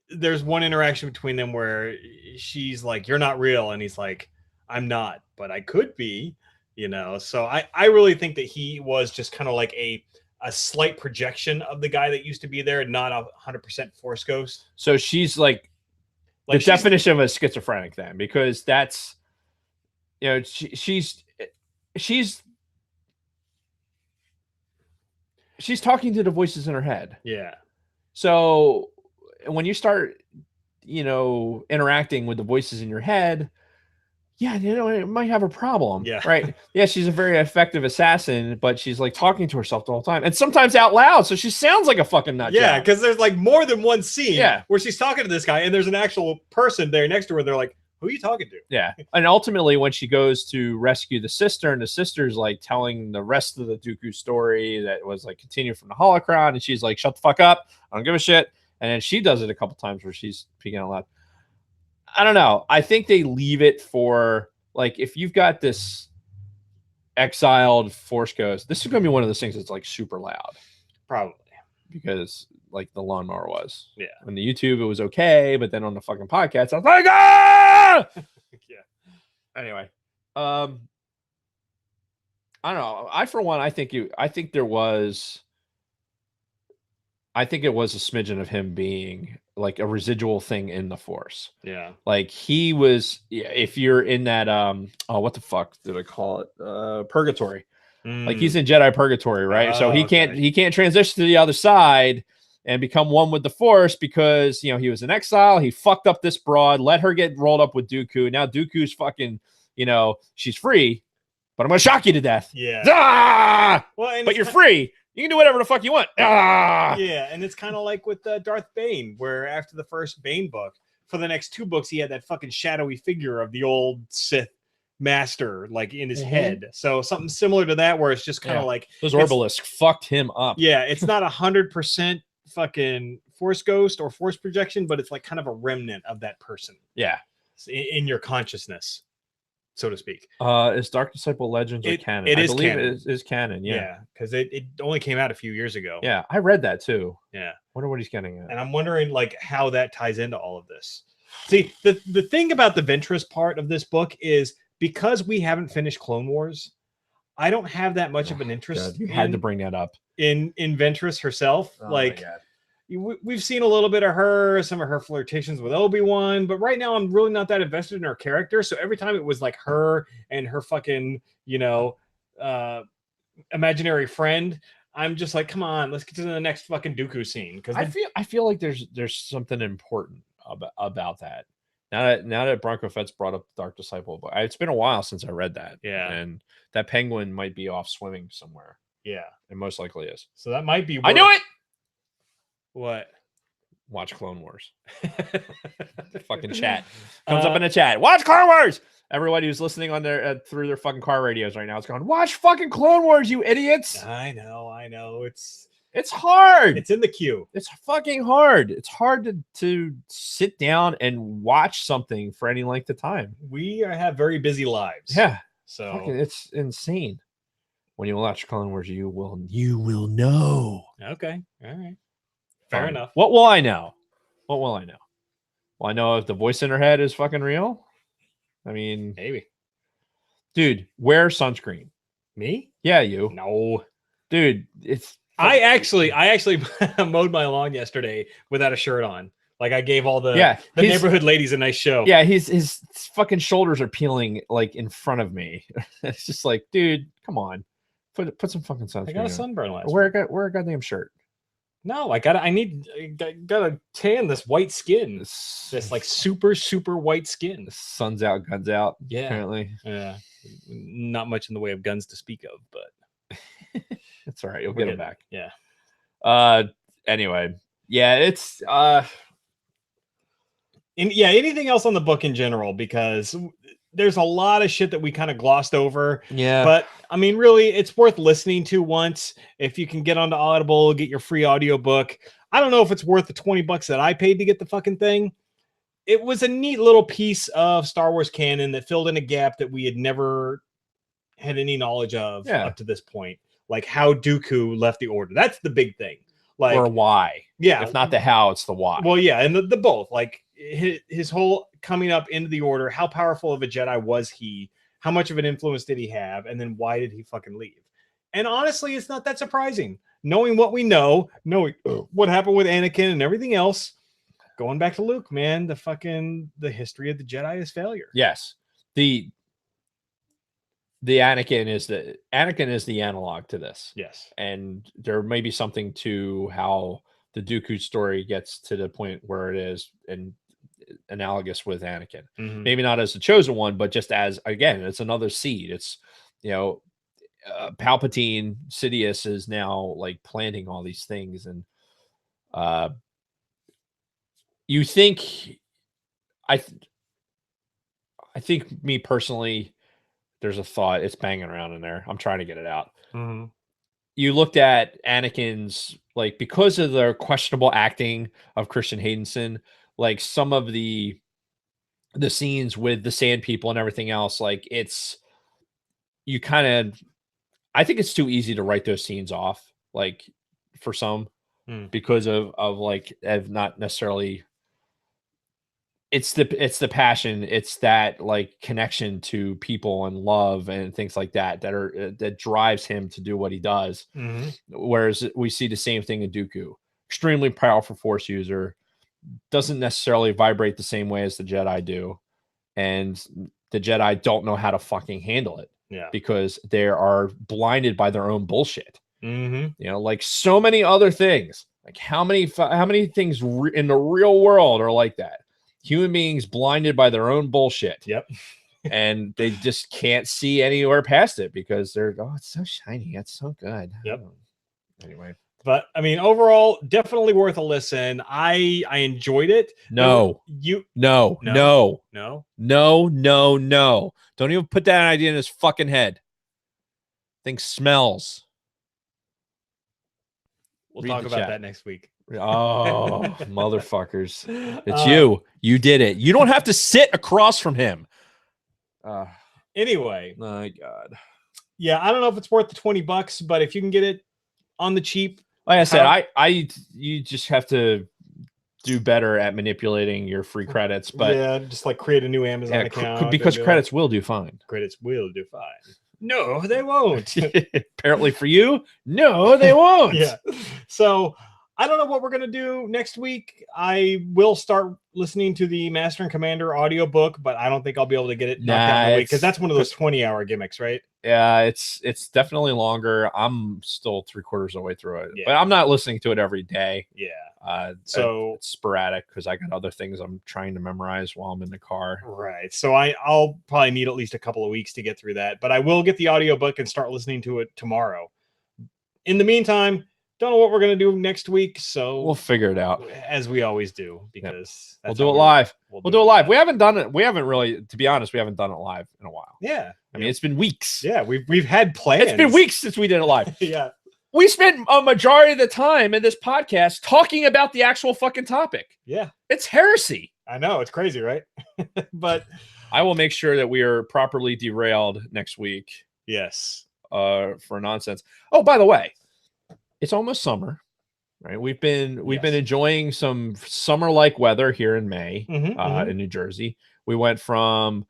Speaker 1: there's one interaction between them where she's like, you're not real. And he's like, I'm not, but I could be. You know, so I really think that he was just kind of like a slight projection of the guy that used to be there, not 100% Force ghost.
Speaker 2: So she's like the definition of a schizophrenic then, because that's, you know, she's talking to the voices in her head.
Speaker 1: Yeah.
Speaker 2: So when you start, you know, interacting with the voices in your head, yeah, you know, it might have a problem.
Speaker 1: Yeah.
Speaker 2: Right. Yeah, she's a very effective assassin, but she's like talking to herself the whole time and sometimes out loud. So she sounds like a fucking nut job.
Speaker 1: Yeah, because there's like more than one scene
Speaker 2: where
Speaker 1: she's talking to this guy and there's an actual person there next to her. They're like, who are you talking to?
Speaker 2: Yeah. And ultimately, when she goes to rescue the sister, and the sister's like telling the rest of the Dooku story that was like continued from the holocron, and she's like, shut the fuck up. I don't give a shit. And then she does it a couple times where she's speaking out loud. I don't know. I think they leave it for, like, if you've got this exiled Force ghost, this is going to be one of those things that's like super loud.
Speaker 1: Probably.
Speaker 2: Because like the lawnmower was.
Speaker 1: Yeah.
Speaker 2: On the YouTube, it was okay. But then on the fucking podcast, I was like, ah!
Speaker 1: Yeah.
Speaker 2: Anyway. I don't know. I, for one, I think it was a smidgen of him being like a residual thing in the Force.
Speaker 1: Yeah.
Speaker 2: Like he was, if you're in that, what the fuck did I call it? Purgatory. Like he's in Jedi purgatory, right? So he can't transition to the other side and become one with the Force because, you know, he was in exile. He fucked up this broad, let her get rolled up with Dooku. Now Dooku's fucking, you know, she's free, but I'm going to shock you to death.
Speaker 1: Yeah.
Speaker 2: Ah! Well, but you're free. You can do whatever the fuck you want. Ah!
Speaker 1: Yeah, and it's kind of like with Darth Bane, where after the first Bane book, for the next 2 books, he had that fucking shadowy figure of the old Sith master, like in his head. So something similar to that, where it's just kind of like
Speaker 2: those Orbalisk fucked him up.
Speaker 1: Yeah, it's not 100% fucking Force ghost or Force projection, but it's like kind of a remnant of that person.
Speaker 2: Yeah,
Speaker 1: in your consciousness, so to speak.
Speaker 2: Is Dark Disciple Legends or canon?
Speaker 1: I
Speaker 2: believe
Speaker 1: canon.
Speaker 2: It is canon. Yeah,
Speaker 1: because it only came out a few years ago.
Speaker 2: Yeah, I read that too.
Speaker 1: Yeah,
Speaker 2: wonder what he's getting at.
Speaker 1: And I'm wondering like how that ties into all of this. See, the thing about the Ventress part of this book is because we haven't finished Clone Wars, I don't have that much of an interest.
Speaker 2: God, you had to bring that up
Speaker 1: in Ventress herself. Like we've seen a little bit of her, some of her flirtations with Obi-Wan, but right now I'm really not that invested in her character. So every time it was like her and her fucking, you know, imaginary friend, I'm just like, come on, let's get to the next fucking Dooku scene. Because
Speaker 2: I feel like there's something important about that. Now that Bronco Fett's brought up the Dark Disciple, but it's been a while since I read that.
Speaker 1: Yeah,
Speaker 2: and that penguin might be off swimming somewhere.
Speaker 1: Yeah,
Speaker 2: it most likely is.
Speaker 1: So that might be.
Speaker 2: I knew it.
Speaker 1: What?
Speaker 2: Watch Clone Wars. Fucking chat comes up in the chat. Watch Clone Wars. Everybody who's listening on their through their fucking car radios right now is going, watch fucking Clone Wars, you idiots.
Speaker 1: I know.
Speaker 2: It's hard.
Speaker 1: It's in the queue.
Speaker 2: It's fucking hard. It's hard to sit down and watch something for any length of time.
Speaker 1: We have very busy lives.
Speaker 2: Yeah.
Speaker 1: So
Speaker 2: fucking, it's insane. When you watch Clone Wars, you will know.
Speaker 1: Okay. All right. Fair enough.
Speaker 2: What will I know? What will I know? Well, I know if the voice in her head is fucking real. I mean,
Speaker 1: maybe.
Speaker 2: Dude, wear sunscreen.
Speaker 1: Me?
Speaker 2: Yeah, you.
Speaker 1: No.
Speaker 2: Dude, it's
Speaker 1: I actually mowed my lawn yesterday without a shirt on. Like I gave all the neighborhood ladies a nice show.
Speaker 2: Yeah, his fucking shoulders are peeling like in front of me. It's just like, dude, come on. Put some fucking sunscreen.
Speaker 1: I got a sunburn last
Speaker 2: week. Wear a goddamn shirt.
Speaker 1: No, I gotta tan this white skin. This like super white skin.
Speaker 2: The sun's out, guns out.
Speaker 1: Yeah,
Speaker 2: apparently.
Speaker 1: Yeah, not much in the way of guns to speak of, but
Speaker 2: it's all right. You'll get them back.
Speaker 1: Yeah.
Speaker 2: Anyway, yeah, it's
Speaker 1: anything else on the book in general, because there's a lot of shit that we kind of glossed over.
Speaker 2: Yeah.
Speaker 1: But I mean, really, it's worth listening to once. If you can get onto Audible, get your free audiobook. I don't know if it's worth the $20 that I paid to get the fucking thing. It was a neat little piece of Star Wars canon that filled in a gap that we had never had any knowledge of up to this point. Like how Dooku left the Order. That's the big thing. Like,
Speaker 2: or why.
Speaker 1: Yeah.
Speaker 2: If not the how, it's the why.
Speaker 1: Well, yeah. And the both. Like his whole coming up into the Order, how powerful of a Jedi was he? How much of an influence did he have? And then why did he fucking leave? And honestly, it's not that surprising. Knowing what we know, knowing what happened with Anakin and everything else, going back to Luke, man, the history of the Jedi is failure.
Speaker 2: Yes. The Anakin is the analog to this.
Speaker 1: Yes.
Speaker 2: And there may be something to how the Dooku story gets to the point where it is and analogous with Anakin.
Speaker 1: Mm-hmm.
Speaker 2: Maybe not as the chosen one, but just as, again, it's another seed. It's, Palpatine, Sidious is now like planting all these things. And you think, I think me personally, there's a thought, it's banging around in there. I'm trying to get it out.
Speaker 1: Mm-hmm.
Speaker 2: You looked at Anakin's, like, because of the questionable acting of Christian Haydenson, like some of the scenes with the sand people and everything else, like I think it's too easy to write those scenes off, like for some, because of not necessarily. It's the passion. It's that like connection to people and love and things like that that drives him to do what he does.
Speaker 1: Mm-hmm.
Speaker 2: Whereas we see the same thing in Dooku, extremely powerful Force user, doesn't necessarily vibrate the same way as the Jedi do, and the Jedi don't know how to fucking handle it.
Speaker 1: Yeah.
Speaker 2: because they are blinded by their own bullshit.
Speaker 1: Mm-hmm.
Speaker 2: You know, like so many other things. Like how many things in the real world are like that? Human beings blinded by their own bullshit.
Speaker 1: Yep.
Speaker 2: And they just can't see anywhere past it because they're, oh, it's so shiny. It's so good.
Speaker 1: Yep.
Speaker 2: Anyway.
Speaker 1: But I mean, overall, definitely worth a listen. I enjoyed it.
Speaker 2: No.
Speaker 1: No.
Speaker 2: Don't even put that idea in his fucking head. Thing smells.
Speaker 1: We'll
Speaker 2: Read
Speaker 1: talk
Speaker 2: the
Speaker 1: about
Speaker 2: chat.
Speaker 1: that next week.
Speaker 2: Oh, motherfuckers. It's you. You did it. You don't have to sit across from him.
Speaker 1: Anyway.
Speaker 2: My God.
Speaker 1: Yeah, I don't know if it's worth the $20, but if you can get it on the cheap.
Speaker 2: Like I said, you just have to do better at manipulating your free credits. But
Speaker 1: yeah, just like create a new Amazon account.
Speaker 2: Because credits will do fine.
Speaker 1: Credits will do fine. No, they won't.
Speaker 2: Apparently for you, no, they won't.
Speaker 1: Yeah. So I don't know what we're going to do next week. I will start listening to the Master and Commander audiobook, but I don't think I'll be able to get it knocked out in a week because that's one of those 20-hour gimmicks, right?
Speaker 2: Yeah, it's definitely longer. I'm still 3/4 of the way through it, but I'm not listening to it every day.
Speaker 1: Yeah. So
Speaker 2: it's sporadic because I got other things I'm trying to memorize while I'm in the car.
Speaker 1: Right. So I'll probably need at least a couple of weeks to get through that, but I will get the audiobook and start listening to it tomorrow. In the meantime, don't know what we're going to do next week, so
Speaker 2: we'll figure it out
Speaker 1: as we always do, because
Speaker 2: we'll do it live. We'll do it live. We haven't done it. We haven't really, to be honest, we haven't done it live in a while.
Speaker 1: Yeah.
Speaker 2: I mean, it's been weeks.
Speaker 1: Yeah, we've had plans.
Speaker 2: It's been weeks since we did it live.
Speaker 1: Yeah.
Speaker 2: We spent a majority of the time in this podcast talking about the actual fucking topic.
Speaker 1: Yeah.
Speaker 2: It's heresy.
Speaker 1: I know, it's crazy, right? But
Speaker 2: I will make sure that we are properly derailed next week.
Speaker 1: Yes.
Speaker 2: For nonsense. Oh, by the way, it's almost summer. Right, we've been enjoying some summer-like weather here in May, in New Jersey. We went from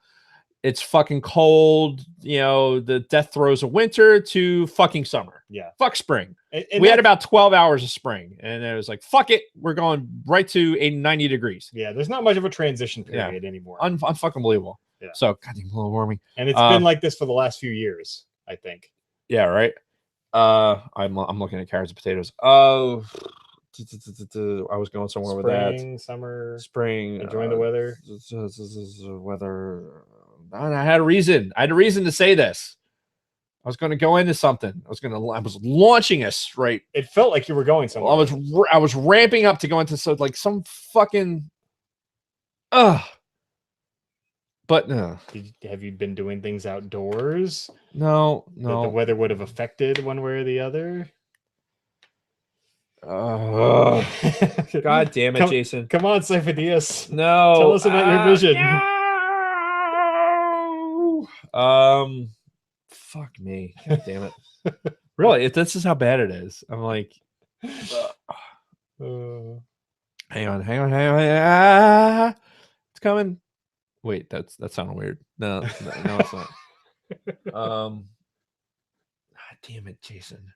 Speaker 2: it's fucking cold, the death throes of winter to fucking summer.
Speaker 1: Yeah,
Speaker 2: fuck spring.
Speaker 1: And
Speaker 2: we had about 12 hours of spring, and it was like, fuck it, we're going right to 90 degrees.
Speaker 1: Yeah, there's not much of a transition period anymore.
Speaker 2: Unfucking believable. Yeah. So, goddamn global warming,
Speaker 1: and it's been like this for the last few years, I think.
Speaker 2: Yeah, right. I'm looking at carrots and potatoes. Oh, I was going somewhere with that. Spring,
Speaker 1: enjoying the weather.
Speaker 2: Weather. I had a reason. I had a reason to say this. I was going to go into something. I was launching us right.
Speaker 1: It felt like you were going somewhere.
Speaker 2: I was ramping up to go into some fucking. But no.
Speaker 1: Have you been doing things outdoors?
Speaker 2: No.
Speaker 1: That the weather would have affected one way or the other?
Speaker 2: God damn it, Jason.
Speaker 1: Come on, Sifo-Dyas.
Speaker 2: No.
Speaker 1: Tell us about your vision.
Speaker 2: No. Fuck me. God damn it. Really, this is how bad it is. I'm like, hang on. It's coming. Wait, that sounded weird. No, it's not. God damn it, Jason.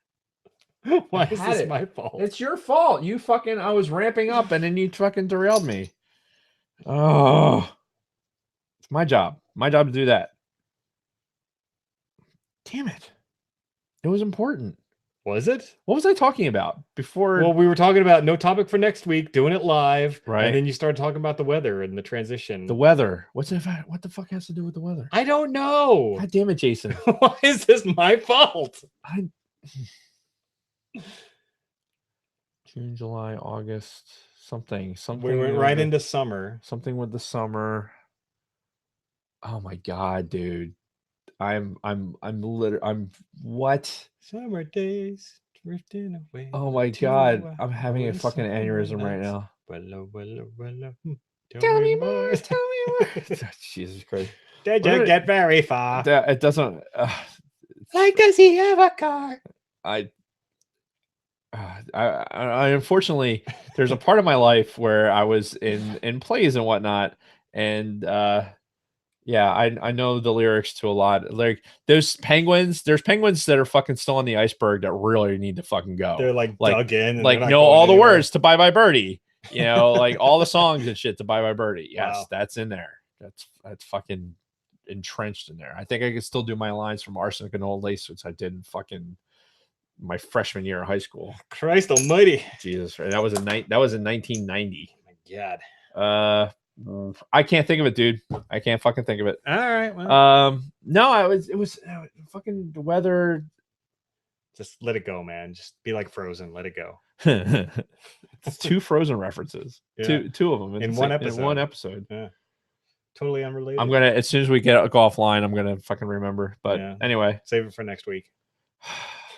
Speaker 1: Why is this my fault?
Speaker 2: It's your fault. I was ramping up and then you fucking derailed me. Oh, it's my job. My job to do that. Damn it. It was important.
Speaker 1: Was it?
Speaker 2: What was I talking about before?
Speaker 1: Well, we were talking about no topic for next week, doing it live.
Speaker 2: Right.
Speaker 1: And then you started talking about the weather and the transition.
Speaker 2: The weather. What the fuck has to do with the weather?
Speaker 1: I don't know.
Speaker 2: God damn it, Jason.
Speaker 1: Why is this my fault?
Speaker 2: June, July, August, something.
Speaker 1: We went right into summer.
Speaker 2: Something with the summer. Oh my God, dude. I'm what?
Speaker 1: Summer days drifting away.
Speaker 2: Oh my God. I'm having a fucking aneurysm right now.
Speaker 1: Tell me more.
Speaker 2: Jesus Christ.
Speaker 1: Did you get very far?
Speaker 2: It doesn't.
Speaker 1: Like, does he have a car?
Speaker 2: I unfortunately, there's a part of my life where I was in plays and whatnot, and I know the lyrics to a lot. Like there's penguins that are fucking still on the iceberg that really need to fucking go.
Speaker 1: They're like dug in, and
Speaker 2: like know all the words to Bye Bye Birdie. Like all the songs and shit to Bye Bye Birdie. Yes, wow. That's in there. That's fucking entrenched in there. I think I could still do my lines from Arsenic and Old Lace, which I did in fucking my freshman year of high school.
Speaker 1: Christ almighty.
Speaker 2: Jesus, right? That was in 1990.
Speaker 1: Oh my God.
Speaker 2: I can't think of it, dude. I can't fucking think of it.
Speaker 1: All right. Well,
Speaker 2: no, it was fucking the weather.
Speaker 1: just let it go, man. Just be like Frozen. Let it go.
Speaker 2: It's 2 Frozen references.
Speaker 1: Yeah.
Speaker 2: Two of them
Speaker 1: In one
Speaker 2: In one episode.
Speaker 1: Yeah. Totally unrelated.
Speaker 2: I'm gonna, as soon as we go offline, I'm gonna fucking remember. But anyway,
Speaker 1: save it for next week.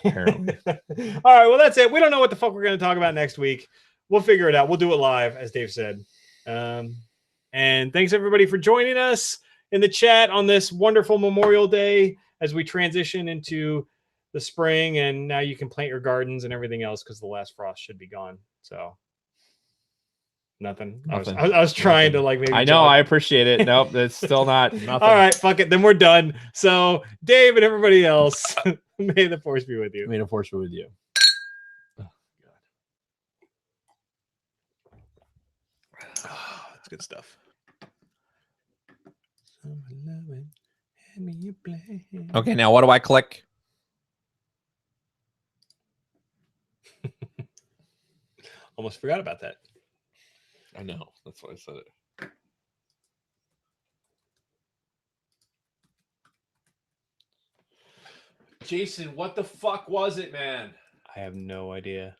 Speaker 2: Apparently.
Speaker 1: All right. Well, that's it. We don't know what the fuck we're gonna talk about next week. We'll figure it out. We'll do it live, as Dave said. And thanks everybody for joining us in the chat on this wonderful Memorial Day as we transition into the spring, and now you can plant your gardens and everything else because the last frost should be gone. So nothing. I was trying to like maybe.
Speaker 2: I know. I appreciate it. Nope, that's still not nothing.
Speaker 1: All right, fuck it. Then we're done. So Dave and everybody else, may the force be with you.
Speaker 2: May the force be with you.
Speaker 1: That's good stuff.
Speaker 2: Okay, now what do I click?
Speaker 1: Almost forgot about that.
Speaker 2: I know. That's why I said it. Jason, what the fuck was it, man?
Speaker 1: I have no idea.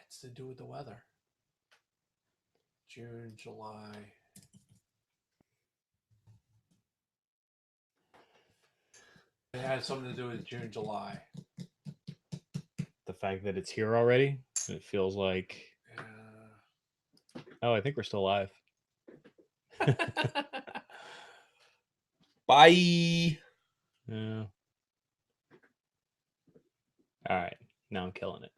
Speaker 2: It's to do with the weather. June, July. It had something to do with June, July.
Speaker 1: The fact that it's here already, it feels like. Oh, I think we're still live.
Speaker 2: Bye.
Speaker 1: Yeah. All right. Now I'm killing it.